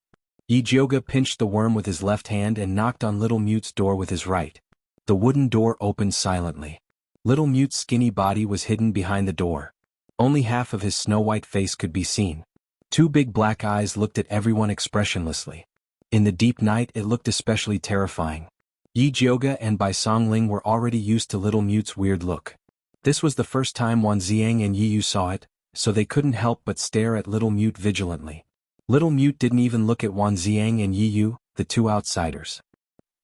[SPEAKER 1] Yi Jioga pinched the worm with his left hand and knocked on little mute's door with his right. The wooden door opened silently. Little mute's skinny body was hidden behind the door. Only half of his snow-white face could be seen. 2 big black eyes looked at everyone expressionlessly. In the deep night it looked especially terrifying. Yi Jioga and Bai Songling were already used to little mute's weird look. This was the first time Wan Ziang and Yi Yu saw it, so they couldn't help but stare at little mute vigilantly. Little mute didn't even look at Wan Ziang and Yi Yu, the 2 outsiders.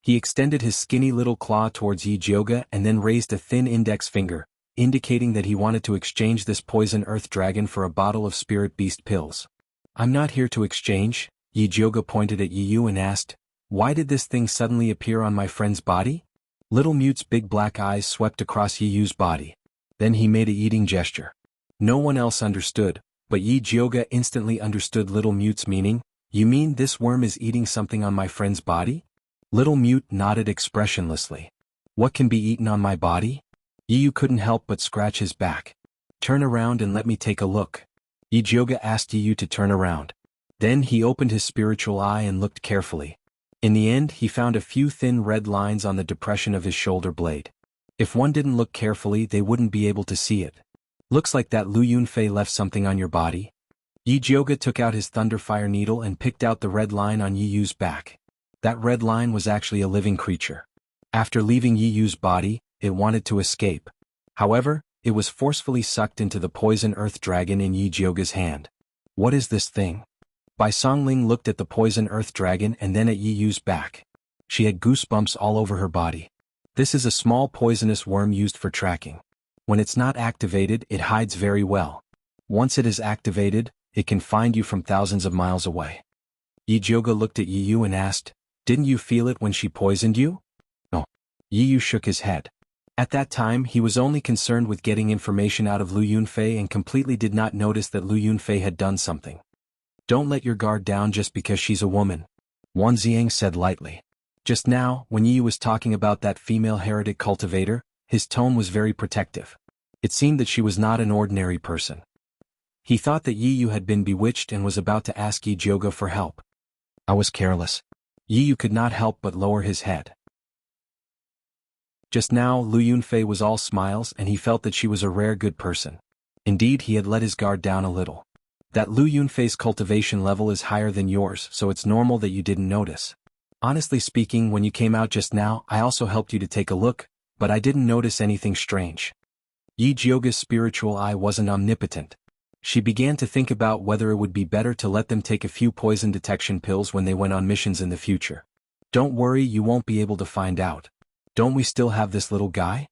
[SPEAKER 1] He extended his skinny little claw towards Yi Jioga and then raised a thin index finger, indicating that he wanted to exchange this poison earth dragon for a bottle of spirit beast pills. I'm not here to exchange, Yi Jioga pointed at Yi Yu and asked, why did this thing suddenly appear on my friend's body? Little mute's big black eyes swept across Yi Yu's body. Then he made a eating gesture. No one else understood, but Yi Jioga instantly understood little mute's meaning. You mean this worm is eating something on my friend's body? Little mute nodded expressionlessly. What can be eaten on my body? Yi Yu couldn't help but scratch his back. Turn around and let me take a look. Yi Jioga asked Yi Yu to turn around. Then he opened his spiritual eye and looked carefully. In the end, he found a few thin red lines on the depression of his shoulder blade. If one didn't look carefully, they wouldn't be able to see it. Looks like that Lu Yunfei left something on your body. Yi Jioga took out his thunderfire needle and picked out the red line on Yi Yu's back. That red line was actually a living creature. After leaving Yi Yu's body, it wanted to escape. However, it was forcefully sucked into the poison earth dragon in Yi Jioga's hand. What is this thing? Bai Songling looked at the poison earth dragon and then at Yi Yu's back. She had goosebumps all over her body. This is a small poisonous worm used for tracking. When it's not activated, it hides very well. Once it is activated, it can find you from thousands of miles away. Yi Jioga looked at Yi Yu and asked, didn't you feel it when she poisoned you? No. Yi Yu shook his head. At that time, he was only concerned with getting information out of Lu Yunfei and completely did not notice that Lu Yunfei had done something. Don't let your guard down just because she's a woman, Wan Ziang said lightly. Just now, when Yi Yu was talking about that female heretic cultivator, his tone was very protective. It seemed that she was not an ordinary person. He thought that Yi Yu had been bewitched and was about to ask Yi Jioga for help. I was careless. Yi Yu could not help but lower his head. Just now Lu Yunfei was all smiles and he felt that she was a rare good person. Indeed, he had let his guard down a little. That Lu Yunfei's cultivation level is higher than yours, so it's normal that you didn't notice. Honestly speaking, when you came out just now, I also helped you to take a look, but I didn't notice anything strange. Yi Jioga's spiritual eye wasn't omnipotent. She began to think about whether it would be better to let them take a few poison detection pills when they went on missions in the future. Don't worry, you won't be able to find out. Don't we still have this little guy?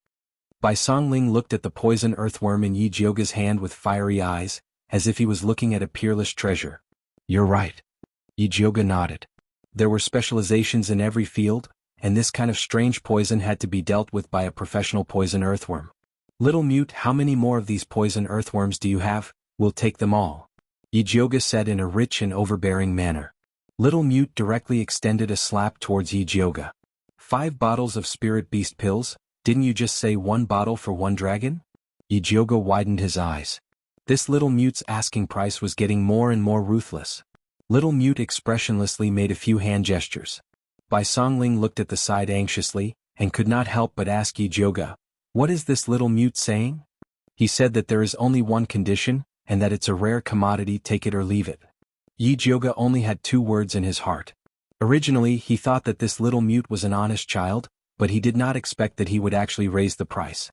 [SPEAKER 1] Bai Songling looked at the poison earthworm in Yi Jioga's hand with fiery eyes, as if he was looking at a peerless treasure. You're right. Yi Jioga nodded. There were specializations in every field, and this kind of strange poison had to be dealt with by a professional poison earthworm. Little Mute, how many more of these poison earthworms do you have? We'll take them all. Yi Jioga said in a rich and overbearing manner. Little Mute directly extended a slap towards Yi Jioga. 5 bottles of spirit beast pills? Didn't you just say 1 bottle for 1 dragon? Yi Jioga widened his eyes. This Little Mute's asking price was getting more and more ruthless. Little Mute expressionlessly made a few hand gestures. Bai Songling looked at the side anxiously, and could not help but ask Yi Jioga, what is this Little Mute saying? He said that there is only one condition, and that it's a rare commodity, take it or leave it. Yi Jioga only had 2 words in his heart. Originally he thought that this Little Mute was an honest child, but he did not expect that he would actually raise the price.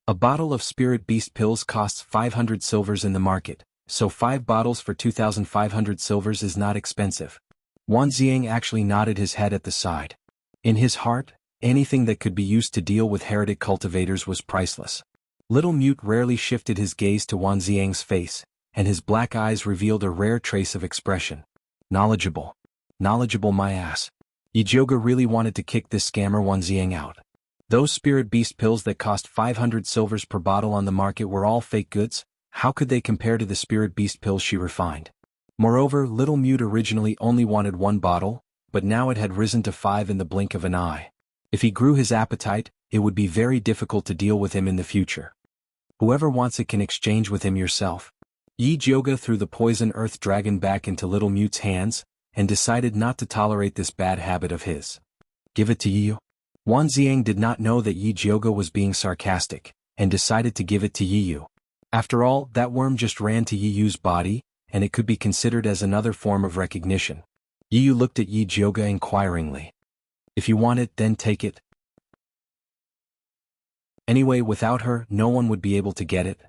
[SPEAKER 1] A bottle of spirit beast pills costs 500 silvers in the market, so 5 bottles for 2,500 silvers is not expensive. Wan Ziang actually nodded his head at the side. In his heart, anything that could be used to deal with heretic cultivators was priceless. Little Mute rarely shifted his gaze to Wan Ziang's face, and his black eyes revealed a rare trace of expression. Knowledgeable. Knowledgeable my ass. Yi Jioga really wanted to kick this scammer Wan Ziang out. Those spirit beast pills that cost 500 silvers per bottle on the market were all fake goods. How could they compare to the spirit beast pills she refined? Moreover, Little Mute originally only wanted 1 bottle, but now it had risen to 5 in the blink of an eye. If he grew his appetite, it would be very difficult to deal with him in the future. Whoever wants it can exchange with him yourself. Yi Jioga threw the poison earth dragon back into Little Mute's hands, and decided not to tolerate this bad habit of his. Give it to Yi Yu. Wan Ziang did not know that Yi Jioga was being sarcastic, and decided to give it to Yi Yu. After all, that worm just ran to Yi Yu's body, and it could be considered as another form of recognition. Yi Yu looked at Yi Jioga inquiringly. If you want it, then take it. Anyway, without her, no one would be able to get it.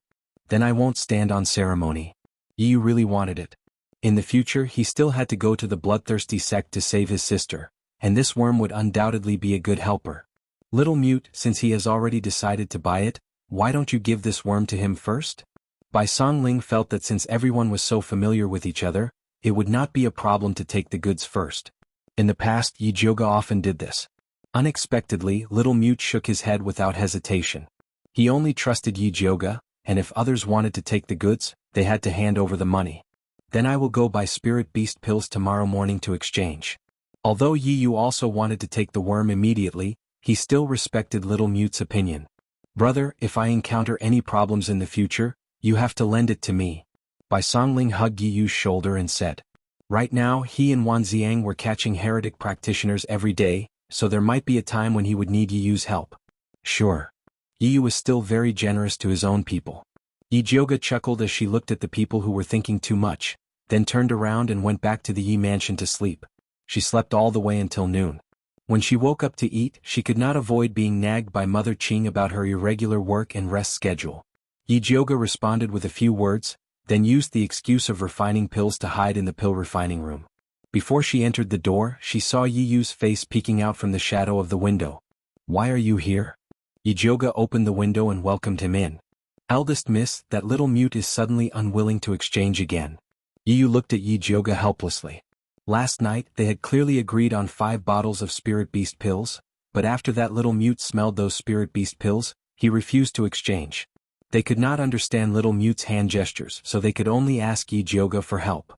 [SPEAKER 1] Then I won't stand on ceremony. Yi Yu really wanted it. In the future, he still had to go to the bloodthirsty sect to save his sister, and this worm would undoubtedly be a good helper. Little Mute, since he has already decided to buy it, why don't you give this worm to him first? Bai Songling felt that since everyone was so familiar with each other, it would not be a problem to take the goods first. In the past, Yi Jioga often did this. Unexpectedly, Little Mute shook his head without hesitation. He only trusted Yi Jioga, and if others wanted to take the goods, they had to hand over the money. Then I will go buy spirit beast pills tomorrow morning to exchange. Although Yi Yu also wanted to take the worm immediately, he still respected Little Mute's opinion. Brother, if I encounter any problems in the future, you have to lend it to me. Bai Songling hugged Yi Yu's shoulder and said. Right now he and Wan Ziang were catching heretic practitioners every day, so there might be a time when he would need Yi Yu's help. Sure. Yi Yu was still very generous to his own people. Yi Jioga chuckled as she looked at the people who were thinking too much, then turned around and went back to the Yi mansion to sleep. She slept all the way until noon. When she woke up to eat, she could not avoid being nagged by Mother Qing about her irregular work and rest schedule. Yi Jioga responded with a few words, then used the excuse of refining pills to hide in the pill refining room. Before she entered the door, she saw Yi Yu's face peeking out from the shadow of the window. Why are you here? Yi Jioga opened the window and welcomed him in. Eldest miss, that Little Mute is suddenly unwilling to exchange again. Yi Yu looked at Yi Jioga helplessly. Last night, they had clearly agreed on 5 bottles of spirit beast pills, but after that Little Mute smelled those spirit beast pills, he refused to exchange. They could not understand Little Mute's hand gestures, so they could only ask Yi Jioga for help.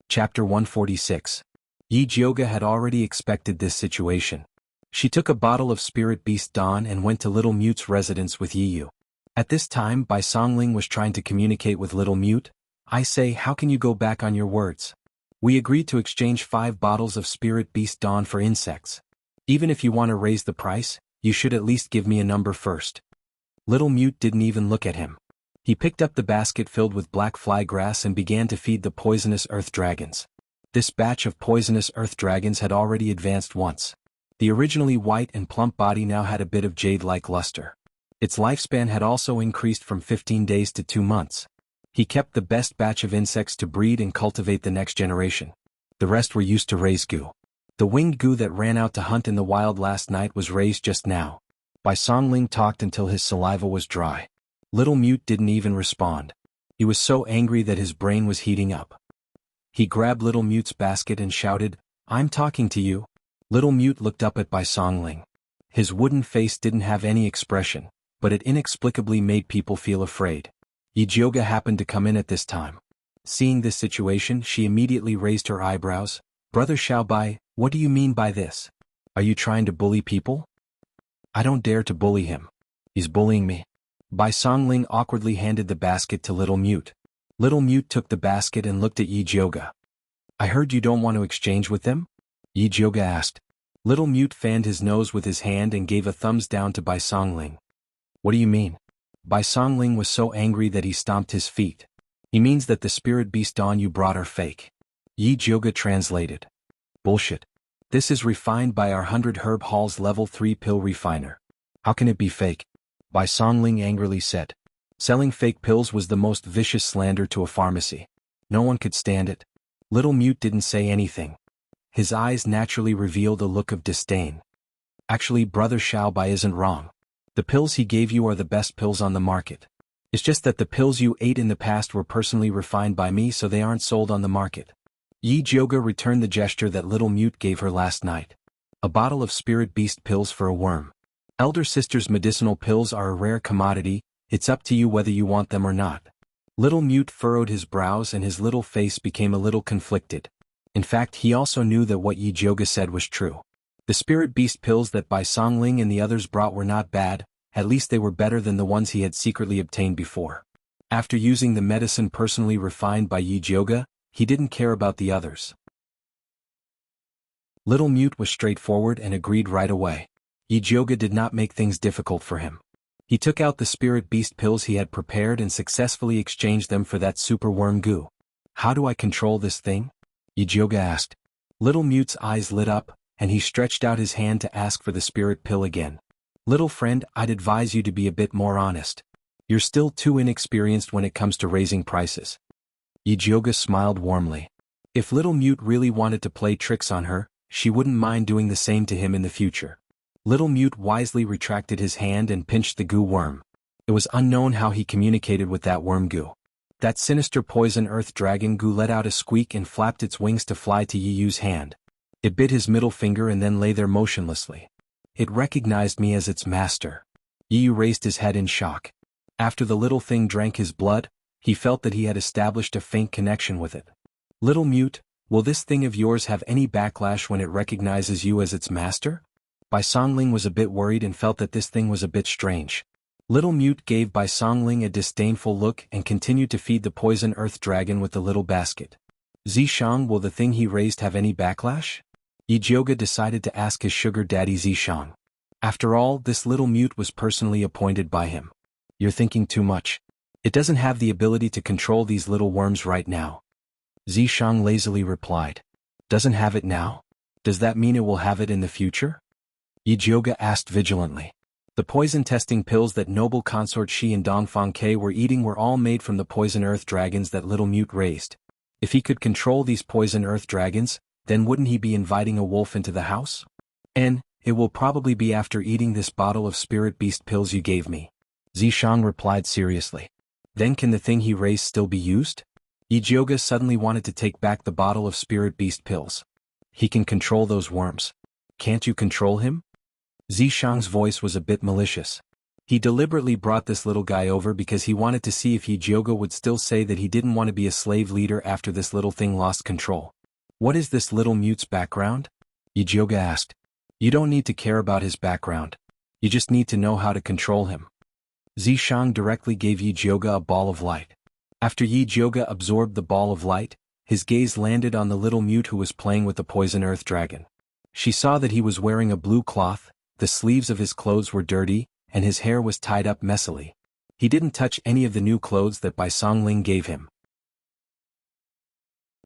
[SPEAKER 1] Chapter 146. Yi Jioga had already expected this situation. She took a bottle of spirit beast dawn and went to Little Mute's residence with Yi Yu. At this time, Bai Songling was trying to communicate with Little Mute. I say, how can you go back on your words? We agreed to exchange 5 bottles of Spirit Beast Dawn for insects. Even if you want to raise the price, you should at least give me a number first. Little Mute didn't even look at him. He picked up the basket filled with black fly grass and began to feed the poisonous earth dragons. This batch of poisonous earth dragons had already advanced once. The originally white and plump body now had a bit of jade-like luster. Its lifespan had also increased from 15 days to 2 months. He kept the best batch of insects to breed and cultivate the next generation. The rest were used to raise goo. The winged goo that ran out to hunt in the wild last night was raised just now. Bai Songling talked until his saliva was dry. Little Mute didn't even respond. He was so angry that his brain was heating up. He grabbed Little Mute's basket and shouted, "I'm talking to you." Little Mute looked up at Bai Songling. His wooden face didn't have any expression, but it inexplicably made people feel afraid. Yijioga happened to come in at this time. Seeing this situation, she immediately raised her eyebrows. "Brother Xiaobai, what do you mean by this? Are you trying to bully people?" "I don't dare to bully him. He's bullying me." Bai Songling awkwardly handed the basket to Little Mute. Little Mute took the basket and looked at Yijioga. "I heard you don't want to exchange with them?" Yijioga asked. Little Mute fanned his nose with his hand and gave a thumbs down to Bai Songling. "What do you mean?" Bai Songling was so angry that he stomped his feet. "He means that the Spirit Beast Dawn you brought are fake." Yijioga translated. "Bullshit. This is refined by our 100 Herb Hall's level 3 pill refiner. How can it be fake?" Bai Songling angrily said. Selling fake pills was the most vicious slander to a pharmacy. No one could stand it. Little Mute didn't say anything. His eyes naturally revealed a look of disdain. "Actually, Brother Xiaobai isn't wrong. The pills he gave you are the best pills on the market. It's just that the pills you ate in the past were personally refined by me, so they aren't sold on the market." Yijioga returned the gesture that Little Mute gave her last night. A bottle of Spirit Beast pills for a worm. Elder Sister's medicinal pills are a rare commodity. It's up to you whether you want them or not. Little Mute furrowed his brows and his little face became a little conflicted. In fact, he also knew that what Yijioga said was true. The Spirit Beast pills that Bai Songling and the others brought were not bad, at least they were better than the ones he had secretly obtained before. After using the medicine personally refined by Yijioga, he didn't care about the others. Little Mute was straightforward and agreed right away. Yijioga did not make things difficult for him. He took out the Spirit Beast pills he had prepared and successfully exchanged them for that super worm goo. "How do I control this thing?" Yijioga asked. Little Mute's eyes lit up, and he stretched out his hand to ask for the spirit pill again. "Little friend, I'd advise you to be a bit more honest. You're still too inexperienced when it comes to raising prices." Yijioga smiled warmly. If Little Mute really wanted to play tricks on her, she wouldn't mind doing the same to him in the future. Little Mute wisely retracted his hand and pinched the goo worm. It was unknown how he communicated with that worm goo. That sinister poison earth dragon goo let out a squeak and flapped its wings to fly to Yiyu's hand. It bit his middle finger and then lay there motionlessly. It recognized me as its master. Yiyu raised his head in shock. After the little thing drank his blood, he felt that he had established a faint connection with it. "Little Mute, will this thing of yours have any backlash when it recognizes you as its master?" Bai Songling was a bit worried and felt that this thing was a bit strange. Little Mute gave Bai Songling a disdainful look and continued to feed the poison earth dragon with the little basket. "Zishang, will the thing he raised have any backlash?" Yijioga decided to ask his sugar daddy Zishang. After all, this Little Mute was personally appointed by him. "You're thinking too much. It doesn't have the ability to control these little worms right now." Zishang lazily replied. "Doesn't have it now? Does that mean it will have it in the future?" Yijioga asked vigilantly. The poison testing pills that noble consort Shi and Dongfang Ke were eating were all made from the poison earth dragons that Little Mute raised. If he could control these poison earth dragons, then wouldn't he be inviting a wolf into the house? "And it will probably be after eating this bottle of Spirit Beast pills you gave me," Zishang replied seriously. "Then can the thing he raised still be used?" Yijioga suddenly wanted to take back the bottle of Spirit Beast pills. "He can control those worms. Can't you control him?" Zishang's voice was a bit malicious. He deliberately brought this little guy over because he wanted to see if Yijioga would still say that he didn't want to be a slave leader after this little thing lost control. "What is this Little Mute's background?" Yijioga asked. "You don't need to care about his background. You just need to know how to control him." Zishang directly gave Yi Jioga a ball of light. After Yi Jioga absorbed the ball of light, his gaze landed on the little mute who was playing with the poison earth dragon. She saw that he was wearing a blue cloth, the sleeves of his clothes were dirty, and his hair was tied up messily. He didn't touch any of the new clothes that Bai Songling gave him.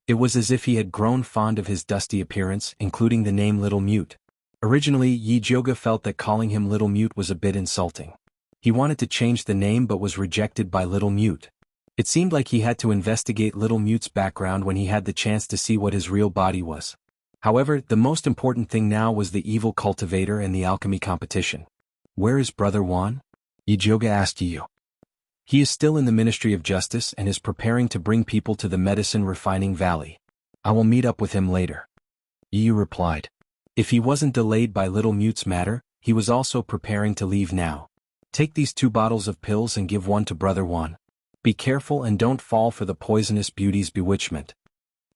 [SPEAKER 1] It was as if he had grown fond of his dusty appearance, including the name Little Mute. Originally, Yi Jioga felt that calling him Little Mute was a bit insulting. He wanted to change the name but was rejected by Little Mute. It seemed like he had to investigate Little Mute's background when he had the chance to see what his real body was. However, the most important thing now was the evil cultivator and the alchemy competition. Where is Brother Wan? Yi Jioga asked Yi Yu. He is still in the Ministry of Justice and is preparing to bring people to the medicine refining valley. I will meet up with him later. Yi Yu replied. If he wasn't delayed by Little Mute's matter, he was also preparing to leave now. Take these 2 bottles of pills and give one to Brother Wan. Be careful and don't fall for the poisonous beauty's bewitchment.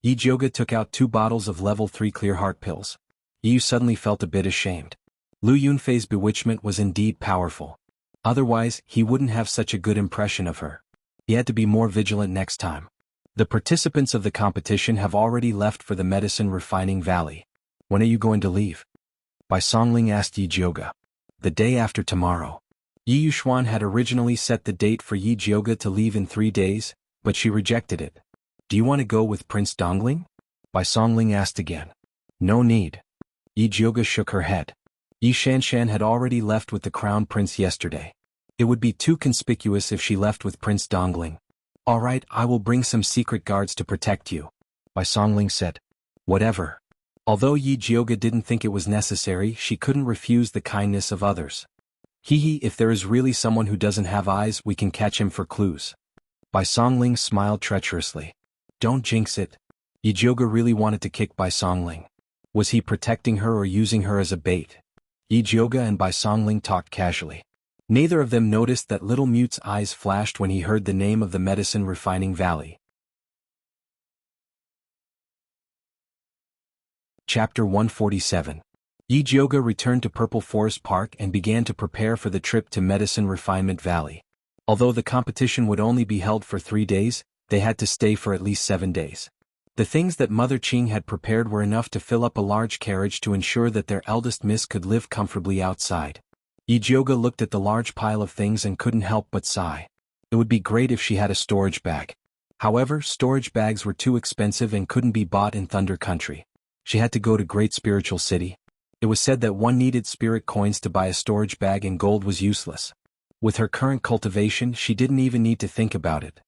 [SPEAKER 1] Yi Jioga took out 2 bottles of level 3 clear heart pills. Yi Yu suddenly felt a bit ashamed. Lu Yunfei's bewitchment was indeed powerful. Otherwise, he wouldn't have such a good impression of her. He had to be more vigilant next time. The participants of the competition have already left for the medicine refining valley. When are you going to leave? Bai Songling asked Yi Jioga. The day after tomorrow. Yi Yuxuan had originally set the date for Yi Jioga to leave in 3 days, but she rejected it. Do you want to go with Prince Dongling? Bai Songling asked again. No need. Yi Jioga shook her head. Yi Shanshan had already left with the crown prince yesterday. It would be too conspicuous if she left with Prince Dongling. All right, I will bring some secret guards to protect you. Bai Songling said. Whatever. Although Yi Jioga didn't think it was necessary, she couldn't refuse the kindness of others. If there is really someone who doesn't have eyes, we can catch him for clues. Bai Songling smiled treacherously. Don't jinx it. Yi Jioga really wanted to kick Bai Songling. Was he protecting her or using her as a bait? Yi Jioga and Bai Songling talked casually. Neither of them noticed that Little Mute's eyes flashed when he heard the name of the medicine refining valley. Chapter 147. Yi Jioga returned to Purple Forest Park and began to prepare for the trip to Medicine Refinement Valley. Although the competition would only be held for 3 days, they had to stay for at least 7 days. The things that Mother Qing had prepared were enough to fill up a large carriage to ensure that their eldest miss could live comfortably outside. Yi Jioga looked at the large pile of things and couldn't help but sigh. It would be great if she had a storage bag. However, storage bags were too expensive and couldn't be bought in Thunder Country. She had to go to Great Spiritual City. It was said that one needed spirit coins to buy a storage bag and gold was useless. With her current cultivation, she didn't even need to think about it.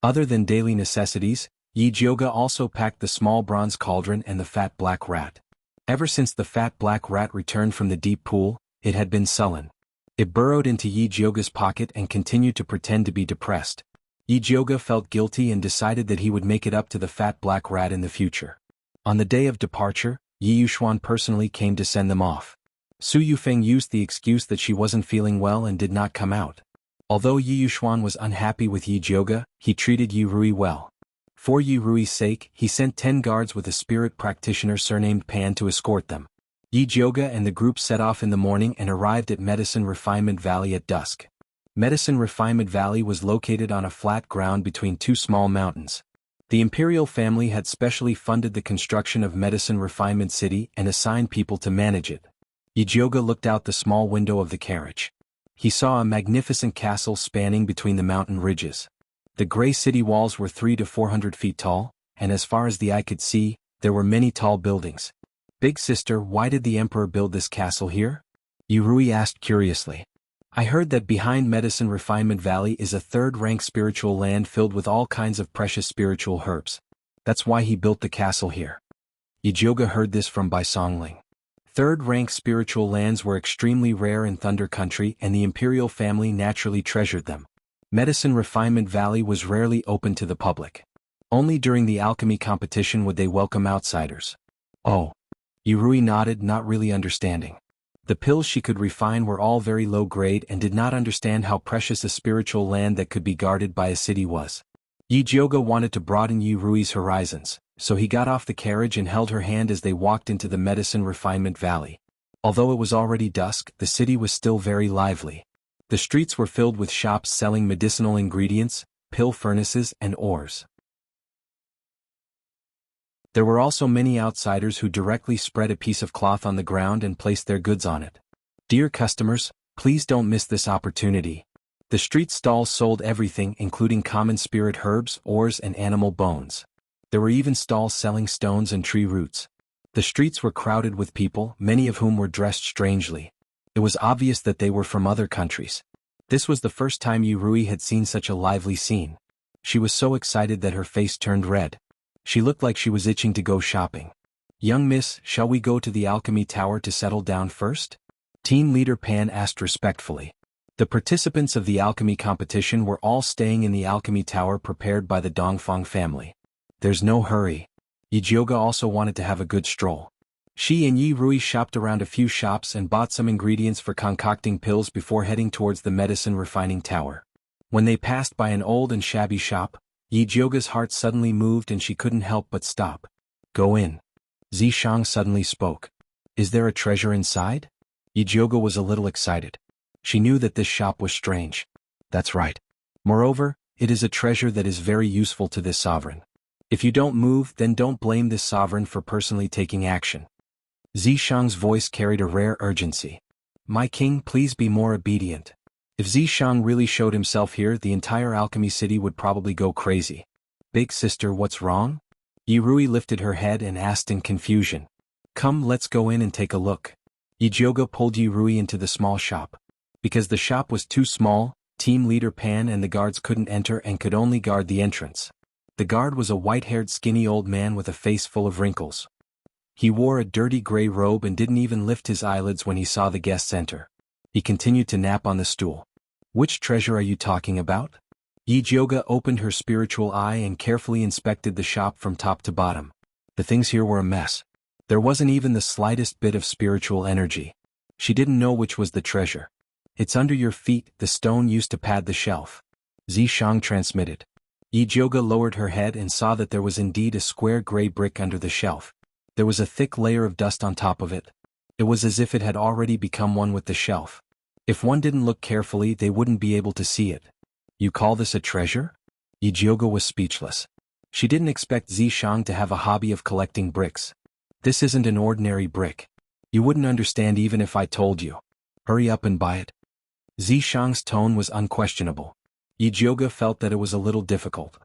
[SPEAKER 1] Other than daily necessities, Yi Jioga also packed the small bronze cauldron and the fat black rat. Ever since the fat black rat returned from the deep pool, it had been sullen. It burrowed into Yi Jioga's pocket and continued to pretend to be depressed. Yi Jioga felt guilty and decided that he would make it up to the fat black rat in the future. On the day of departure, Yi Yuxuan personally came to send them off. Su Yufeng used the excuse that she wasn't feeling well and did not come out. Although Yi Yuxuan was unhappy with Yi Jioga, he treated Yi Rui well. For Yi Rui's sake, he sent 10 guards with a spirit practitioner surnamed Pan to escort them. Yi Jioga and the group set off in the morning and arrived at Medicine Refinement Valley at dusk. Medicine Refinement Valley was located on a flat ground between 2 small mountains. The imperial family had specially funded the construction of Medicine Refinement City and assigned people to manage it. Yi Jioga looked out the small window of the carriage. He saw a magnificent castle spanning between the mountain ridges. The gray city walls were 300 to 400 feet tall, and as far as the eye could see, there were many tall buildings. Big sister, why did the emperor build this castle here? Yi Rui asked curiously. I heard that behind Medicine Refinement Valley is a third-rank spiritual land filled with all kinds of precious spiritual herbs. That's why he built the castle here. Yi Jioga heard this from Bai Songling. Third-rank spiritual lands were extremely rare in Thunder Country and the imperial family naturally treasured them. Medicine Refinement Valley was rarely open to the public. Only during the alchemy competition would they welcome outsiders. Oh. Yi Rui nodded, not really understanding. The pills she could refine were all very low grade and did not understand how precious a spiritual land that could be guarded by a city was. Yi Jioga wanted to broaden Yi Rui's horizons, so he got off the carriage and held her hand as they walked into the Medicine Refinement Valley. Although it was already dusk, the city was still very lively. The streets were filled with shops selling medicinal ingredients, pill furnaces, and ores. There were also many outsiders who directly spread a piece of cloth on the ground and placed their goods on it. Dear customers, please don't miss this opportunity. The street stalls sold everything including common spirit herbs, ores, and animal bones. There were even stalls selling stones and tree roots. The streets were crowded with people, many of whom were dressed strangely. It was obvious that they were from other countries. This was the first time Yurui had seen such a lively scene. She was so excited that her face turned red. She looked like she was itching to go shopping. Young miss, shall we go to the alchemy tower to settle down first? Team leader Pan asked respectfully. The participants of the alchemy competition were all staying in the alchemy tower prepared by the Dongfang family. There's no hurry. Yijioga also wanted to have a good stroll. She and Yi Rui shopped around a few shops and bought some ingredients for concocting pills before heading towards the medicine refining tower. When they passed by an old and shabby shop, Yijioga's heart suddenly moved and she couldn't help but stop. Go in. Zishang suddenly spoke. Is there a treasure inside? Yijioga was a little excited. She knew that this shop was strange. That's right. Moreover, it is a treasure that is very useful to this sovereign. If you don't move, then don't blame this sovereign for personally taking action. Zishang's voice carried a rare urgency. My king, please be more obedient. If Zishang really showed himself here, the entire alchemy city would probably go crazy. Big sister, what's wrong? Yirui lifted her head and asked in confusion. Come, let's go in and take a look. Yijioga pulled Yirui into the small shop. Because the shop was too small, team leader Pan and the guards couldn't enter and could only guard the entrance. The guard was a white-haired skinny old man with a face full of wrinkles. He wore a dirty gray robe and didn't even lift his eyelids when he saw the guests enter. He continued to nap on the stool. Which treasure are you talking about? Yijioga opened her spiritual eye and carefully inspected the shop from top to bottom. The things here were a mess. There wasn't even the slightest bit of spiritual energy. She didn't know which was the treasure. It's under your feet, the stone used to pad the shelf. Zishang transmitted. Yijioga lowered her head and saw that there was indeed a square gray brick under the shelf. There was a thick layer of dust on top of it. It was as if it had already become one with the shelf. If one didn't look carefully, they wouldn't be able to see it. You call this a treasure? Yijioga was speechless. She didn't expect Zishang to have a hobby of collecting bricks. This isn't an ordinary brick. You wouldn't understand even if I told you. Hurry up and buy it. Zishang's tone was unquestionable. Yijioga felt that it was a little difficult.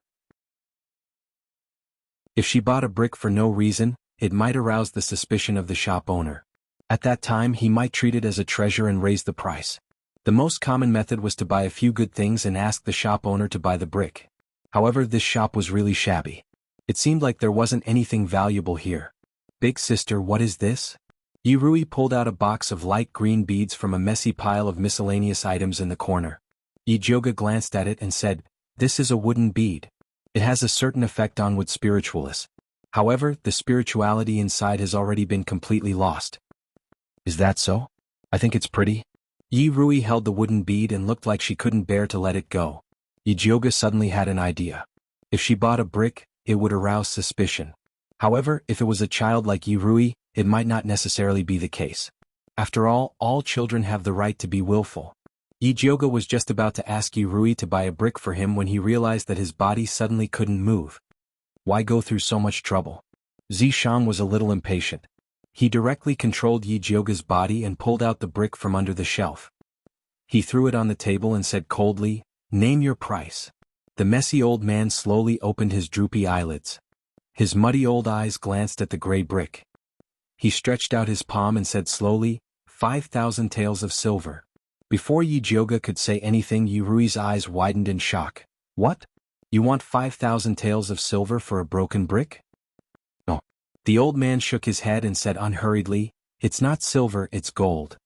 [SPEAKER 1] If she bought a brick for no reason, it might arouse the suspicion of the shop owner. At that time, he might treat it as a treasure and raise the price. The most common method was to buy a few good things and ask the shop owner to buy the brick. However, this shop was really shabby. It seemed like there wasn't anything valuable here. Big sister, what is this? Yirui pulled out a box of light green beads from a messy pile of miscellaneous items in the corner. Yijioga glanced at it and said, This is a wooden bead. It has a certain effect on wood spiritualists. However, the spirituality inside has already been completely lost. Is that so? I think it's pretty. Yirui held the wooden bead and looked like she couldn't bear to let it go. Yijioga suddenly had an idea. If she bought a brick, it would arouse suspicion. However, if it was a child like Yirui, it might not necessarily be the case. After all children have the right to be willful. Yijioga was just about to ask Yirui to buy a brick for him when he realized that his body suddenly couldn't move. Why go through so much trouble? Zishang was a little impatient. He directly controlled Yijioga's body and pulled out the brick from under the shelf. He threw it on the table and said coldly, Name your price. The messy old man slowly opened his droopy eyelids. His muddy old eyes glanced at the gray brick. He stretched out his palm and said slowly, 5,000 taels of silver. Before Yijioga could say anything, Yurui's eyes widened in shock. What? You want 5,000 taels of silver for a broken brick? No. The old man shook his head and said unhurriedly, It's not silver, it's gold.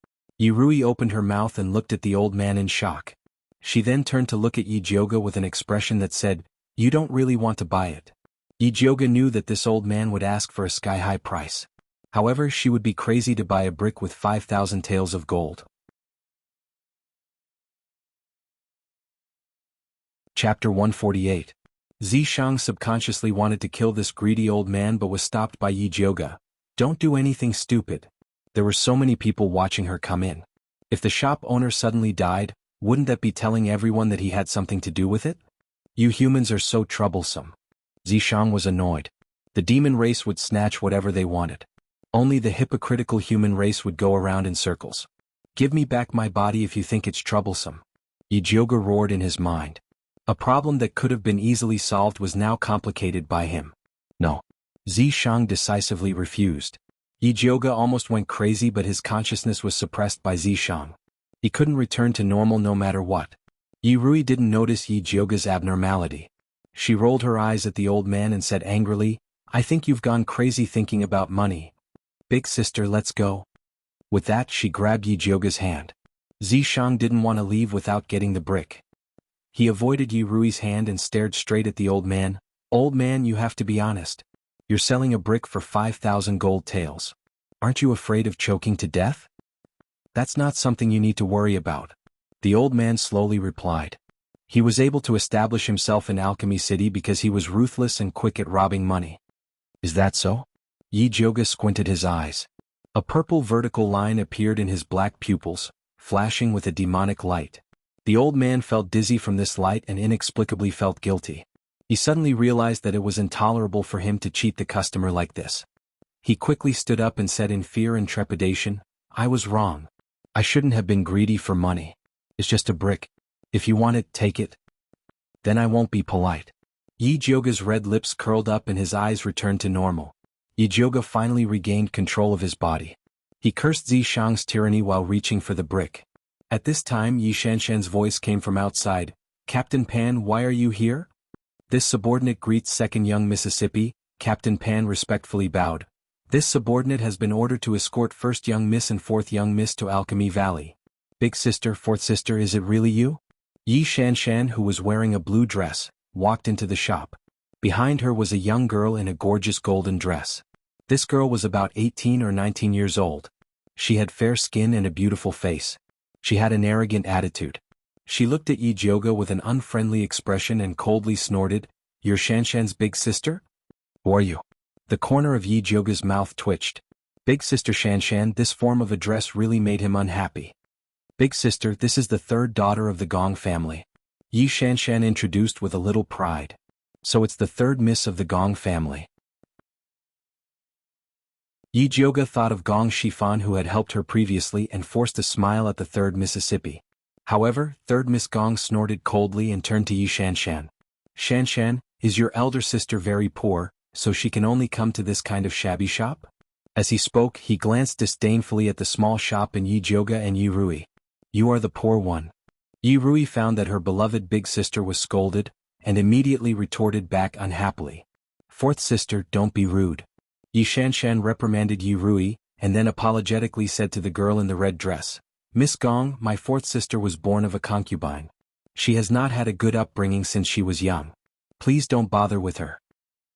[SPEAKER 1] Yurui opened her mouth and looked at the old man in shock. She then turned to look at Yijioga with an expression that said, You don't really want to buy it. Yijioga knew that this old man would ask for a sky-high price. However, she would be crazy to buy a brick with 5,000 taels of gold. Chapter 148. Zishang subconsciously wanted to kill this greedy old man but was stopped by Yijioga. Don't do anything stupid. There were so many people watching her come in. If the shop owner suddenly died, Wouldn't that be telling everyone that he had something to do with it? You humans are so troublesome. Zishang was annoyed. The demon race would snatch whatever they wanted. Only the hypocritical human race would go around in circles. Give me back my body if you think it's troublesome. Yijioga roared in his mind. A problem that could have been easily solved was now complicated by him. No. Zishang decisively refused. Yijioga almost went crazy, but his consciousness was suppressed by Zishang. He couldn't return to normal no matter what. Yirui didn't notice Yijioga's abnormality. She rolled her eyes at the old man and said angrily, I think you've gone crazy thinking about money. Big sister, let's go. With that, she grabbed Yijioga's hand. Zishang didn't want to leave without getting the brick. He avoided Yirui's hand and stared straight at the old man. Old man, you have to be honest. You're selling a brick for 5,000 gold taels. Aren't you afraid of choking to death? That's not something you need to worry about. The old man slowly replied. He was able to establish himself in Alchemy City because he was ruthless and quick at robbing money. Is that so? Yijioga squinted his eyes. A purple vertical line appeared in his black pupils, flashing with a demonic light. The old man felt dizzy from this light and inexplicably felt guilty. He suddenly realized that it was intolerable for him to cheat the customer like this. He quickly stood up and said in fear and trepidation, I was wrong. I shouldn't have been greedy for money. It's just a brick. If you want it, take it. Then I won't be polite. Yijioga's red lips curled up and his eyes returned to normal. Yijioga finally regained control of his body. He cursed Zishang's tyranny while reaching for the brick. At this time, Yi Shanshan's voice came from outside. Captain Pan, why are you here? This subordinate greets second young Mississippi. Captain Pan respectfully bowed. This subordinate has been ordered to escort first young miss and fourth young miss to Alchemy Valley. Big sister, fourth sister, is it really you? Yi Shanshan, who was wearing a blue dress, walked into the shop. Behind her was a young girl in a gorgeous golden dress. This girl was about 18 or 19 years old. She had fair skin and a beautiful face. She had an arrogant attitude. She looked at Yijioga with an unfriendly expression and coldly snorted, You're Shanshan's big sister? Who are you? The corner of Yijioga's mouth twitched. Big sister Shanshan, this form of address really made him unhappy. Big sister, this is the third daughter of the Gong family. Yi Shanshan introduced with a little pride. So it's the third miss of the Gong family. Yijioga thought of Gong Shifan who had helped her previously and forced a smile at the third Mississippi. However, third Miss Gong snorted coldly and turned to Yi Shanshan. Shanshan, is your elder sister very poor, so she can only come to this kind of shabby shop? As he spoke, he glanced disdainfully at the small shop in Yijioga and Yirui. You are the poor one. Yirui found that her beloved big sister was scolded, and immediately retorted back unhappily. Fourth sister, don't be rude. Yi Shanshan reprimanded Yirui, and then apologetically said to the girl in the red dress, Miss Gong, my fourth sister was born of a concubine. She has not had a good upbringing since she was young. Please don't bother with her.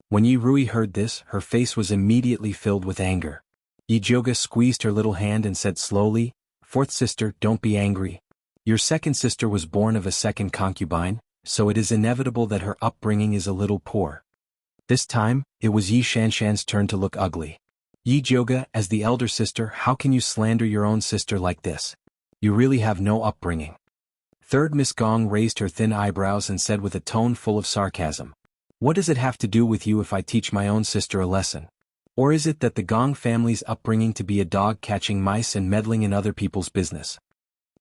[SPEAKER 1] When Yirui heard this, her face was immediately filled with anger. Yijioga squeezed her little hand and said slowly, Fourth sister, don't be angry. Your second sister was born of a second concubine, so it is inevitable that her upbringing is a little poor. This time, it was Yi Shanshan's turn to look ugly. Yijioga, as the elder sister, how can you slander your own sister like this? You really have no upbringing. Third Miss Gong raised her thin eyebrows and said with a tone full of sarcasm, What does it have to do with you if I teach my own sister a lesson? Or is it that the Gong family's upbringing to be a dog catching mice and meddling in other people's business?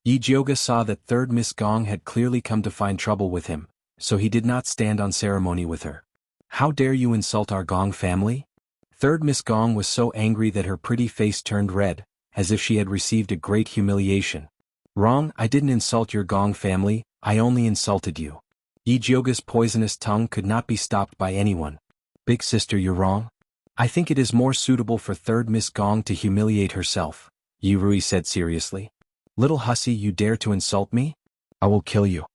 [SPEAKER 1] Yijioga saw that third Miss Gong had clearly come to find trouble with him, so he did not stand on ceremony with her. How dare you insult our Gong family? Third Miss Gong was so angry that her pretty face turned red, as if she had received a great humiliation. Wrong, I didn't insult your Gong family, I only insulted you. Yijioga's poisonous tongue could not be stopped by anyone. Big sister, you're wrong. I think it is more suitable for third Miss Gong to humiliate herself, Yirui said seriously. Little hussy, you dare to insult me? I will kill you.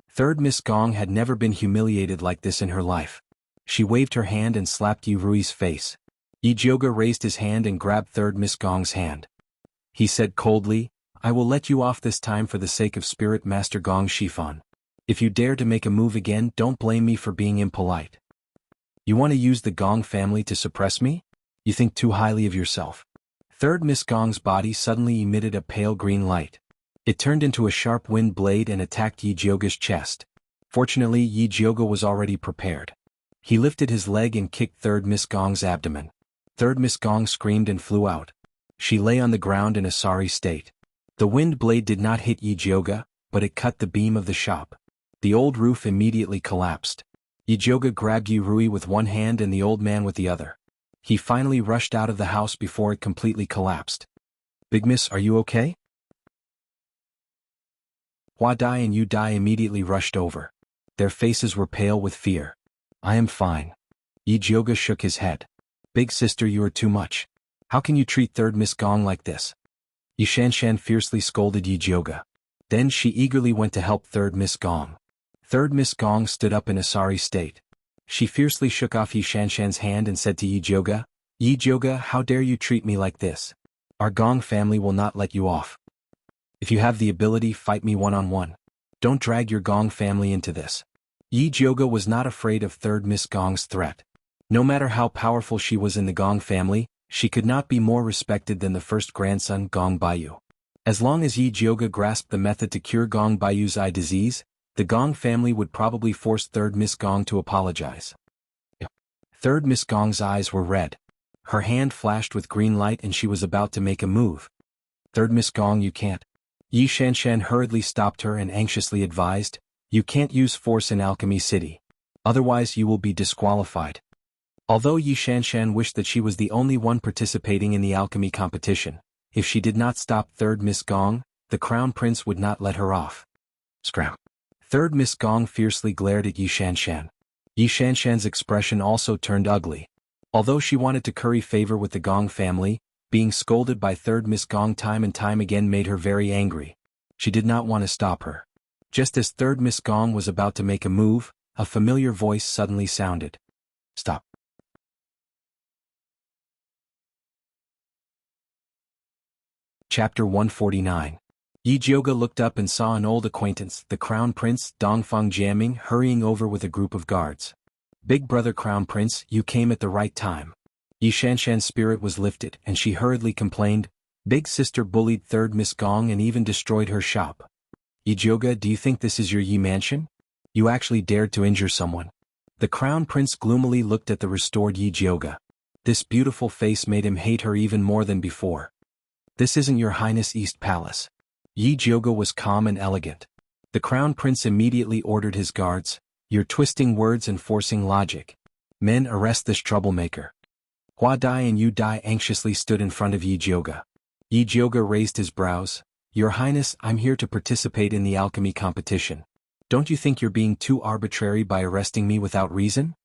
[SPEAKER 1] Third Miss Gong had never been humiliated like this in her life. She waved her hand and slapped Yirui's face. Yijioga raised his hand and grabbed third Miss Gong's hand. He said coldly, I will let you off this time for the sake of Spirit Master Gong Shifan. If you dare to make a move again, don't blame me for being impolite. You want to use the Gong family to suppress me? You think too highly of yourself. Third Miss Gong's body suddenly emitted a pale green light. It turned into a sharp wind blade and attacked Yi Jioga's chest. Fortunately, Yi Jioga was already prepared. He lifted his leg and kicked Third Miss Gong's abdomen. Third Miss Gong screamed and flew out. She lay on the ground in a sorry state. The wind blade did not hit Yi Jioga, but it cut the beam of the shop. The old roof immediately collapsed. Yi Jioga grabbed Yi Rui with one hand and the old man with the other. He finally rushed out of the house before it completely collapsed. "Big Miss, are you okay?" Hua Dai and Yu Dai immediately rushed over. Their faces were pale with fear. "I am fine." Yi Jioga shook his head. "Big sister, you are too much. How can you treat Third Miss Gong like this?" Yi Shanshan fiercely scolded Yi Jioga. Then she eagerly went to help Third Miss Gong. Third Miss Gong stood up in a sorry state. She fiercely shook off Yi Shanshan's hand and said to Yi Jioga, how dare you treat me like this? Our Gong family will not let you off. If you have the ability, fight me one-on-one. Don't drag your Gong family into this." Yi Jioga was not afraid of Third Miss Gong's threat. No matter how powerful she was in the Gong family, she could not be more respected than the first grandson Gong Baiyu. As long as Yi Jioga grasped the method to cure Gong Baiyu's eye disease, the Gong family would probably force Third Miss Gong to apologize. Third Miss Gong's eyes were red. Her hand flashed with green light and she was about to make a move. "Third Miss Gong, you can't." Yi Shanshan hurriedly stopped her and anxiously advised, "You can't use force in Alchemy City. Otherwise you will be disqualified." Although Yi Shanshan wished that she was the only one participating in the alchemy competition, if she did not stop Third Miss Gong, the Crown Prince would not let her off. Scram. Third Miss Gong fiercely glared at Yi Shanshan. Yi Shanshan's expression also turned ugly. Although she wanted to curry favor with the Gong family, being scolded by Third Miss Gong time and time again made her very angry. She did not want to stop her. Just as Third Miss Gong was about to make a move, a familiar voice suddenly sounded. "Stop." Chapter 149. Yi Jioga looked up and saw an old acquaintance, the Crown Prince, Dongfeng Jiaming, hurrying over with a group of guards. "Big brother Crown Prince, you came at the right time." Yi Shanshan's spirit was lifted and she hurriedly complained, "Big sister bullied Third Miss Gong and even destroyed her shop. Yi Jioga, do you think this is your Yi mansion? You actually dared to injure someone." The Crown Prince gloomily looked at the restored Yi Jioga. This beautiful face made him hate her even more than before. "This isn't your Highness East Palace." Yi Jioga was calm and elegant. The Crown Prince immediately ordered his guards, "You're twisting words and forcing logic. Men, arrest this troublemaker." Hua Dai and Yu Dai anxiously stood in front of Yi Jioga. Yi Jioga raised his brows. "Your Highness, I'm here to participate in the alchemy competition. Don't you think you're being too arbitrary by arresting me without reason?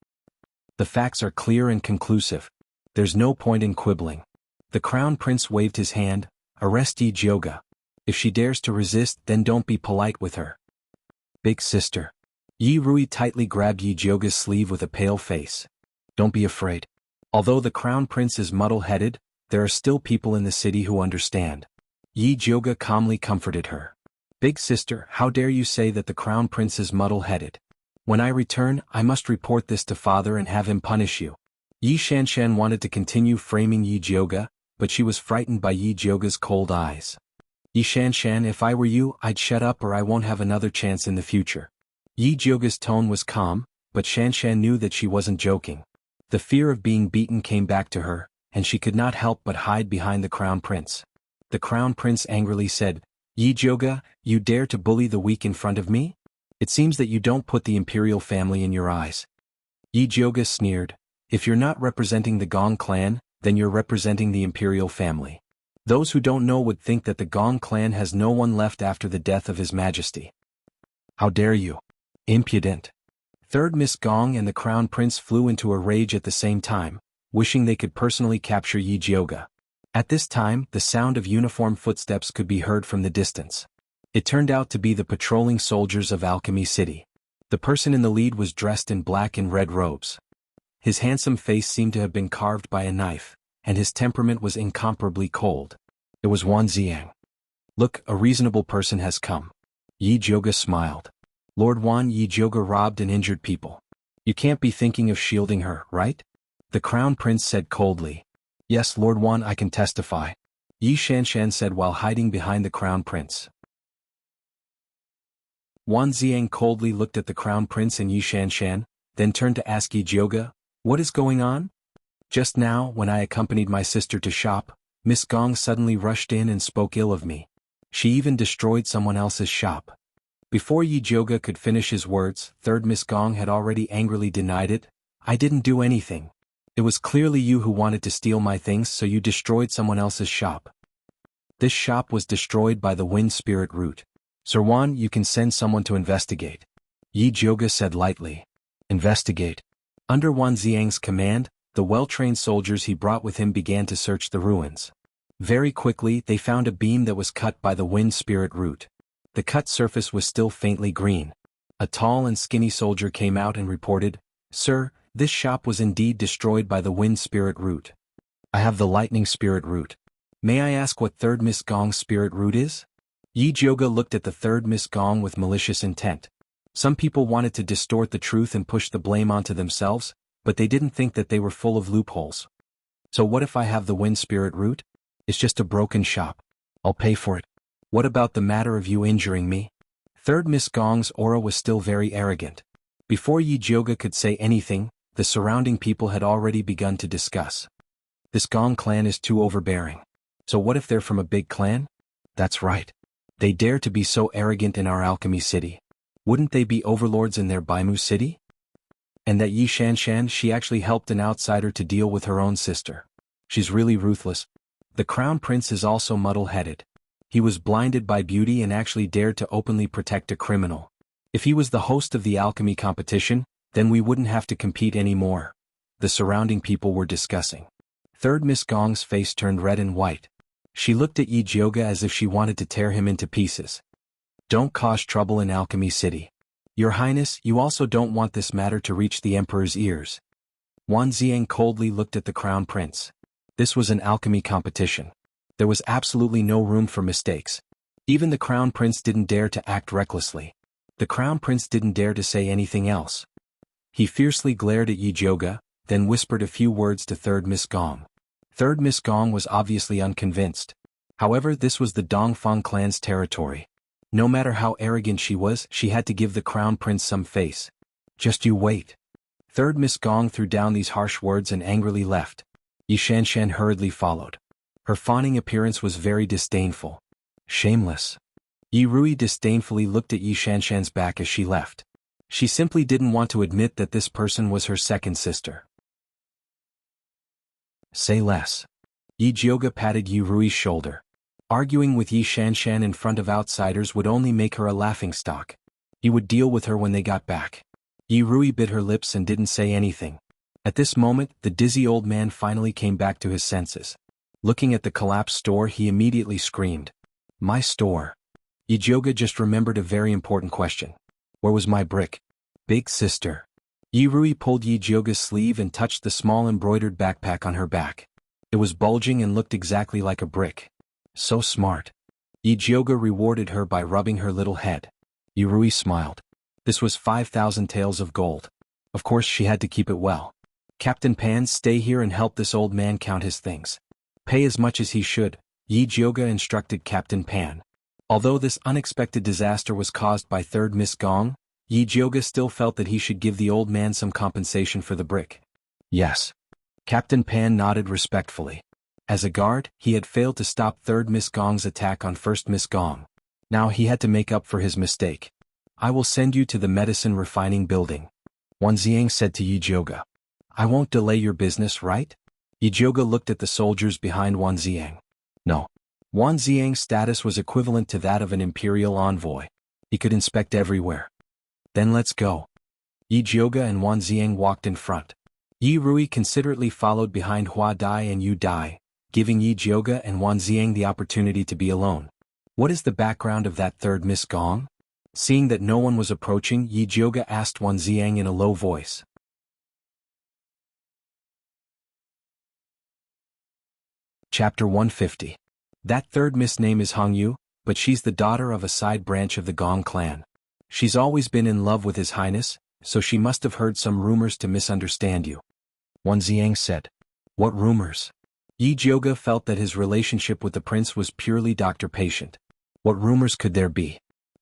[SPEAKER 1] The facts are clear and conclusive. There's no point in quibbling." The Crown Prince waved his hand. "Arrest Yi Jioga. If she dares to resist, then don't be polite with her." "Big sister." Yi Rui tightly grabbed Yi Jioga's sleeve with a pale face. "Don't be afraid. Although the Crown Prince is muddle-headed, there are still people in the city who understand." Yi Jioga calmly comforted her. "Big sister, how dare you say that the Crown Prince is muddle-headed? When I return, I must report this to father and have him punish you." Yi Shanshan wanted to continue framing Yi Jioga, but she was frightened by Yi Jioga's cold eyes. "Yi Shanshan, if I were you, I'd shut up or I won't have another chance in the future." Yi Jioga's tone was calm, but Shanshan knew that she wasn't joking. The fear of being beaten came back to her, and she could not help but hide behind the Crown Prince. The Crown Prince angrily said, "Yi Jioga, you dare to bully the weak in front of me? It seems that you don't put the imperial family in your eyes." Yi Jioga sneered, "If you're not representing the Gong clan, then you're representing the imperial family. Those who don't know would think that the Gong clan has no one left after the death of His Majesty. How dare you? Impudent." Third Miss Gong and the Crown Prince flew into a rage at the same time, wishing they could personally capture Yi Jioga. At this time, the sound of uniform footsteps could be heard from the distance. It turned out to be the patrolling soldiers of Alchemy City. The person in the lead was dressed in black and red robes. His handsome face seemed to have been carved by a knife, and his temperament was incomparably cold. It was Wan Ziang. "Look, a reasonable person has come." Yi Jioga smiled. "Lord Wan, Yi Jioga robbed and injured people. You can't be thinking of shielding her, right?" The Crown Prince said coldly. "Yes, Lord Wan, I can testify," Yi Shanshan said while hiding behind the Crown Prince. Wan Ziang coldly looked at the crown prince and Yi Shanshan, then turned to ask Yi Jioge, "What is going on?" "Just now, when I accompanied my sister to shop, Miss Gong suddenly rushed in and spoke ill of me. She even destroyed someone else's shop." Before Yi Jioge could finish his words, third Miss Gong had already angrily denied it. "I didn't do anything. It was clearly you who wanted to steal my things, so you destroyed someone else's shop." "This shop was destroyed by the wind spirit root. Sir Wan, you can send someone to investigate," Yi Jioge said lightly. "Investigate." Under Wan Ziang's command, the well-trained soldiers he brought with him began to search the ruins. Very quickly they found a beam that was cut by the wind spirit root. The cut surface was still faintly green. A tall and skinny soldier came out and reported, "Sir, this shop was indeed destroyed by the wind spirit root. I have the lightning spirit root. May I ask what third Miss Gong's spirit root is?" Yi Jioge looked at the third Miss Gong with malicious intent. Some people wanted to distort the truth and push the blame onto themselves, but they didn't think that they were full of loopholes. "So what if I have the wind spirit root? It's just a broken shop. I'll pay for it. What about the matter of you injuring me?" Third Miss Gong's aura was still very arrogant. Before Yi Jioge could say anything, the surrounding people had already begun to discuss. "This Gong clan is too overbearing. So what if they're from a big clan? That's right. They dare to be so arrogant in our alchemy city. Wouldn't they be overlords in their Baimu city? And that Yi Shanshan, she actually helped an outsider to deal with her own sister. She's really ruthless." The crown prince is also muddle-headed. He was blinded by beauty and actually dared to openly protect a criminal. If he was the host of the alchemy competition, then we wouldn't have to compete anymore. The surrounding people were discussing. Third Miss Gong's face turned red and white. She looked at Yi Jioge as if she wanted to tear him into pieces. "Don't cause trouble in Alchemy City. Your Highness, you also don't want this matter to reach the Emperor's ears." Wan Ziang coldly looked at the crown prince. This was an alchemy competition. There was absolutely no room for mistakes. Even the crown prince didn't dare to act recklessly. The crown prince didn't dare to say anything else. He fiercely glared at Yi Jioge, then whispered a few words to third Miss Gong. Third Miss Gong was obviously unconvinced. However, this was the Dongfang clan's territory. No matter how arrogant she was, she had to give the crown prince some face. "Just you wait." Third Miss Gong threw down these harsh words and angrily left. Yi Shanshan hurriedly followed. Her fawning appearance was very disdainful. Shameless. Yi Rui disdainfully looked at Yi Shanshan's back as she left. She simply didn't want to admit that this person was her second sister. "Say less." Yi Jioge patted Yi Rui's shoulder. Arguing with Yi Shanshan in front of outsiders would only make her a laughingstock. He would deal with her when they got back. Yi Rui bit her lips and didn't say anything. At this moment, the dizzy old man finally came back to his senses. Looking at the collapsed store, he immediately screamed, "My store!" Yi Jioge just remembered a very important question. Where was my brick? Big sister. Yi Rui pulled Yi Jioge's sleeve and touched the small embroidered backpack on her back. It was bulging and looked exactly like a brick. So smart. Yi Jioge rewarded her by rubbing her little head. Yi Rui smiled. This was 5,000 taels of gold. Of course she had to keep it well. "Captain Pan, stay here and help this old man count his things. Pay as much as he should," Yi Jioge instructed Captain Pan. Although this unexpected disaster was caused by third Miss Gong, Yi Jioge still felt that he should give the old man some compensation for the brick. "Yes." Captain Pan nodded respectfully. As a guard, he had failed to stop third Miss Gong's attack on first Miss Gong. Now he had to make up for his mistake. "I will send you to the medicine refining building," Wan Ziang said to Yi Jioge. "I won't delay your business, right?" Yi Jioge looked at the soldiers behind Wan Ziang. No. Wan Ziang's status was equivalent to that of an imperial envoy. He could inspect everywhere. "Then let's go." Yi Jioge and Wan Ziang walked in front. Yi Rui considerately followed behind Hua Dai and Yu Dai, giving Yi Jioge and Wan Ziang the opportunity to be alone. "What is the background of that third Miss Gong?" Seeing that no one was approaching, Yi Jioge asked Wan Ziang in a low voice. Chapter 150. That third Miss name is Hongyu, but she's the daughter of a side branch of the Gong clan. She's always been in love with His Highness, so she must have heard some rumors to misunderstand you," Wan Ziang said. "What rumors?" Yi Jioge felt that his relationship with the prince was purely doctor-patient. What rumors could there be?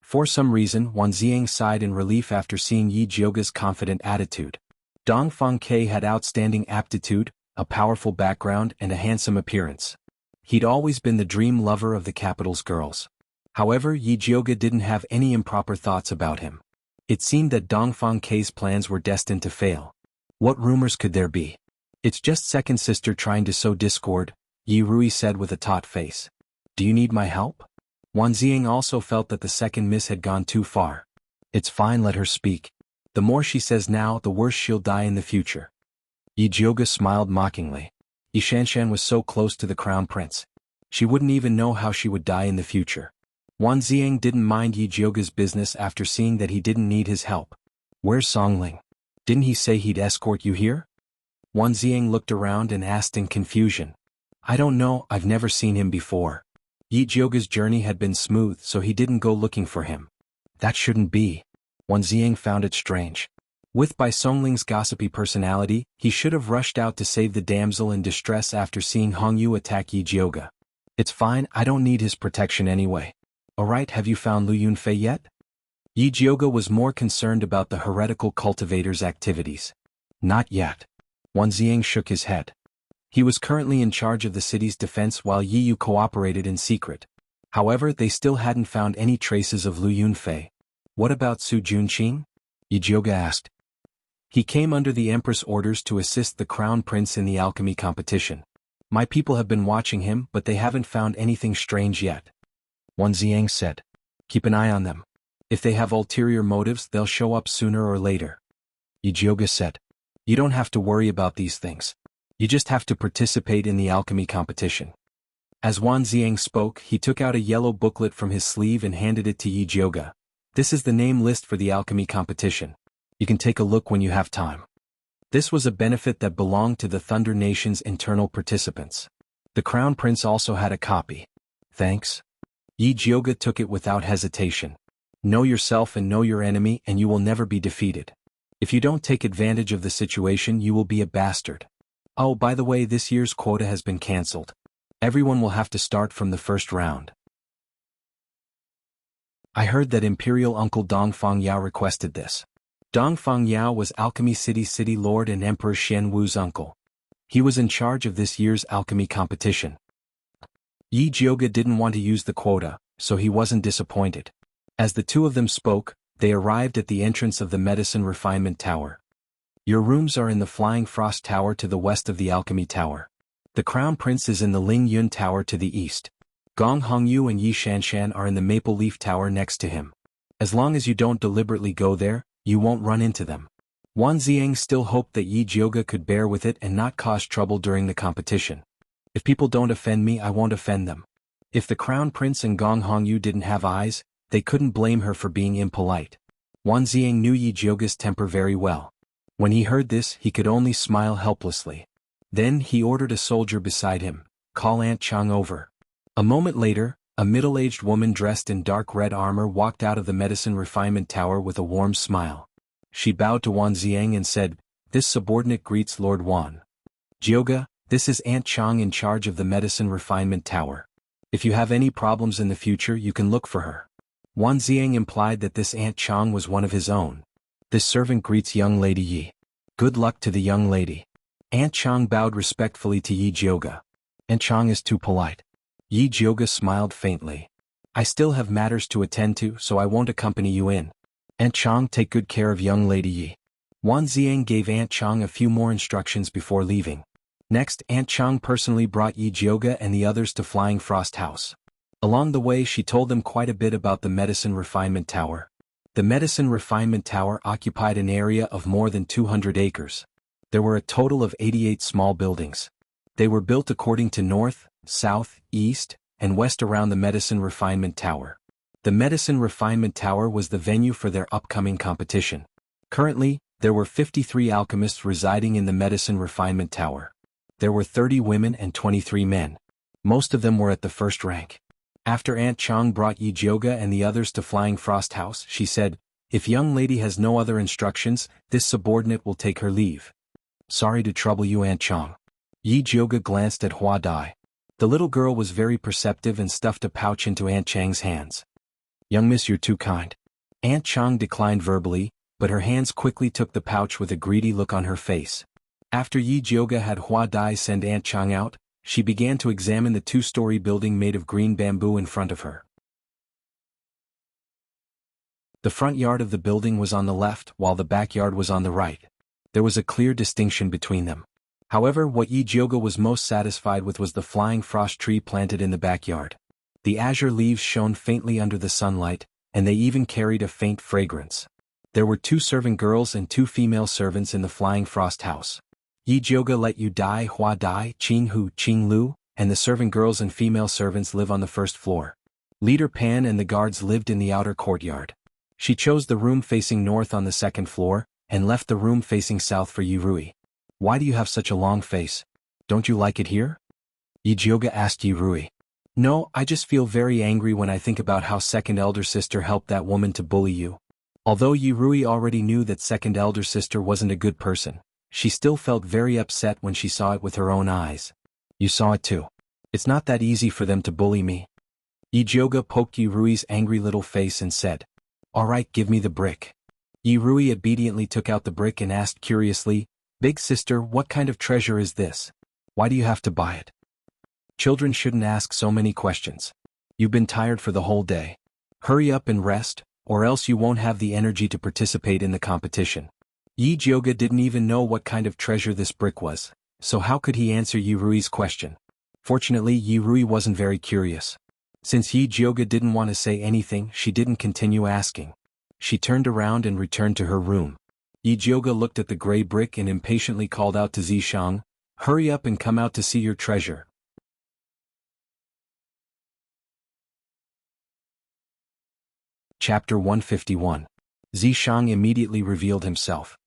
[SPEAKER 1] For some reason, Wan Ziang sighed in relief after seeing Yi Jioga's confident attitude. Dong Fengke had outstanding aptitude, a powerful background and a handsome appearance. He'd always been the dream lover of the capital's girls. However, Yi Jioga didn't have any improper thoughts about him. It seemed that Dong Fengke's plans were destined to fail. What rumors could there be? It's just second sister trying to sow discord, Yi Rui said with a taut face. Do you need my help? Wan Ziang also felt that the second miss had gone too far. It's fine, let her speak. The more she says now, the worse she'll die in the future. Yi Jioga smiled mockingly. Yi Shanshan was so close to the crown prince. She wouldn't even know how she would die in the future. Wan Ziang didn't mind Yi Jioga's business after seeing that he didn't need his help. Where's Songling? Didn't he say he'd escort you here? Wan Ziang looked around and asked in confusion. I don't know, I've never seen him before. Yi Jioga's journey had been smooth, so he didn't go looking for him. That shouldn't be. Wan Ziang found it strange. With Bai Songling's gossipy personality, he should have rushed out to save the damsel in distress after seeing Hong Yu attack Yi Jioga. It's fine, I don't need his protection anyway. Alright, have you found Lu Yunfei yet? Yi Jioga was more concerned about the heretical cultivator's activities. Not yet. Wan Ziang shook his head. He was currently in charge of the city's defense while Yi Yu cooperated in secret. However, they still hadn't found any traces of Lu Yunfei. What about Su Junqing? Yi Jioga asked. He came under the Empress' orders to assist the Crown Prince in the alchemy competition. My people have been watching him, but they haven't found anything strange yet. Wan Ziang said. Keep an eye on them. If they have ulterior motives, they'll show up sooner or later. Yi Jioga said. You don't have to worry about these things. You just have to participate in the alchemy competition. As Wan Ziang spoke, he took out a yellow booklet from his sleeve and handed it to Yi Jioga. This is the name list for the alchemy competition. You can take a look when you have time. This was a benefit that belonged to the Thunder Nation's internal participants. The Crown Prince also had a copy. Thanks. Yi Jioga took it without hesitation. Know yourself and know your enemy and you will never be defeated. If you don't take advantage of the situation, you will be a bastard. Oh, by the way, this year's quota has been cancelled. Everyone will have to start from the first round. I heard that Imperial Uncle Dong Fengyao requested this. Dong Fengyao was Alchemy City's city lord and Emperor Xian Wu's uncle. He was in charge of this year's alchemy competition. Yi Jioga didn't want to use the quota, so he wasn't disappointed. As the two of them spoke, they arrived at the entrance of the Medicine Refinement Tower. Your rooms are in the Flying Frost Tower to the west of the Alchemy Tower. The Crown Prince is in the Ling Yun Tower to the east. Gong Hongyu and Yi Shanshan are in the Maple Leaf Tower next to him. As long as you don't deliberately go there, you won't run into them. Wan Ziang still hoped that Yi Jioga could bear with it and not cause trouble during the competition. If people don't offend me, I won't offend them. If the Crown Prince and Gong Hongyu didn't have eyes, they couldn't blame her for being impolite. Wan Ziang knew Yi Jioga's temper very well. When he heard this, he could only smile helplessly. Then he ordered a soldier beside him, call Aunt Chang over. A moment later, a middle-aged woman dressed in dark red armor walked out of the Medicine Refinement Tower with a warm smile. She bowed to Wan Ziang and said, This subordinate greets Lord Wan. Jioga, this is Aunt Chang in charge of the Medicine Refinement Tower. If you have any problems in the future, you can look for her. Wan Ziang implied that this Aunt Chang was one of his own. This servant greets young lady Yi. Good luck to the young lady. Aunt Chang bowed respectfully to Yi Jioga. Aunt Chang is too polite. Yi Jioga smiled faintly. I still have matters to attend to, so I won't accompany you in. Aunt Chang, take good care of young lady Yi. Wan Ziang gave Aunt Chang a few more instructions before leaving. Next, Aunt Chang personally brought Yi Jioga and the others to Flying Frost House. Along the way, she told them quite a bit about the Medicine Refinement Tower. The Medicine Refinement Tower occupied an area of more than 200 acres. There were a total of 88 small buildings. They were built according to north, south, east, and west around the Medicine Refinement Tower. The Medicine Refinement Tower was the venue for their upcoming competition. Currently, there were 53 alchemists residing in the Medicine Refinement Tower. There were 30 women and 23 men. Most of them were at the first rank. After Aunt Chang brought Yi Jioga and the others to Flying Frost House, she said, If young lady has no other instructions, this subordinate will take her leave. Sorry to trouble you, Aunt Chang. Yi Jioga glanced at Hua Dai. The little girl was very perceptive and stuffed a pouch into Aunt Chang's hands. Young miss, you're too kind. Aunt Chang declined verbally, but her hands quickly took the pouch with a greedy look on her face. After Yi Jioga had Hua Dai send Aunt Chang out, she began to examine the two-story building made of green bamboo in front of her. The front yard of the building was on the left, while the backyard was on the right. There was a clear distinction between them. However, what Yi Jioga was most satisfied with was the flying frost tree planted in the backyard. The azure leaves shone faintly under the sunlight, and they even carried a faint fragrance. There were 2 servant girls and 2 female servants in the flying frost house. Yi Jioga let Yu Dai, Hua Dai, Qing Hu, Qing Lu, and the servant girls and female servants live on the first floor. Leader Pan and the guards lived in the outer courtyard. She chose the room facing north on the second floor, and left the room facing south for Yi Rui. Why do you have such a long face? Don't you like it here? Yi Jioga asked Yi Rui. No, I just feel very angry when I think about how second elder sister helped that woman to bully you. Although Yi Rui already knew that second elder sister wasn't a good person, she still felt very upset when she saw it with her own eyes. You saw it too. It's not that easy for them to bully me. Yi Jioga poked Yi Rui's angry little face and said, Alright, give me the brick. Yi Rui obediently took out the brick and asked curiously, Big sister, what kind of treasure is this? Why do you have to buy it? Children shouldn't ask so many questions. You've been tired for the whole day. Hurry up and rest, or else you won't have the energy to participate in the competition. Yi Jioga didn't even know what kind of treasure this brick was, so how could he answer Yi Rui's question? Fortunately, Yi Rui wasn't very curious. Since Yi Jioga didn't want to say anything, she didn't continue asking. She turned around and returned to her room. Yi Jioga looked at the gray brick and impatiently called out to Zishang, Hurry up and come out to see your treasure. Chapter 151. Zishang immediately revealed himself.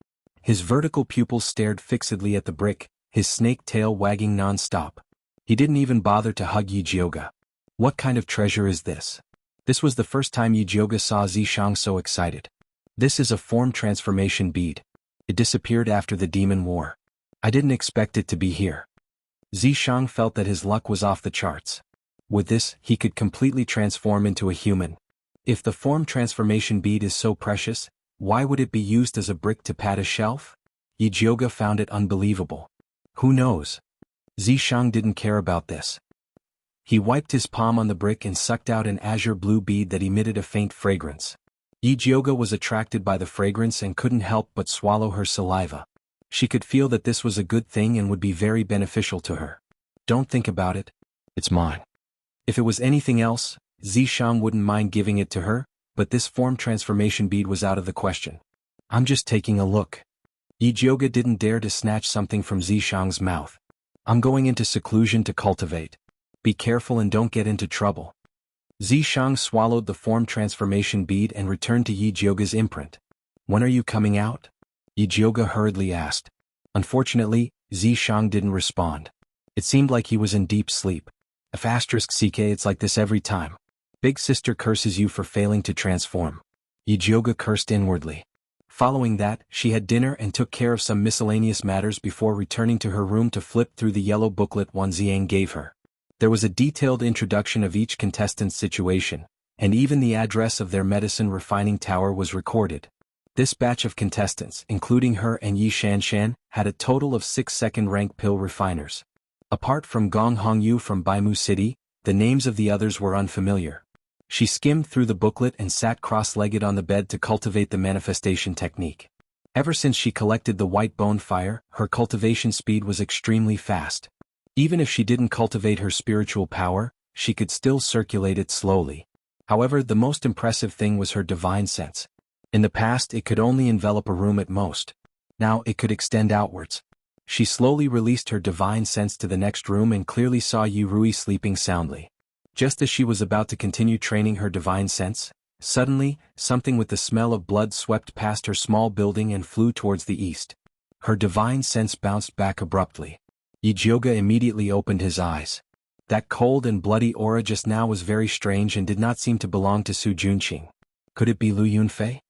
[SPEAKER 1] His vertical pupils stared fixedly at the brick, his snake tail wagging non-stop. He didn't even bother to hug Yi Jioga. What kind of treasure is this? This was the first time Yi Jioga saw Zishang so excited. This is a form transformation bead. It disappeared after the demon war. I didn't expect it to be here. Zishang felt that his luck was off the charts. With this, he could completely transform into a human. If the form transformation bead is so precious, why would it be used as a brick to pad a shelf? Yi Jioga found it unbelievable. Who knows? Zishang didn't care about this. He wiped his palm on the brick and sucked out an azure blue bead that emitted a faint fragrance. Yi Jioga was attracted by the fragrance and couldn't help but swallow her saliva. She could feel that this was a good thing and would be very beneficial to her. Don't think about it. It's mine. If it was anything else, Zishang wouldn't mind giving it to her, but this form transformation bead was out of the question. I'm just taking a look. Yi Jioga didn't dare to snatch something from Zishang's mouth. I'm going into seclusion to cultivate. Be careful and don't get into trouble. Zishang swallowed the form transformation bead and returned to Yi Jioga's imprint. When are you coming out? Yi Jioga hurriedly asked. Unfortunately, Zishang didn't respond. It seemed like he was in deep sleep. *CK, it's like this every time. Big sister curses you for failing to transform. Yi Jioga cursed inwardly. Following that, she had dinner and took care of some miscellaneous matters before returning to her room to flip through the yellow booklet Wan Ziang gave her. There was a detailed introduction of each contestant's situation, and even the address of their medicine refining tower was recorded. This batch of contestants, including her and Yi Shanshan, had a total of 6 second-rank pill refiners. Apart from Gong Hongyu from Baimu City, the names of the others were unfamiliar. She skimmed through the booklet and sat cross-legged on the bed to cultivate the manifestation technique. Ever since she collected the white bone fire, her cultivation speed was extremely fast. Even if she didn't cultivate her spiritual power, she could still circulate it slowly. However, the most impressive thing was her divine sense. In the past, it could only envelop a room at most. Now it could extend outwards. She slowly released her divine sense to the next room and clearly saw Yi Rui sleeping soundly. Just as she was about to continue training her divine sense, suddenly, something with the smell of blood swept past her small building and flew towards the east. Her divine sense bounced back abruptly. Yi Jioga immediately opened his eyes. That cold and bloody aura just now was very strange and did not seem to belong to Su Junqing. Could it be Lu Yunfei?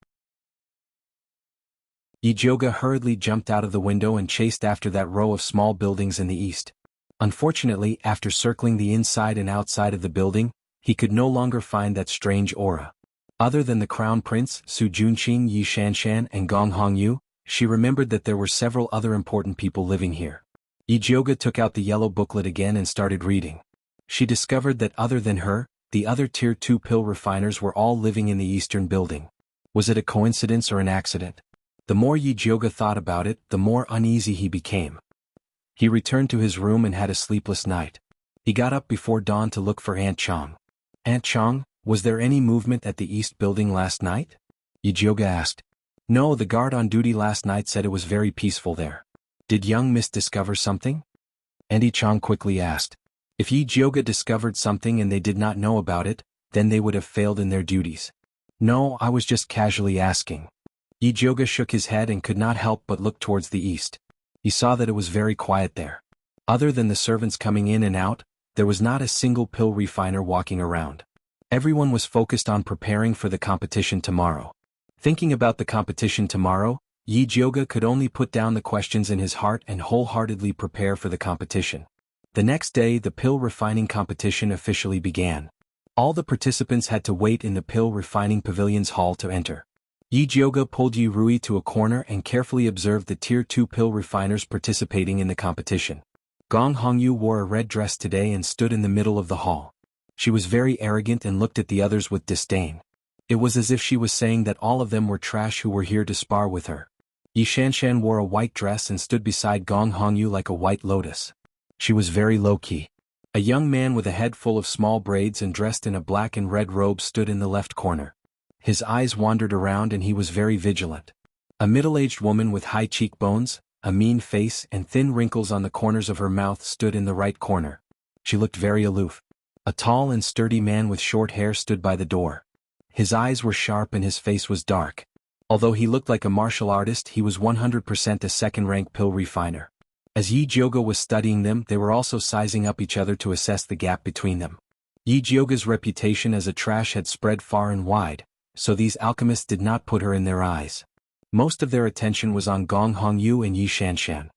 [SPEAKER 1] Yi Jioga hurriedly jumped out of the window and chased after that row of small buildings in the east. Unfortunately, after circling the inside and outside of the building, he could no longer find that strange aura. Other than the Crown Prince, Su Junqing, Yi Shanshan, and Gong Hongyu, she remembered that there were several other important people living here. Yi Jioge took out the yellow booklet again and started reading. She discovered that other than her, the other Tier 2 pill refiners were all living in the Eastern Building. Was it a coincidence or an accident? The more Yi Jioge thought about it, the more uneasy he became. He returned to his room and had a sleepless night. He got up before dawn to look for Aunt Chong. Aunt Chong, was there any movement at the East Building last night? Yi Jioge asked. No, the guard on duty last night said it was very peaceful there. Did young Miss discover something? Auntie Chong quickly asked. If Yi Jioge discovered something and they did not know about it, then they would have failed in their duties. No, I was just casually asking. Yi Jioge shook his head and could not help but look towards the east. He saw that it was very quiet there. Other than the servants coming in and out, there was not a single pill refiner walking around. Everyone was focused on preparing for the competition tomorrow. Thinking about the competition tomorrow, Yi Jioge could only put down the questions in his heart and wholeheartedly prepare for the competition. The next day the pill refining competition officially began. All the participants had to wait in the pill refining pavilion's hall to enter. Yi Jioge pulled Yi Rui to a corner and carefully observed the Tier 2 pill refiners participating in the competition. Gong Hongyu wore a red dress today and stood in the middle of the hall. She was very arrogant and looked at the others with disdain. It was as if she was saying that all of them were trash who were here to spar with her. Yi Shanshan wore a white dress and stood beside Gong Hongyu like a white lotus. She was very low-key. A young man with a head full of small braids and dressed in a black and red robe stood in the left corner. His eyes wandered around and he was very vigilant. A middle-aged woman with high cheekbones, a mean face and thin wrinkles on the corners of her mouth stood in the right corner. She looked very aloof. A tall and sturdy man with short hair stood by the door. His eyes were sharp and his face was dark. Although he looked like a martial artist, he was 100% a second-rank pill refiner. As Yi Jioge was studying them, they were also sizing up each other to assess the gap between them. Yi Jioge's reputation as a trash had spread far and wide, so these alchemists did not put her in their eyes. Most of their attention was on Gong Hongyu and Yi Shanshan.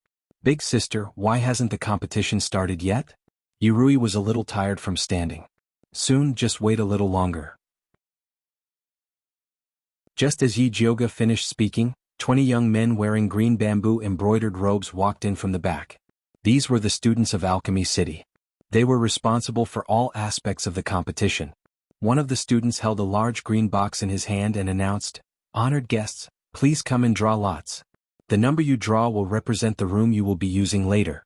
[SPEAKER 1] Big sister, why hasn't the competition started yet? Yi Rui was a little tired from standing. Soon, just wait a little longer. Just as Yi Jioge finished speaking, 20 young men wearing green bamboo embroidered robes walked in from the back. These were the students of Alchemy City. They were responsible for all aspects of the competition. One of the students held a large green box in his hand and announced, "Honored guests, please come and draw lots. The number you draw will represent the room you will be using later."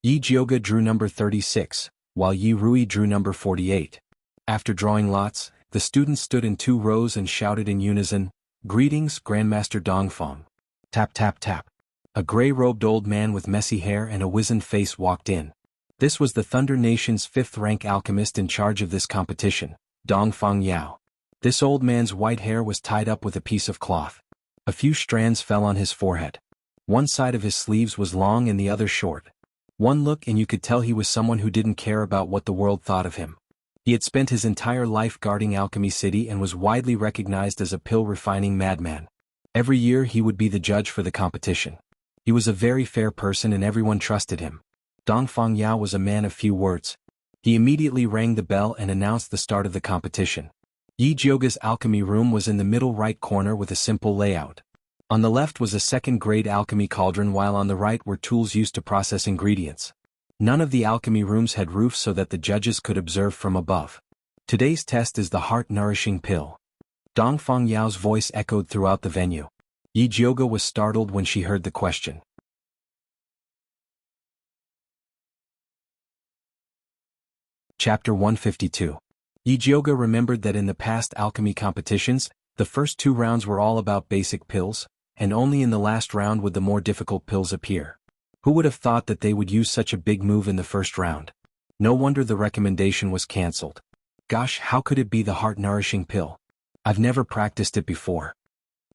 [SPEAKER 1] Yi Jioge drew number 36, while Yi Rui drew number 48. After drawing lots, the students stood in 2 rows and shouted in unison, "Greetings, Grandmaster Dongfang." Tap tap tap. A gray-robed old man with messy hair and a wizened face walked in. This was the Thunder Nation's 5th-rank alchemist in charge of this competition, Dongfang Yao. This old man's white hair was tied up with a piece of cloth. A few strands fell on his forehead. One side of his sleeves was long and the other short. One look and you could tell he was someone who didn't care about what the world thought of him. He had spent his entire life guarding Alchemy City and was widely recognized as a pill-refining madman. Every year he would be the judge for the competition. He was a very fair person and everyone trusted him. Dongfang Yao was a man of few words. He immediately rang the bell and announced the start of the competition. Yi Jioge's alchemy room was in the middle right corner with a simple layout. On the left was a second-grade alchemy cauldron while on the right were tools used to process ingredients. None of the alchemy rooms had roofs so that the judges could observe from above. Today's test is the heart-nourishing pill. Dongfang Yao's voice echoed throughout the venue. Yi Jioge was startled when she heard the question. Chapter 152. Yi Jioge remembered that in the past alchemy competitions, the first 2 rounds were all about basic pills, and only in the last round would the more difficult pills appear. Who would have thought that they would use such a big move in the first round? No wonder the recommendation was cancelled. Gosh, how could it be the heart-nourishing pill? I've never practiced it before.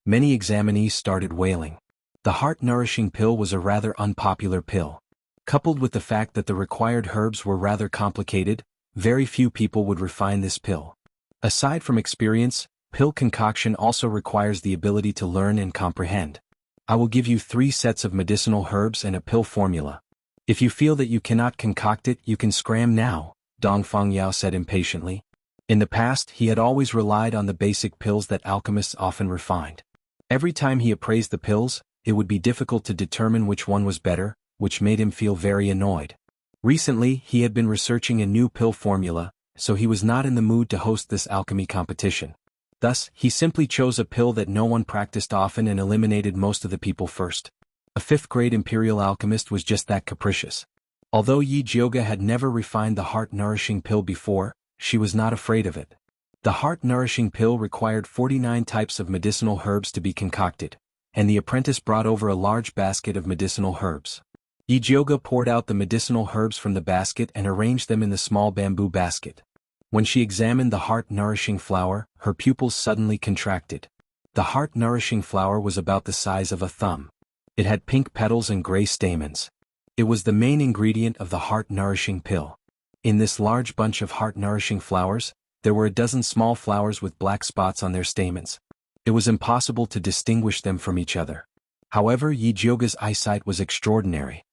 [SPEAKER 1] Many examinees started wailing. The heart-nourishing pill was a rather unpopular pill. Coupled with the fact that the required herbs were rather complicated, very few people would refine this pill. Aside from experience, pill concoction also requires the ability to learn and comprehend. I will give you 3 sets of medicinal herbs and a pill formula. If you feel that you cannot concoct it, you can scram now, Dongfang Yao said impatiently. In the past, he had always relied on the basic pills that alchemists often refined. Every time he appraised the pills, it would be difficult to determine which one was better, which made him feel very annoyed. Recently, he had been researching a new pill formula, so he was not in the mood to host this alchemy competition. Thus, he simply chose a pill that no one practiced often and eliminated most of the people first. A fifth-grade imperial alchemist was just that capricious. Although Yi Jioga had never refined the heart-nourishing pill before, she was not afraid of it. The heart-nourishing pill required 49 types of medicinal herbs to be concocted, and the apprentice brought over a large basket of medicinal herbs. Yi Jioga poured out the medicinal herbs from the basket and arranged them in the small bamboo basket. When she examined the heart-nourishing flower, her pupils suddenly contracted. The heart-nourishing flower was about the size of a thumb. It had pink petals and gray stamens. It was the main ingredient of the heart-nourishing pill. In this large bunch of heart-nourishing flowers, there were a dozen small flowers with black spots on their stamens. It was impossible to distinguish them from each other. However, Yi Jioga's eyesight was extraordinary.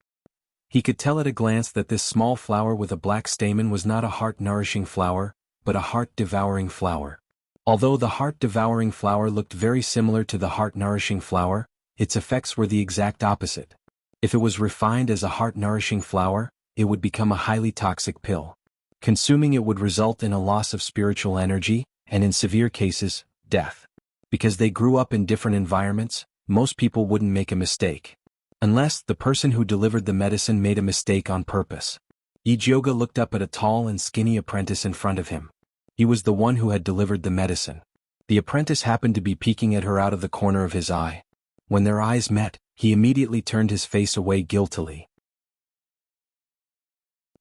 [SPEAKER 1] He could tell at a glance that this small flower with a black stamen was not a heart-nourishing flower, but a heart-devouring flower. Although the heart-devouring flower looked very similar to the heart-nourishing flower, its effects were the exact opposite. If it was refined as a heart-nourishing flower, it would become a highly toxic pill. Consuming it would result in a loss of spiritual energy, and in severe cases, death. Because they grew up in different environments, most people wouldn't make a mistake. Unless the person who delivered the medicine made a mistake on purpose. Yi Jioga looked up at a tall and skinny apprentice in front of him. He was the one who had delivered the medicine. The apprentice happened to be peeking at her out of the corner of his eye. When their eyes met, he immediately turned his face away guiltily.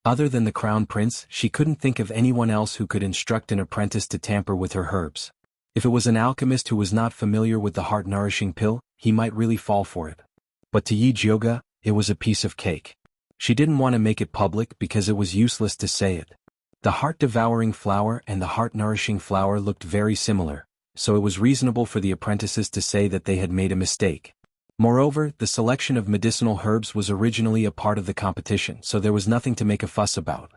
[SPEAKER 1] Other than the crown prince, she couldn't think of anyone else who could instruct an apprentice to tamper with her herbs. If it was an alchemist who was not familiar with the heart-nourishing pill, he might really fall for it. But to Yi Jioga, it was a piece of cake. She didn't want to make it public because it was useless to say it. The heart-devouring flower and the heart-nourishing flower looked very similar, so it was reasonable for the apprentices to say that they had made a mistake. Moreover, the selection of medicinal herbs was originally a part of the competition, so there was nothing to make a fuss about.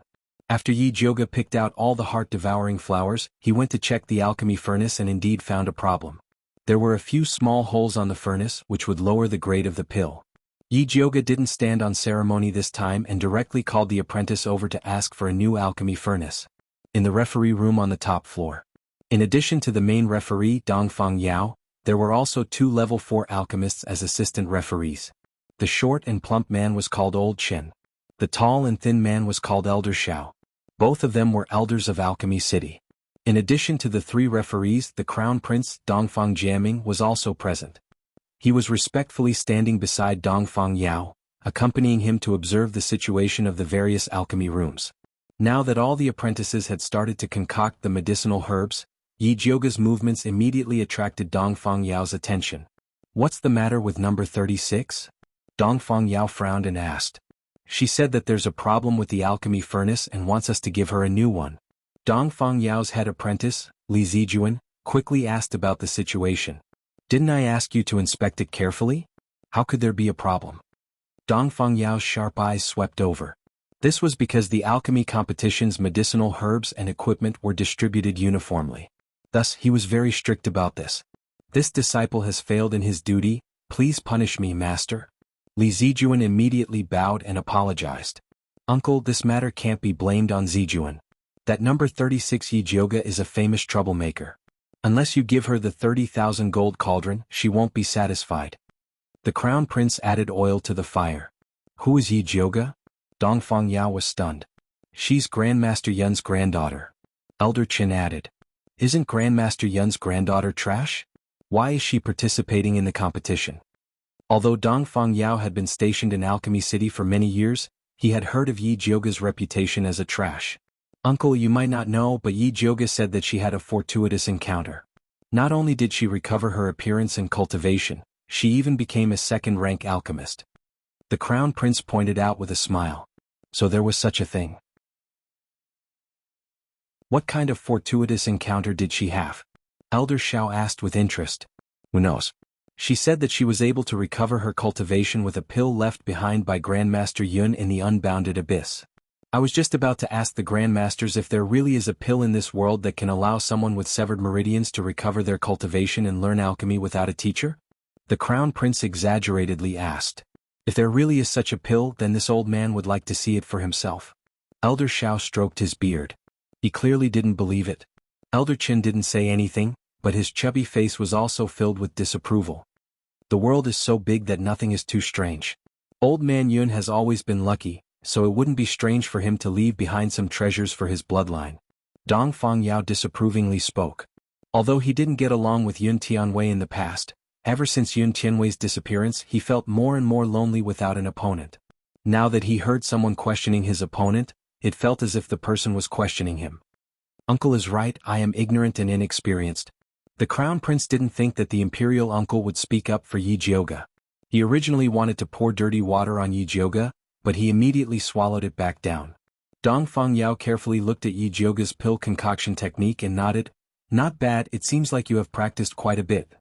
[SPEAKER 1] After Yi Jioga picked out all the heart-devouring flowers, he went to check the alchemy furnace and indeed found a problem. There were a few small holes on the furnace which would lower the grade of the pill. Yi Jioga didn't stand on ceremony this time and directly called the apprentice over to ask for a new alchemy furnace. In the referee room on the top floor. In addition to the main referee Dongfang Yao, there were also 2 level 4 alchemists as assistant referees. The short and plump man was called Old Chen. The tall and thin man was called Elder Xiao. Both of them were elders of Alchemy City. In addition to the 3 referees, the crown prince, Dongfang Jiaming, was also present. He was respectfully standing beside Dongfang Yao, accompanying him to observe the situation of the various alchemy rooms. Now that all the apprentices had started to concoct the medicinal herbs, Yi Jioga's movements immediately attracted Dongfang Yao's attention. "What's the matter with number 36? Dongfang Yao frowned and asked. "She said that there's a problem with the alchemy furnace and wants us to give her a new one." Dongfang Yao's head apprentice, Li Zijuan, quickly asked about the situation. "Didn't I ask you to inspect it carefully? How could there be a problem?" Dongfang Yao's sharp eyes swept over. This was because the alchemy competition's medicinal herbs and equipment were distributed uniformly. Thus, he was very strict about this. "This disciple has failed in his duty, please punish me, master." Li Zijuan immediately bowed and apologized. "Uncle, this matter can't be blamed on Zijuan. That number 36 Yi Jioga is a famous troublemaker. Unless you give her the 30,000 gold cauldron, she won't be satisfied." The crown prince added oil to the fire. "Who is Yi Jioga?" Dongfang Yao was stunned. "She's Grandmaster Yun's granddaughter." Elder Chen added. "Isn't Grandmaster Yun's granddaughter trash? Why is she participating in the competition?" Although Dongfang Yao had been stationed in Alchemy City for many years, he had heard of Yi Jioga's reputation as a trash. "Uncle, you might not know, but Yi Jioga said that she had a fortuitous encounter. Not only did she recover her appearance and cultivation, she even became a second-rank alchemist." The crown prince pointed out with a smile. "So there was such a thing. What kind of fortuitous encounter did she have?" Elder Xiao asked with interest. "Who knows? She said that she was able to recover her cultivation with a pill left behind by Grandmaster Yun in the unbounded abyss. I was just about to ask the Grandmasters if there really is a pill in this world that can allow someone with severed meridians to recover their cultivation and learn alchemy without a teacher? The Crown Prince exaggeratedly asked. If there really is such a pill, then this old man would like to see it for himself. Elder Shao stroked his beard. He clearly didn't believe it. Elder Qin didn't say anything, but his chubby face was also filled with disapproval. The world is so big that nothing is too strange. Old Man Yun has always been lucky, so it wouldn't be strange for him to leave behind some treasures for his bloodline. Dong Fengyao disapprovingly spoke. Although he didn't get along with Yun Tianwei in the past, ever since Yun Tianwei's disappearance he felt more and more lonely without an opponent. Now that he heard someone questioning his opponent, it felt as if the person was questioning him. Uncle is right, I am ignorant and inexperienced. The Crown Prince didn't think that the imperial uncle would speak up for Yi Jiuge. He originally wanted to pour dirty water on Yi Jiuge, but he immediately swallowed it back down. Dong Fengyao carefully looked at Yi Jiuge's pill concoction technique and nodded. Not bad, it seems like you have practiced quite a bit.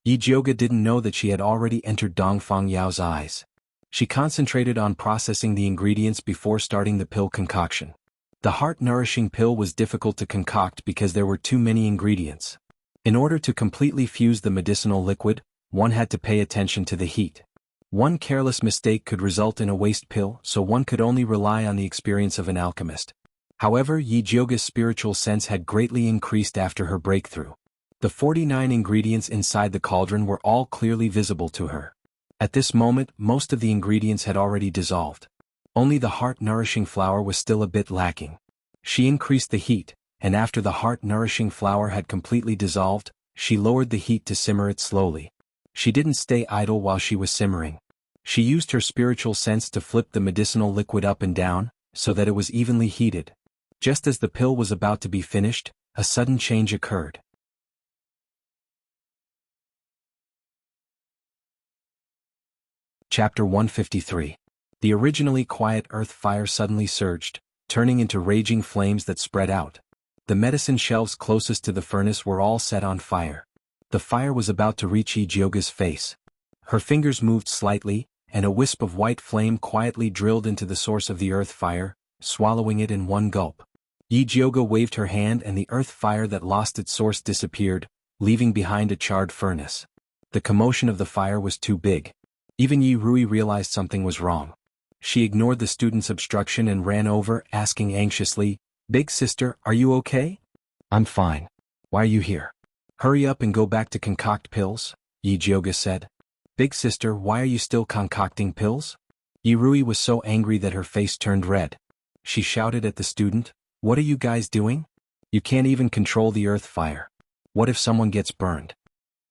[SPEAKER 1] Yi Jiuge didn't know that she had already entered Dong Fengyao's eyes. She concentrated on processing the ingredients before starting the pill concoction. The heart-nourishing pill was difficult to concoct because there were too many ingredients. In order to completely fuse the medicinal liquid, one had to pay attention to the heat. One careless mistake could result in a waste pill, so one could only rely on the experience of an alchemist. However, Yi Jiuge's spiritual sense had greatly increased after her breakthrough. The 49 ingredients inside the cauldron were all clearly visible to her. At this moment, most of the ingredients had already dissolved. Only the heart-nourishing flour was still a bit lacking. She increased the heat, and after the heart-nourishing flour had completely dissolved, she lowered the heat to simmer it slowly. She didn't stay idle while she was simmering. She used her spiritual sense to flip the medicinal liquid up and down, so that it was evenly heated. Just as the pill was about to be finished, a sudden change occurred. Chapter 153. The originally quiet earth fire suddenly surged, turning into raging flames that spread out. The medicine shelves closest to the furnace were all set on fire. The fire was about to reach Yi Jiuge's face. Her fingers moved slightly, and a wisp of white flame quietly drilled into the source of the earth fire, swallowing it in one gulp. Yi Jiuge waved her hand and the earth fire that lost its source disappeared, leaving behind a charred furnace. The commotion of the fire was too big. Even Yi Rui realized something was wrong. She ignored the student's obstruction and ran over, asking anxiously, "Big sister, are you okay?" "I'm fine. Why are you here?" "Hurry up and go back to concoct pills," Yi Jiuge said. "Big sister, why are you still concocting pills?" Yi Rui was so angry that her face turned red. She shouted at the student, "What are you guys doing? You can't even control the earth fire. What if someone gets burned?"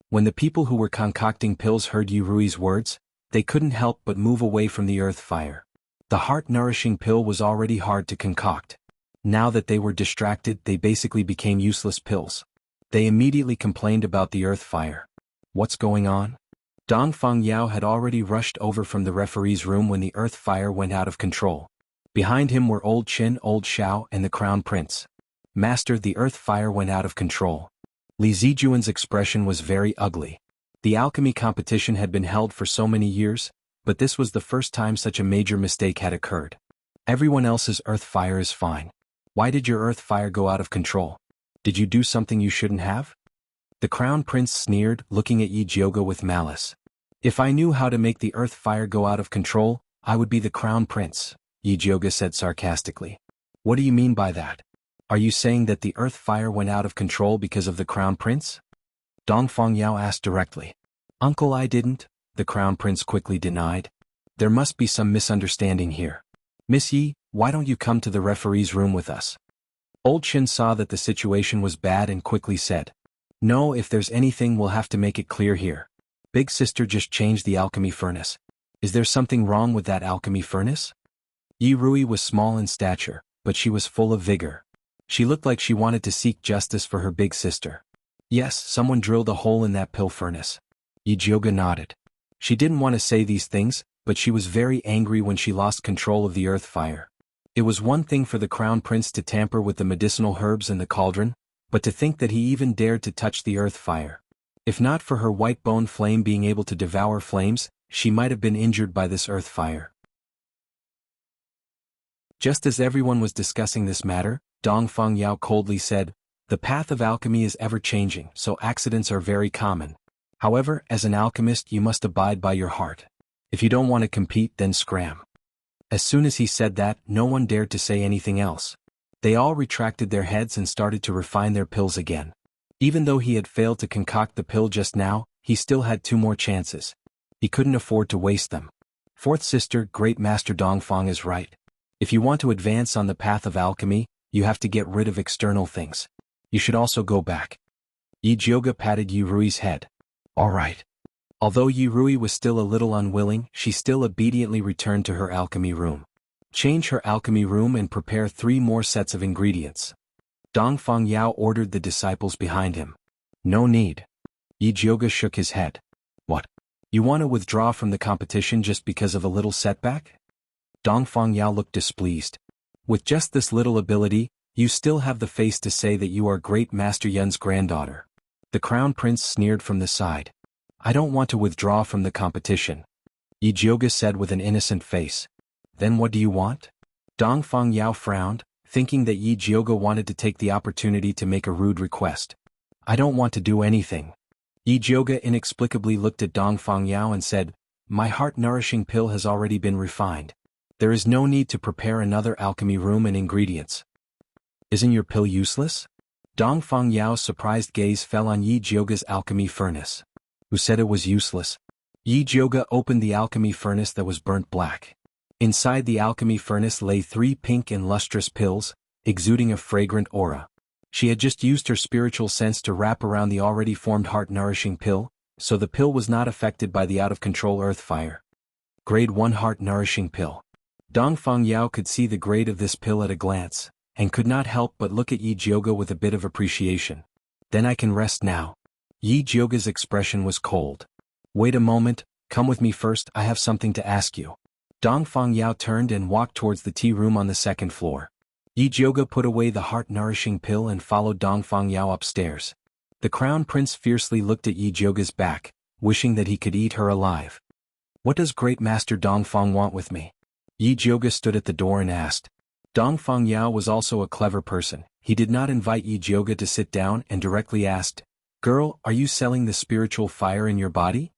[SPEAKER 1] When the people who were concocting pills heard Yi Rui's words, they couldn't help but move away from the earth fire. The heart-nourishing pill was already hard to concoct. Now that they were distracted, they basically became useless pills. They immediately complained about the earth fire. What's going on? Dong Fengyao had already rushed over from the referee's room when the earth fire went out of control. Behind him were Old Qin, Old Shao, and the Crown Prince. "Master, the earth fire went out of control." Li Zijuan's expression was very ugly. The alchemy competition had been held for so many years, but this was the first time such a major mistake had occurred. Everyone else's earth fire is fine. Why did your earth fire go out of control? Did you do something you shouldn't have? The Crown Prince sneered, looking at Yi Jiuge with malice. "If I knew how to make the earth fire go out of control, I would be the Crown Prince," Yi Jiuge said sarcastically. "What do you mean by that? Are you saying that the earth fire went out of control because of the Crown Prince?" Dong Fengyao asked directly. "Uncle, I didn't," the Crown Prince quickly denied. "There must be some misunderstanding here. Miss Yi, why don't you come to the referee's room with us?" Old Qin saw that the situation was bad and quickly said, "No, if there's anything we'll have to make it clear here. Big sister just changed the alchemy furnace. Is there something wrong with that alchemy furnace?" Yi Rui was small in stature, but she was full of vigor. She looked like she wanted to seek justice for her big sister. "Yes, someone drilled a hole in that pill furnace." Yi Jiuge nodded. She didn't want to say these things, but she was very angry when she lost control of the earth fire. It was one thing for the Crown Prince to tamper with the medicinal herbs in the cauldron, but to think that he even dared to touch the earth fire. If not for her white bone flame being able to devour flames, she might have been injured by this earth fire. Just as everyone was discussing this matter, Dongfang Yao coldly said, "The path of alchemy is ever-changing, so accidents are very common. However, as an alchemist you must abide by your heart. If you don't want to compete, then scram." As soon as he said that, no one dared to say anything else. They all retracted their heads and started to refine their pills again. Even though he had failed to concoct the pill just now, he still had 2 more chances. He couldn't afford to waste them. Fourth sister, Great Master Dongfang is right. If you want to advance on the path of alchemy, you have to get rid of external things. You should also go back. Yi Jioge patted Yi Rui's head. All right. Although Yi Rui was still a little unwilling, she still obediently returned to her alchemy room. Change her alchemy room and prepare 3 more sets of ingredients. Dongfang Yao ordered the disciples behind him. No need. Yi Jioge shook his head. What? You want to withdraw from the competition just because of a little setback? Dongfang Yao looked displeased. With just this little ability, you still have the face to say that you are Great Master Yun's granddaughter. The Crown Prince sneered from the side. I don't want to withdraw from the competition. Yi Jioge said with an innocent face. Then what do you want? Dongfang Yao frowned, thinking that Yi Jioge wanted to take the opportunity to make a rude request. I don't want to do anything. Yi Jioge inexplicably looked at Dongfang Yao and said, My heart-nourishing pill has already been refined. There is no need to prepare another alchemy room and ingredients. Isn't your pill useless? Dongfang Yao's surprised gaze fell on Yi Jioge's alchemy furnace. Who said it was useless? Yi Jioge opened the alchemy furnace that was burnt black. Inside the alchemy furnace lay 3 pink and lustrous pills, exuding a fragrant aura. She had just used her spiritual sense to wrap around the already formed heart-nourishing pill, so the pill was not affected by the out-of-control earth fire. Grade 1 heart-nourishing pill. Dongfang Yao could see the grade of this pill at a glance, and could not help but look at Yi Jioge with a bit of appreciation. Then I can rest now. Yi Jioge's expression was cold. Wait a moment, come with me first, I have something to ask you. Dongfang Yao turned and walked towards the tea room on the 2nd floor. Yi Jioge put away the heart-nourishing pill and followed Dongfang Yao upstairs. The Crown Prince fiercely looked at Yi Jioge's back, wishing that he could eat her alive. What does Great Master Dongfang want with me? Yi Jioge stood at the door and asked. Dongfang Yao was also a clever person. He did not invite Yi Jioge to sit down and directly asked, Girl, are you selling the spiritual fire in your body?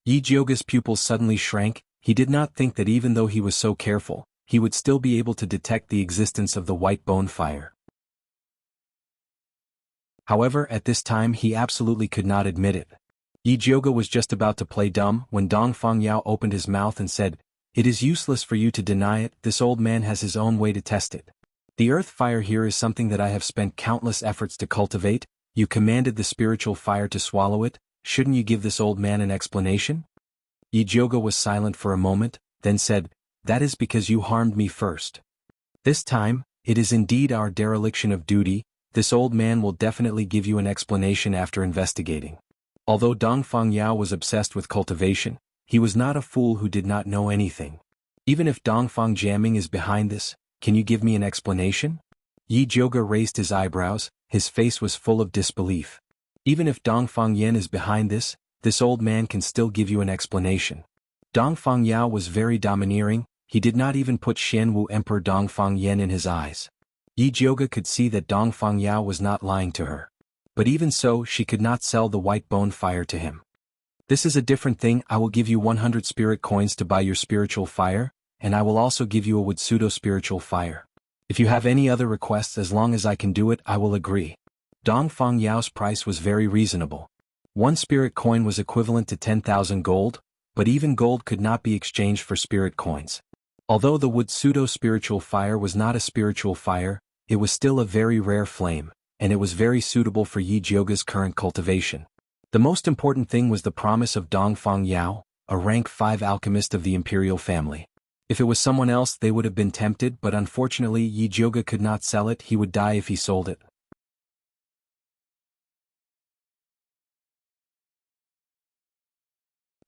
[SPEAKER 1] Yi Jioge's pupils suddenly shrank. He did not think that even though he was so careful, he would still be able to detect the existence of the white bone fire. However, at this time he absolutely could not admit it. Yi Jioge was just about to play dumb when Dongfang Yao opened his mouth and said, It is useless for you to deny it, this old man has his own way to test it. The earth fire here is something that I have spent countless efforts to cultivate. You commanded the spiritual fire to swallow it, shouldn't you give this old man an explanation? Yi Jioge was silent for a moment, then said, That is because you harmed me first. This time, it is indeed our dereliction of duty. This old man will definitely give you an explanation after investigating. Although Dongfang Yao was obsessed with cultivation, he was not a fool who did not know anything. Even if Dongfang Jiaming is behind this, can you give me an explanation? Yi Jioge raised his eyebrows, his face was full of disbelief. Even if Dongfang Yan is behind this old man can still give you an explanation. Dongfang Yao was very domineering, he did not even put Xianwu Emperor Dongfang Yan in his eyes. Yi Jioge could see that Dongfang Yao was not lying to her. But even so, she could not sell the white bone fire to him. This is a different thing. I will give you 100 spirit coins to buy your spiritual fire, and I will also give you a wood pseudo-spiritual fire. If you have any other requests, as long as I can do it, I will agree. Dongfang Yao's price was very reasonable. 1 spirit coin was equivalent to 10,000 gold, but even gold could not be exchanged for spirit coins. Although the wood pseudo-spiritual fire was not a spiritual fire, it was still a very rare flame, and it was very suitable for Yi Jioge's current cultivation. The most important thing was the promise of Dongfang Yao, a rank 5 alchemist of the imperial family. If it was someone else they would have been tempted, but unfortunately Yi Jioge could not sell it, he would die if he sold it.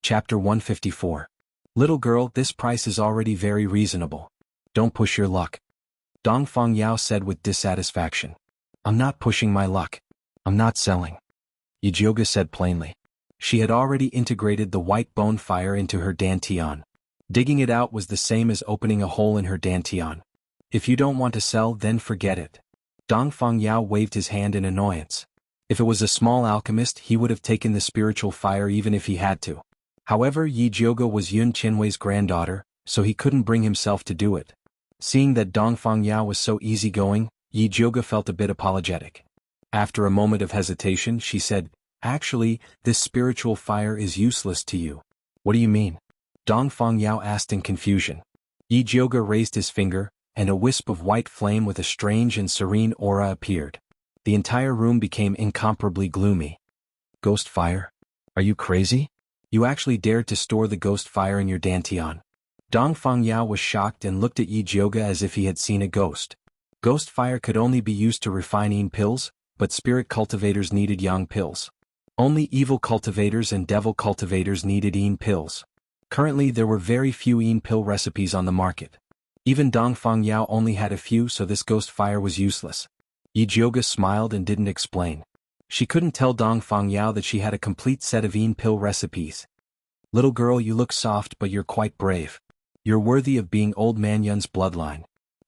[SPEAKER 1] Chapter 154. Little girl, this price is already very reasonable. Don't push your luck. Dongfang Yao said with dissatisfaction. I'm not pushing my luck. I'm not selling. Yi Jioge said plainly. She had already integrated the white bone fire into her dantian. Digging it out was the same as opening a hole in her dantian. If you don't want to sell, then forget it. Dongfang Yao waved his hand in annoyance. If it was a small alchemist, he would have taken the spiritual fire even if he had to. However, Yi Jiuge was Yun Qinwei's granddaughter, so he couldn't bring himself to do it. Seeing that Dongfang Yao was so easygoing, Yi Jiuge felt a bit apologetic. After a moment of hesitation, she said, "Actually, this spiritual fire is useless to you." "What do you mean?" Dongfang Yao asked in confusion. Yi Jiuge raised his finger, and a wisp of white flame with a strange and serene aura appeared. The entire room became incomparably gloomy. "Ghost fire? Are you crazy? You actually dared to store the ghost fire in your dantian?" Dongfang Yao was shocked and looked at Yi Jiuge as if he had seen a ghost. Ghost fire could only be used to refine yin pills, but spirit cultivators needed yang pills. Only evil cultivators and devil cultivators needed yin pills. Currently there were very few yin pill recipes on the market. Even Dongfang Yao only had a few, so this ghost fire was useless. Yi Jiuge smiled and didn't explain. She couldn't tell Dongfang Yao that she had a complete set of yin pill recipes. "Little girl, you look soft but you're quite brave. You're worthy of being old man Yun's bloodline."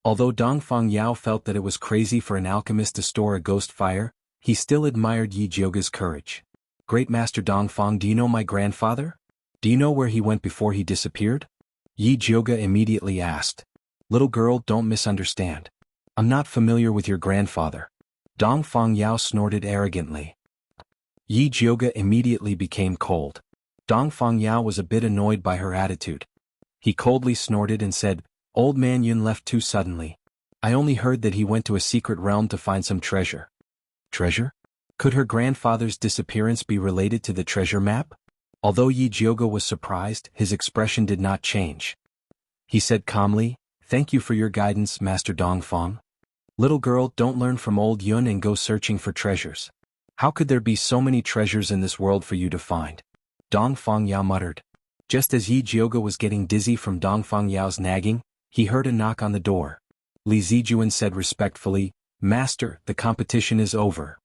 [SPEAKER 1] Although Dongfang Yao felt that it was crazy for an alchemist to store a ghost fire, he still admired Yi Jiuge's courage. "Great Master Dongfang, do you know my grandfather? Do you know where he went before he disappeared?" Yi Jiuge immediately asked. "Little girl, don't misunderstand. I'm not familiar with your grandfather." Dongfang Yao snorted arrogantly. Yi Jiuge immediately became cold. Dongfang Yao was a bit annoyed by her attitude. He coldly snorted and said, "Old man Yun left too suddenly. I only heard that he went to a secret realm to find some treasure." "Treasure? Could her grandfather's disappearance be related to the treasure map?" Although Yi Jiuge was surprised, his expression did not change. He said calmly, "Thank you for your guidance, Master Dongfang. Little girl, don't learn from old Yun and go searching for treasures. How could there be so many treasures in this world for you to find?" Dongfang Yao muttered. Just as Yi Jiuge was getting dizzy from Dongfang Yao's nagging, he heard a knock on the door. Li Zijuan said respectfully, "Master, the competition is over."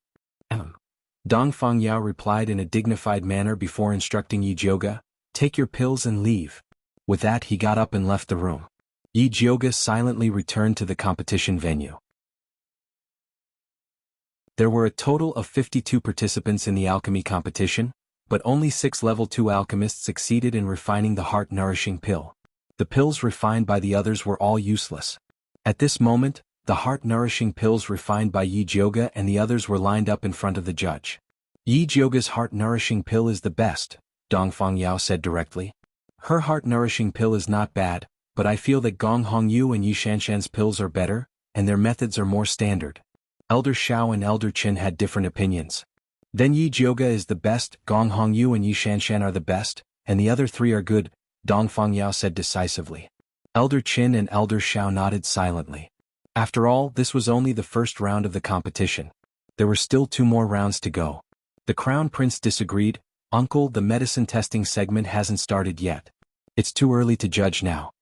[SPEAKER 1] Dongfang Yao replied in a dignified manner before instructing Yi Jiuge, "Take your pills and leave." With that he got up and left the room. Yi Jiuge silently returned to the competition venue. There were a total of 52 participants in the alchemy competition, but only 6 level 2 alchemists succeeded in refining the heart-nourishing pill. The pills refined by the others were all useless. At this moment, the heart-nourishing pills refined by Yi Jiuge and the others were lined up in front of the judge. "Yi Jiuge's heart-nourishing pill is the best," Dongfang Yao said directly. "Her heart-nourishing pill is not bad, but I feel that Gong Hongyu and Yi Shanshan's pills are better, and their methods are more standard." Elder Xiao and Elder Qin had different opinions. "Then Yi Jiuge is the best, Gong Hongyu and Yi Shanshan are the best, and the other 3 are good," Dongfang Yao said decisively. Elder Qin and Elder Xiao nodded silently. After all, this was only the first round of the competition. There were still 2 more rounds to go. The Crown Prince disagreed. "Uncle, the medicine testing segment hasn't started yet. It's too early to judge now."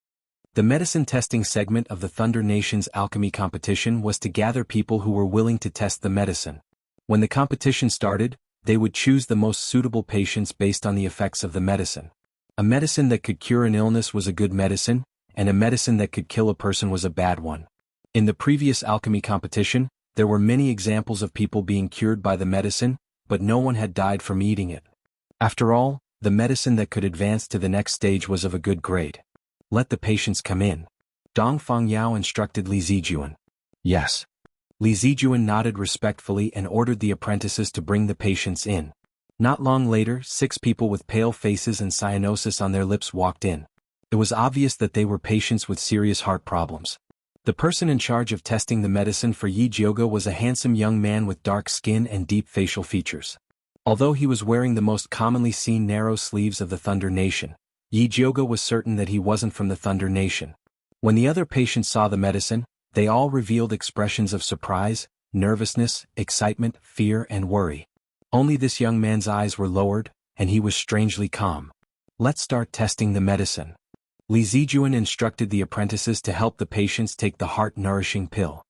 [SPEAKER 1] The medicine testing segment of the Thunder Nation's alchemy competition was to gather people who were willing to test the medicine. When the competition started, they would choose the most suitable patients based on the effects of the medicine. A medicine that could cure an illness was a good medicine, and a medicine that could kill a person was a bad one. In the previous alchemy competition, there were many examples of people being cured by the medicine, but no one had died from eating it. After all, the medicine that could advance to the next stage was of a good grade. "Let the patients come in." Dongfang Yao instructed Li Zijuan. "Yes." Li Zijuan nodded respectfully and ordered the apprentices to bring the patients in. Not long later, 6 people with pale faces and cyanosis on their lips walked in. It was obvious that they were patients with serious heart problems. The person in charge of testing the medicine for Yi Jiuge was a handsome young man with dark skin and deep facial features. Although he was wearing the most commonly seen narrow sleeves of the Thunder Nation, Yi Jiuge was certain that he wasn't from the Thunder Nation. When the other patients saw the medicine, they all revealed expressions of surprise, nervousness, excitement, fear, and worry. Only this young man's eyes were lowered, and he was strangely calm. "Let's start testing the medicine." Li Zijuan instructed the apprentices to help the patients take the heart-nourishing pill.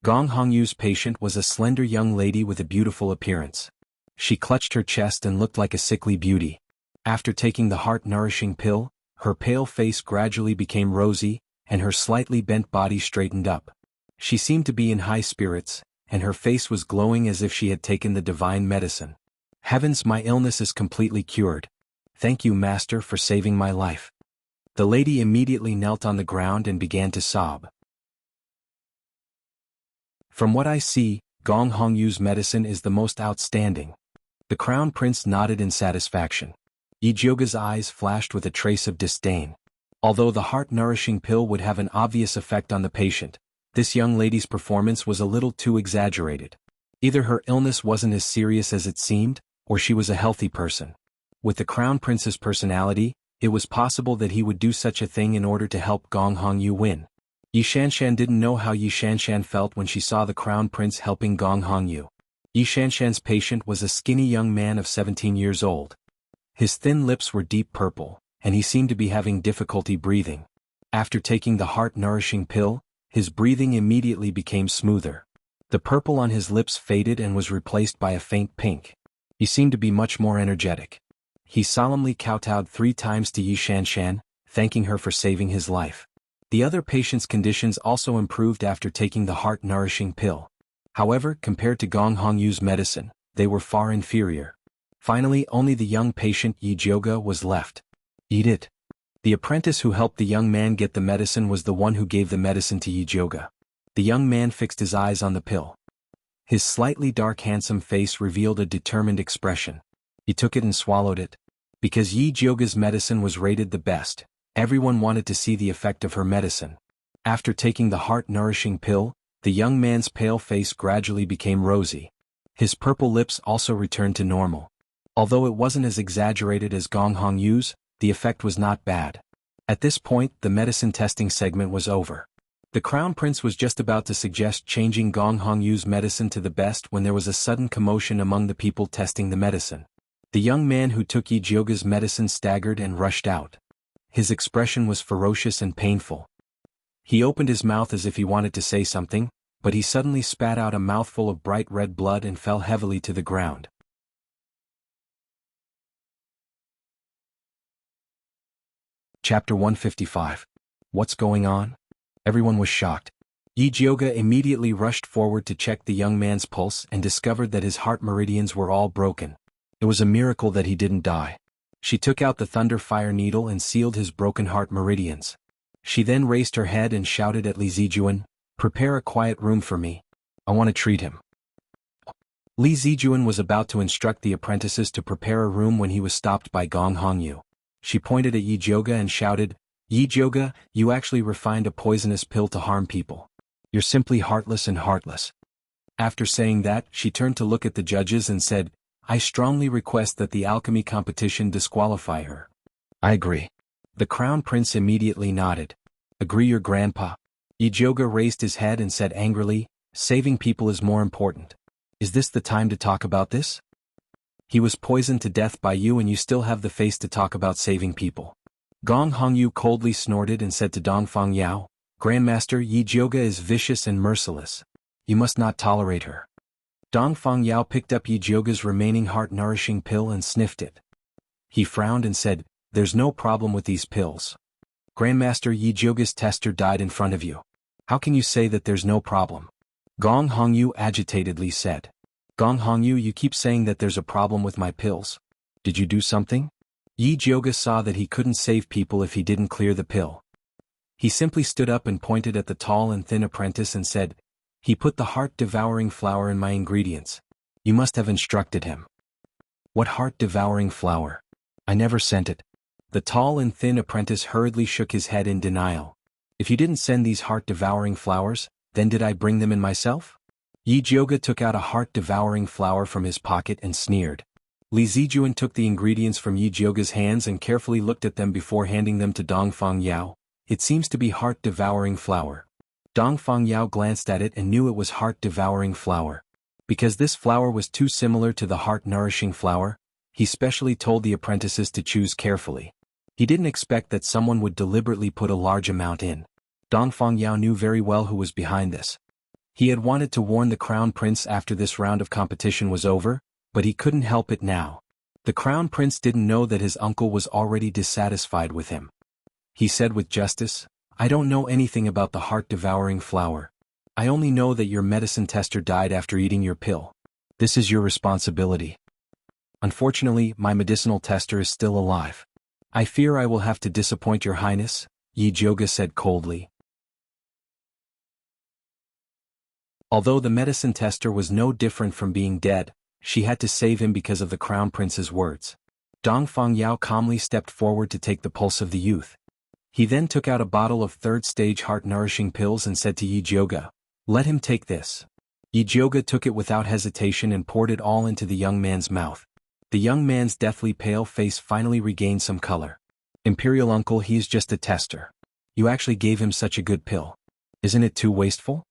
[SPEAKER 1] Gong Hongyu's patient was a slender young lady with a beautiful appearance. She clutched her chest and looked like a sickly beauty. After taking the heart-nourishing pill, her pale face gradually became rosy, and her slightly bent body straightened up. She seemed to be in high spirits, and her face was glowing as if she had taken the divine medicine. Heavens, my illness is completely cured. Thank you, Master, for saving my life. The lady immediately knelt on the ground and began to sob. From what I see, Gong Hongyu's medicine is the most outstanding. The crown prince nodded in satisfaction. Yijioga's eyes flashed with a trace of disdain. Although the heart-nourishing pill would have an obvious effect on the patient, this young lady's performance was a little too exaggerated. Either her illness wasn't as serious as it seemed, or she was a healthy person. With the crown prince's personality, it was possible that he would do such a thing in order to help Gong Hongyu win. Yi Shanshan didn't know how Yi Shanshan felt when she saw the crown prince helping Gong Hongyu. Yi Shanshan's patient was a skinny young man of 17 years old. His thin lips were deep purple, and he seemed to be having difficulty breathing. After taking the heart-nourishing pill, his breathing immediately became smoother. The purple on his lips faded and was replaced by a faint pink. He seemed to be much more energetic. He solemnly kowtowed 3 times to Yi Shanshan, thanking her for saving his life. The other patient's conditions also improved after taking the heart-nourishing pill. However, compared to Gong Hongyu's medicine, they were far inferior. Finally, only the young patient Yijioga was left. Eat it. The apprentice who helped the young man get the medicine was the one who gave the medicine to Yijioga. The young man fixed his eyes on the pill. His slightly dark handsome face revealed a determined expression. He took it and swallowed it. Because Yijioga's medicine was rated the best, everyone wanted to see the effect of her medicine. After taking the heart-nourishing pill, the young man's pale face gradually became rosy. His purple lips also returned to normal. Although it wasn't as exaggerated as Gong Hongyu's, the effect was not bad. At this point, the medicine testing segment was over. The crown prince was just about to suggest changing Gong Hongyu's medicine to the best when there was a sudden commotion among the people testing the medicine. The young man who took Yijioga's medicine staggered and rushed out. His expression was ferocious and painful. He opened his mouth as if he wanted to say something, but he suddenly spat out a mouthful of bright red blood and fell heavily to the ground. Chapter 155. What's going on? Everyone was shocked. Yijioga immediately rushed forward to check the young man's pulse and discovered that his heart meridians were all broken. It was a miracle that he didn't die. She took out the thunder fire needle and sealed his broken heart meridians. She then raised her head and shouted at Li Zijuan, "Prepare a quiet room for me. I want to treat him." Li Zijuan was about to instruct the apprentices to prepare a room when he was stopped by Gong Hongyu. She pointed at Yijioga and shouted, "Yijioga, you actually refined a poisonous pill to harm people. You're simply heartless and heartless." After saying that, she turned to look at the judges and said, "I strongly request that the alchemy competition disqualify her." "I agree." The crown prince immediately nodded. "Agree, your grandpa." Yijioga raised his head and said angrily, "Saving people is more important. Is this the time to talk about this? He was poisoned to death by you and you still have the face to talk about saving people." Gong Hongyu coldly snorted and said to Dongfang Yao, "Grandmaster, Yijioga is vicious and merciless. You must not tolerate her." Dongfang Yao picked up Yijioga's remaining heart-nourishing pill and sniffed it. He frowned and said, "There's no problem with these pills. Grandmaster, Yijioga's tester died in front of you. How can you say that there's no problem?" Gong Hongyu agitatedly said. "Gong Hongyu, you keep saying that there's a problem with my pills. Did you do something?" Yijioga saw that he couldn't save people if he didn't clear the pill. He simply stood up and pointed at the tall and thin apprentice and said, "He put the heart-devouring flour in my ingredients. You must have instructed him." "What heart-devouring flour? I never sent it." The tall and thin apprentice hurriedly shook his head in denial. "If you didn't send these heart-devouring flowers, then did I bring them in myself?" Yijioga took out a heart-devouring flower from his pocket and sneered. Li Zijuan took the ingredients from Yijioga's hands and carefully looked at them before handing them to Dongfang Yao. "It seems to be heart-devouring flour." Dongfang Yao glanced at it and knew it was heart-devouring flour. Because this flour was too similar to the heart-nourishing flour, he specially told the apprentices to choose carefully. He didn't expect that someone would deliberately put a large amount in. Dongfang Yao knew very well who was behind this. He had wanted to warn the crown prince after this round of competition was over, but he couldn't help it now. The crown prince didn't know that his uncle was already dissatisfied with him. He said with justice, "I don't know anything about the heart-devouring flour. I only know that your medicine tester died after eating your pill. This is your responsibility. Unfortunately, my medicinal tester is still alive. I fear I will have to disappoint your highness, Yi Jioga said coldly. Although the medicine tester was no different from being dead, she had to save him because of the crown prince's words. Dongfang Yao calmly stepped forward to take the pulse of the youth. He then took out a bottle of third-stage heart-nourishing pills and said to Yi Jioga, "Let him take this." Yi Jioga took it without hesitation and poured it all into the young man's mouth. The young man's deathly pale face finally regained some color. "Imperial uncle, he's just a tester. You actually gave him such a good pill. Isn't it too wasteful?"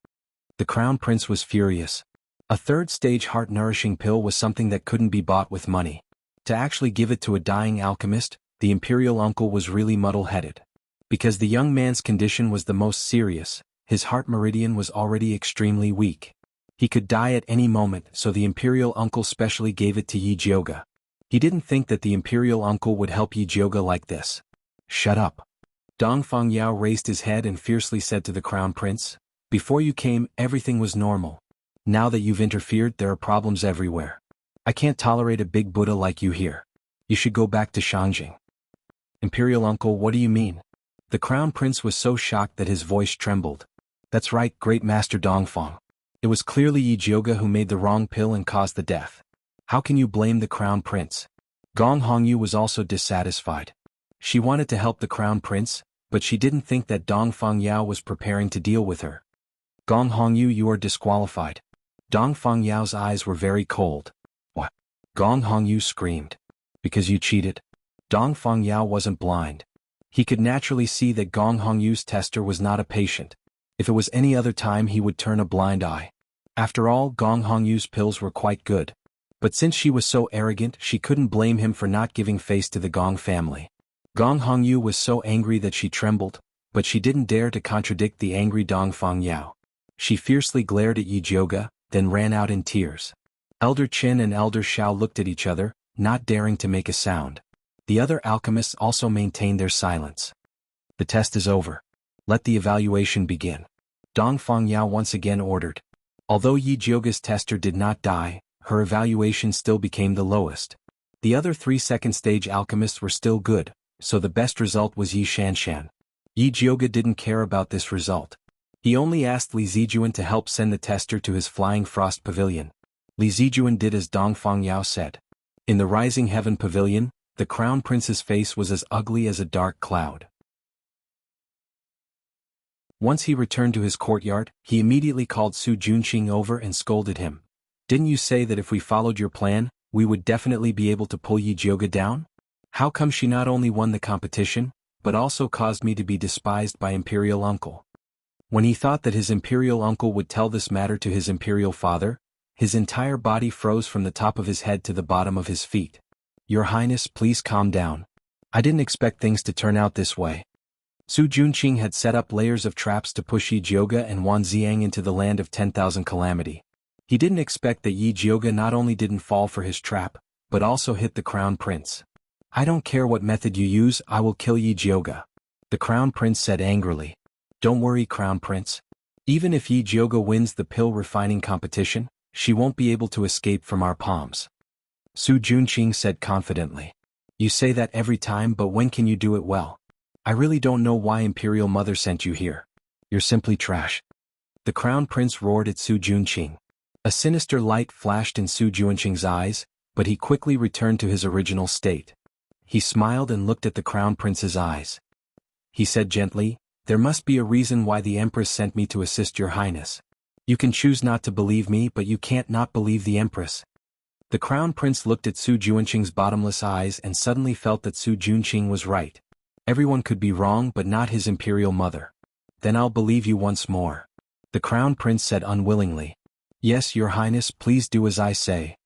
[SPEAKER 1] The crown prince was furious. A third-stage heart-nourishing pill was something that couldn't be bought with money. To actually give it to a dying alchemist, the imperial uncle was really muddle-headed. Because the young man's condition was the most serious, his heart meridian was already extremely weak. He could die at any moment, so the imperial uncle specially gave it to Yi Jioga. He didn't think that the imperial uncle would help Yi Jioga like this. "Shut up." Dongfang Yao raised his head and fiercely said to the crown prince, "Before you came, everything was normal. Now that you've interfered, there are problems everywhere. I can't tolerate a big Buddha like you here. You should go back to Shangjing." "Imperial uncle, what do you mean?" The crown prince was so shocked that his voice trembled. "That's right, great master Dongfang. It was clearly Yi Jioga who made the wrong pill and caused the death. How can you blame the crown prince?" Gong Hongyu was also dissatisfied. She wanted to help the crown prince, but she didn't think that Dongfang Yao was preparing to deal with her. "Gong Hongyu, you are disqualified." Dongfang Yao's eyes were very cold. "What?" Gong Hongyu screamed. "Because you cheated." Dongfang Yao wasn't blind. He could naturally see that Gong Hongyu's tester was not a patient. If it was any other time, he would turn a blind eye. After all, Gong Hongyu's pills were quite good. But since she was so arrogant, she couldn't blame him for not giving face to the Gong family. Gong Hongyu was so angry that she trembled, but she didn't dare to contradict the angry Dongfang Yao. She fiercely glared at Yi Jioga, then ran out in tears. Elder Qin and Elder Shao looked at each other, not daring to make a sound. The other alchemists also maintained their silence. "The test is over. Let the evaluation begin," Dongfang Yao once again ordered. Although Yi Jioga's tester did not die, her evaluation still became the lowest. The other 3 second-stage alchemists were still good, so the best result was Yi Shanshan. Yi Jioga didn't care about this result. He only asked Li Zijuan to help send the tester to his Flying Frost Pavilion. Li Zijuan did as Dongfang Yao said. In the Rising Heaven Pavilion, the crown prince's face was as ugly as a dark cloud. Once he returned to his courtyard, he immediately called Su Junqing over and scolded him. "Didn't you say that if we followed your plan, we would definitely be able to pull Yi Jioga down? How come she not only won the competition, but also caused me to be despised by imperial uncle?" When he thought that his imperial uncle would tell this matter to his imperial father, his entire body froze from the top of his head to the bottom of his feet. "Your Highness, please calm down. I didn't expect things to turn out this way." Su Junqing had set up layers of traps to push Yi Jioga and Wan Xiang into the land of 10,000 calamity. He didn't expect that Yi Jioga not only didn't fall for his trap, but also hit the crown prince. "I don't care what method you use, I will kill Yi Jioga," the crown prince said angrily. "Don't worry, crown prince. Even if Yi Jioga wins the pill refining competition, she won't be able to escape from our palms," Su Junqing said confidently. "You say that every time, but when can you do it well? I really don't know why Imperial Mother sent you here. You're simply trash." The crown prince roared at Su Junqing. A sinister light flashed in Su Junqing's eyes, but he quickly returned to his original state. He smiled and looked at the crown prince's eyes. He said gently, "There must be a reason why the Empress sent me to assist your Highness. You can choose not to believe me, but you can't not believe the Empress." The crown prince looked at Su Junqing's bottomless eyes and suddenly felt that Su Junqing was right. Everyone could be wrong, but not his imperial mother. "Then I'll believe you once more," the crown prince said unwillingly. "Yes, your Highness, please do as I say."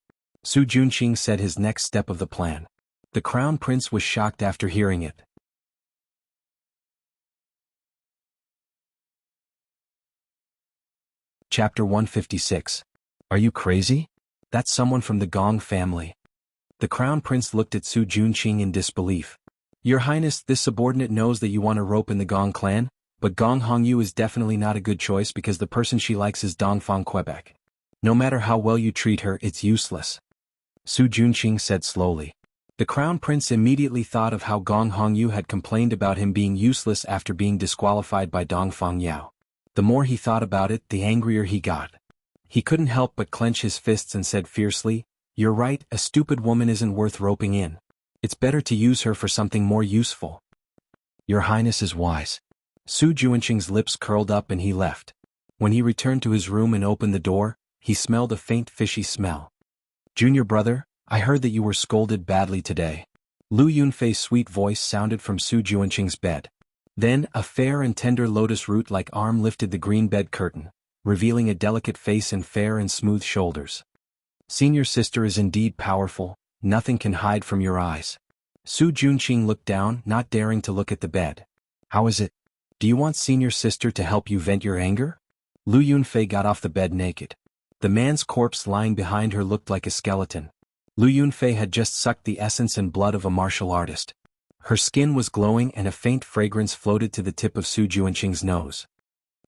[SPEAKER 1] Su Junqing said his next step of the plan. The crown prince was shocked after hearing it. Chapter 156. Are you crazy? That's someone from the Gong family. The crown prince looked at Su Junqing in disbelief. "Your Highness, this subordinate knows that you want a rope in the Gong clan, but Gong Hongyu is definitely not a good choice because the person she likes is Dongfang Quebec. No matter how well you treat her, it's useless. Su Junqing said slowly. The Crown Prince immediately thought of how Gong Hongyu had complained about him being useless after being disqualified by Dongfang Yao. The more he thought about it, the angrier he got. He couldn't help but clench his fists and said fiercely, "You're right, a stupid woman isn't worth roping in. It's better to use her for something more useful." "Your Highness is wise." Su Junqing's lips curled up and he left. When he returned to his room and opened the door, he smelled a faint fishy smell. "Junior brother, I heard that you were scolded badly today." Lu Yunfei's sweet voice sounded from Su Junqing's bed. Then, a fair and tender lotus root-like arm lifted the green bed curtain, revealing a delicate face and fair and smooth shoulders. "Senior sister is indeed powerful, nothing can hide from your eyes." Su Junqing looked down, not daring to look at the bed. "How is it? Do you want senior sister to help you vent your anger?" Lu Yunfei got off the bed naked. The man's corpse lying behind her looked like a skeleton. Lu Yunfei had just sucked the essence and blood of a martial artist. Her skin was glowing and a faint fragrance floated to the tip of Su Junqing's nose.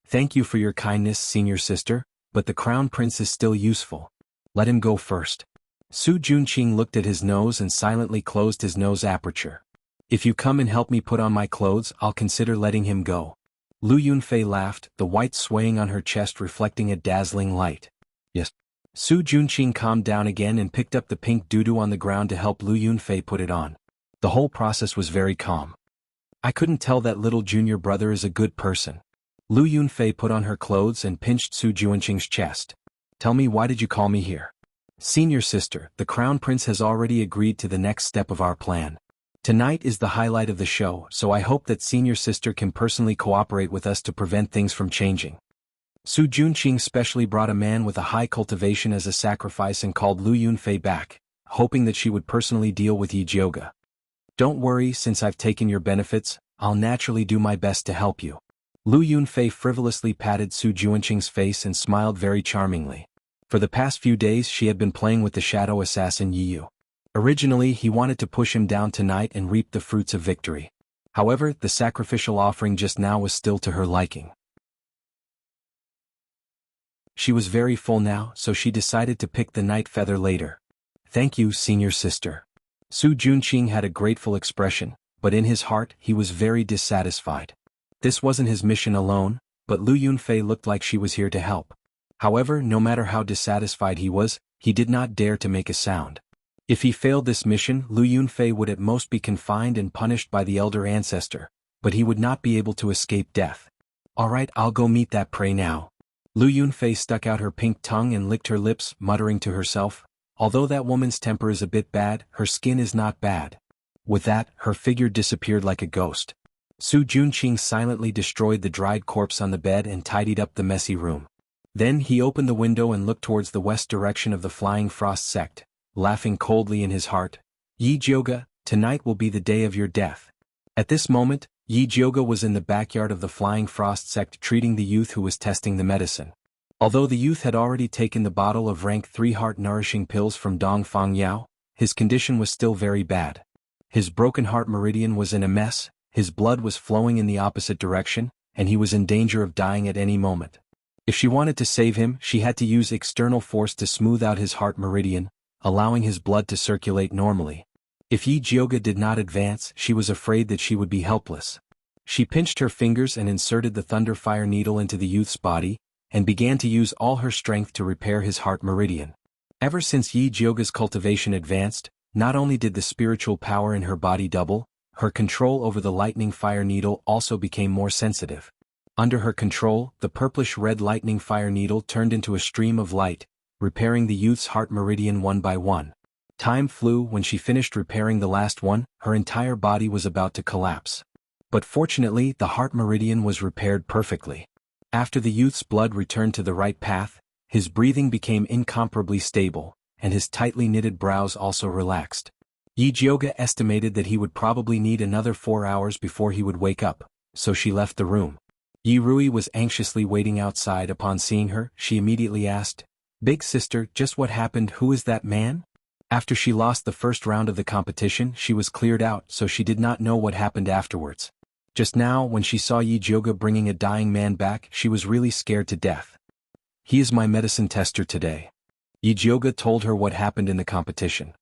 [SPEAKER 1] "Thank you for your kindness, senior sister, but the Crown Prince is still useful. Let him go first." Su Junqing looked at his nose and silently closed his nose aperture. "If you come and help me put on my clothes, I'll consider letting him go." Lu Yunfei laughed, the white swaying on her chest reflecting a dazzling light. "Yes." Su Junqing calmed down again and picked up the pink doo-doo on the ground to help Lu Yunfei put it on. The whole process was very calm. "I couldn't tell that little junior brother is a good person." Lu Yunfei put on her clothes and pinched Su Junqing's chest. "Tell me, why did you call me here?" "Senior sister, the Crown Prince has already agreed to the next step of our plan. Tonight is the highlight of the show, so I hope that senior sister can personally cooperate with us to prevent things from changing." Su Junqing specially brought a man with a high cultivation as a sacrifice and called Lu Yunfei back, hoping that she would personally deal with Yi Jioga. "Don't worry, since I've taken your benefits, I'll naturally do my best to help you." Lu Yunfei frivolously patted Su Junqing's face and smiled very charmingly. For the past few days she had been playing with the shadow assassin Yi Yu. Originally he wanted to push him down tonight and reap the fruits of victory. However, the sacrificial offering just now was still to her liking. She was very full now, so she decided to pick the night feather later. "Thank you, senior sister." Su Junqing had a grateful expression, but in his heart he was very dissatisfied. This wasn't his mission alone, but Lu Yunfei looked like she was here to help. However, no matter how dissatisfied he was, he did not dare to make a sound. If he failed this mission, Lu Yunfei would at most be confined and punished by the elder ancestor, but he would not be able to escape death. "All right, I'll go meet that prey now." Lu Yunfei stuck out her pink tongue and licked her lips, muttering to herself, "Although that woman's temper is a bit bad, her skin is not bad." With that, her figure disappeared like a ghost. Su Junqing silently destroyed the dried corpse on the bed and tidied up the messy room. Then he opened the window and looked towards the west direction of the Flying Frost sect, laughing coldly in his heart. "Yi Jioga, tonight will be the day of your death." At this moment, Yi Jioga was in the backyard of the Flying Frost sect treating the youth who was testing the medicine. Although the youth had already taken the bottle of rank 3 heart-nourishing pills from Dongfang Yao, his condition was still very bad. His broken heart meridian was in a mess, his blood was flowing in the opposite direction, and he was in danger of dying at any moment. If she wanted to save him, she had to use external force to smooth out his heart meridian, allowing his blood to circulate normally. If Yi Jioga did not advance, she was afraid that she would be helpless. She pinched her fingers and inserted the thunderfire needle into the youth's body, and began to use all her strength to repair his heart meridian. Ever since Yi Jioga's cultivation advanced, not only did the spiritual power in her body double, her control over the lightning fire needle also became more sensitive. Under her control, the purplish-red lightning fire needle turned into a stream of light, repairing the youth's heart meridian one by one. Time flew. When she finished repairing the last one, her entire body was about to collapse. But fortunately, the heart meridian was repaired perfectly. After the youth's blood returned to the right path, his breathing became incomparably stable, and his tightly knitted brows also relaxed. Yi Jioga estimated that he would probably need another 4 hours before he would wake up, so she left the room. Yi Rui was anxiously waiting outside. Upon seeing her, she immediately asked, "Big sister, just what happened? Who is that man?" After she lost the first round of the competition, she was cleared out, so she did not know what happened afterwards. Just now, when she saw Yijioga bringing a dying man back, she was really scared to death. He is my medicine tester today. Yijioga told her what happened in the competition.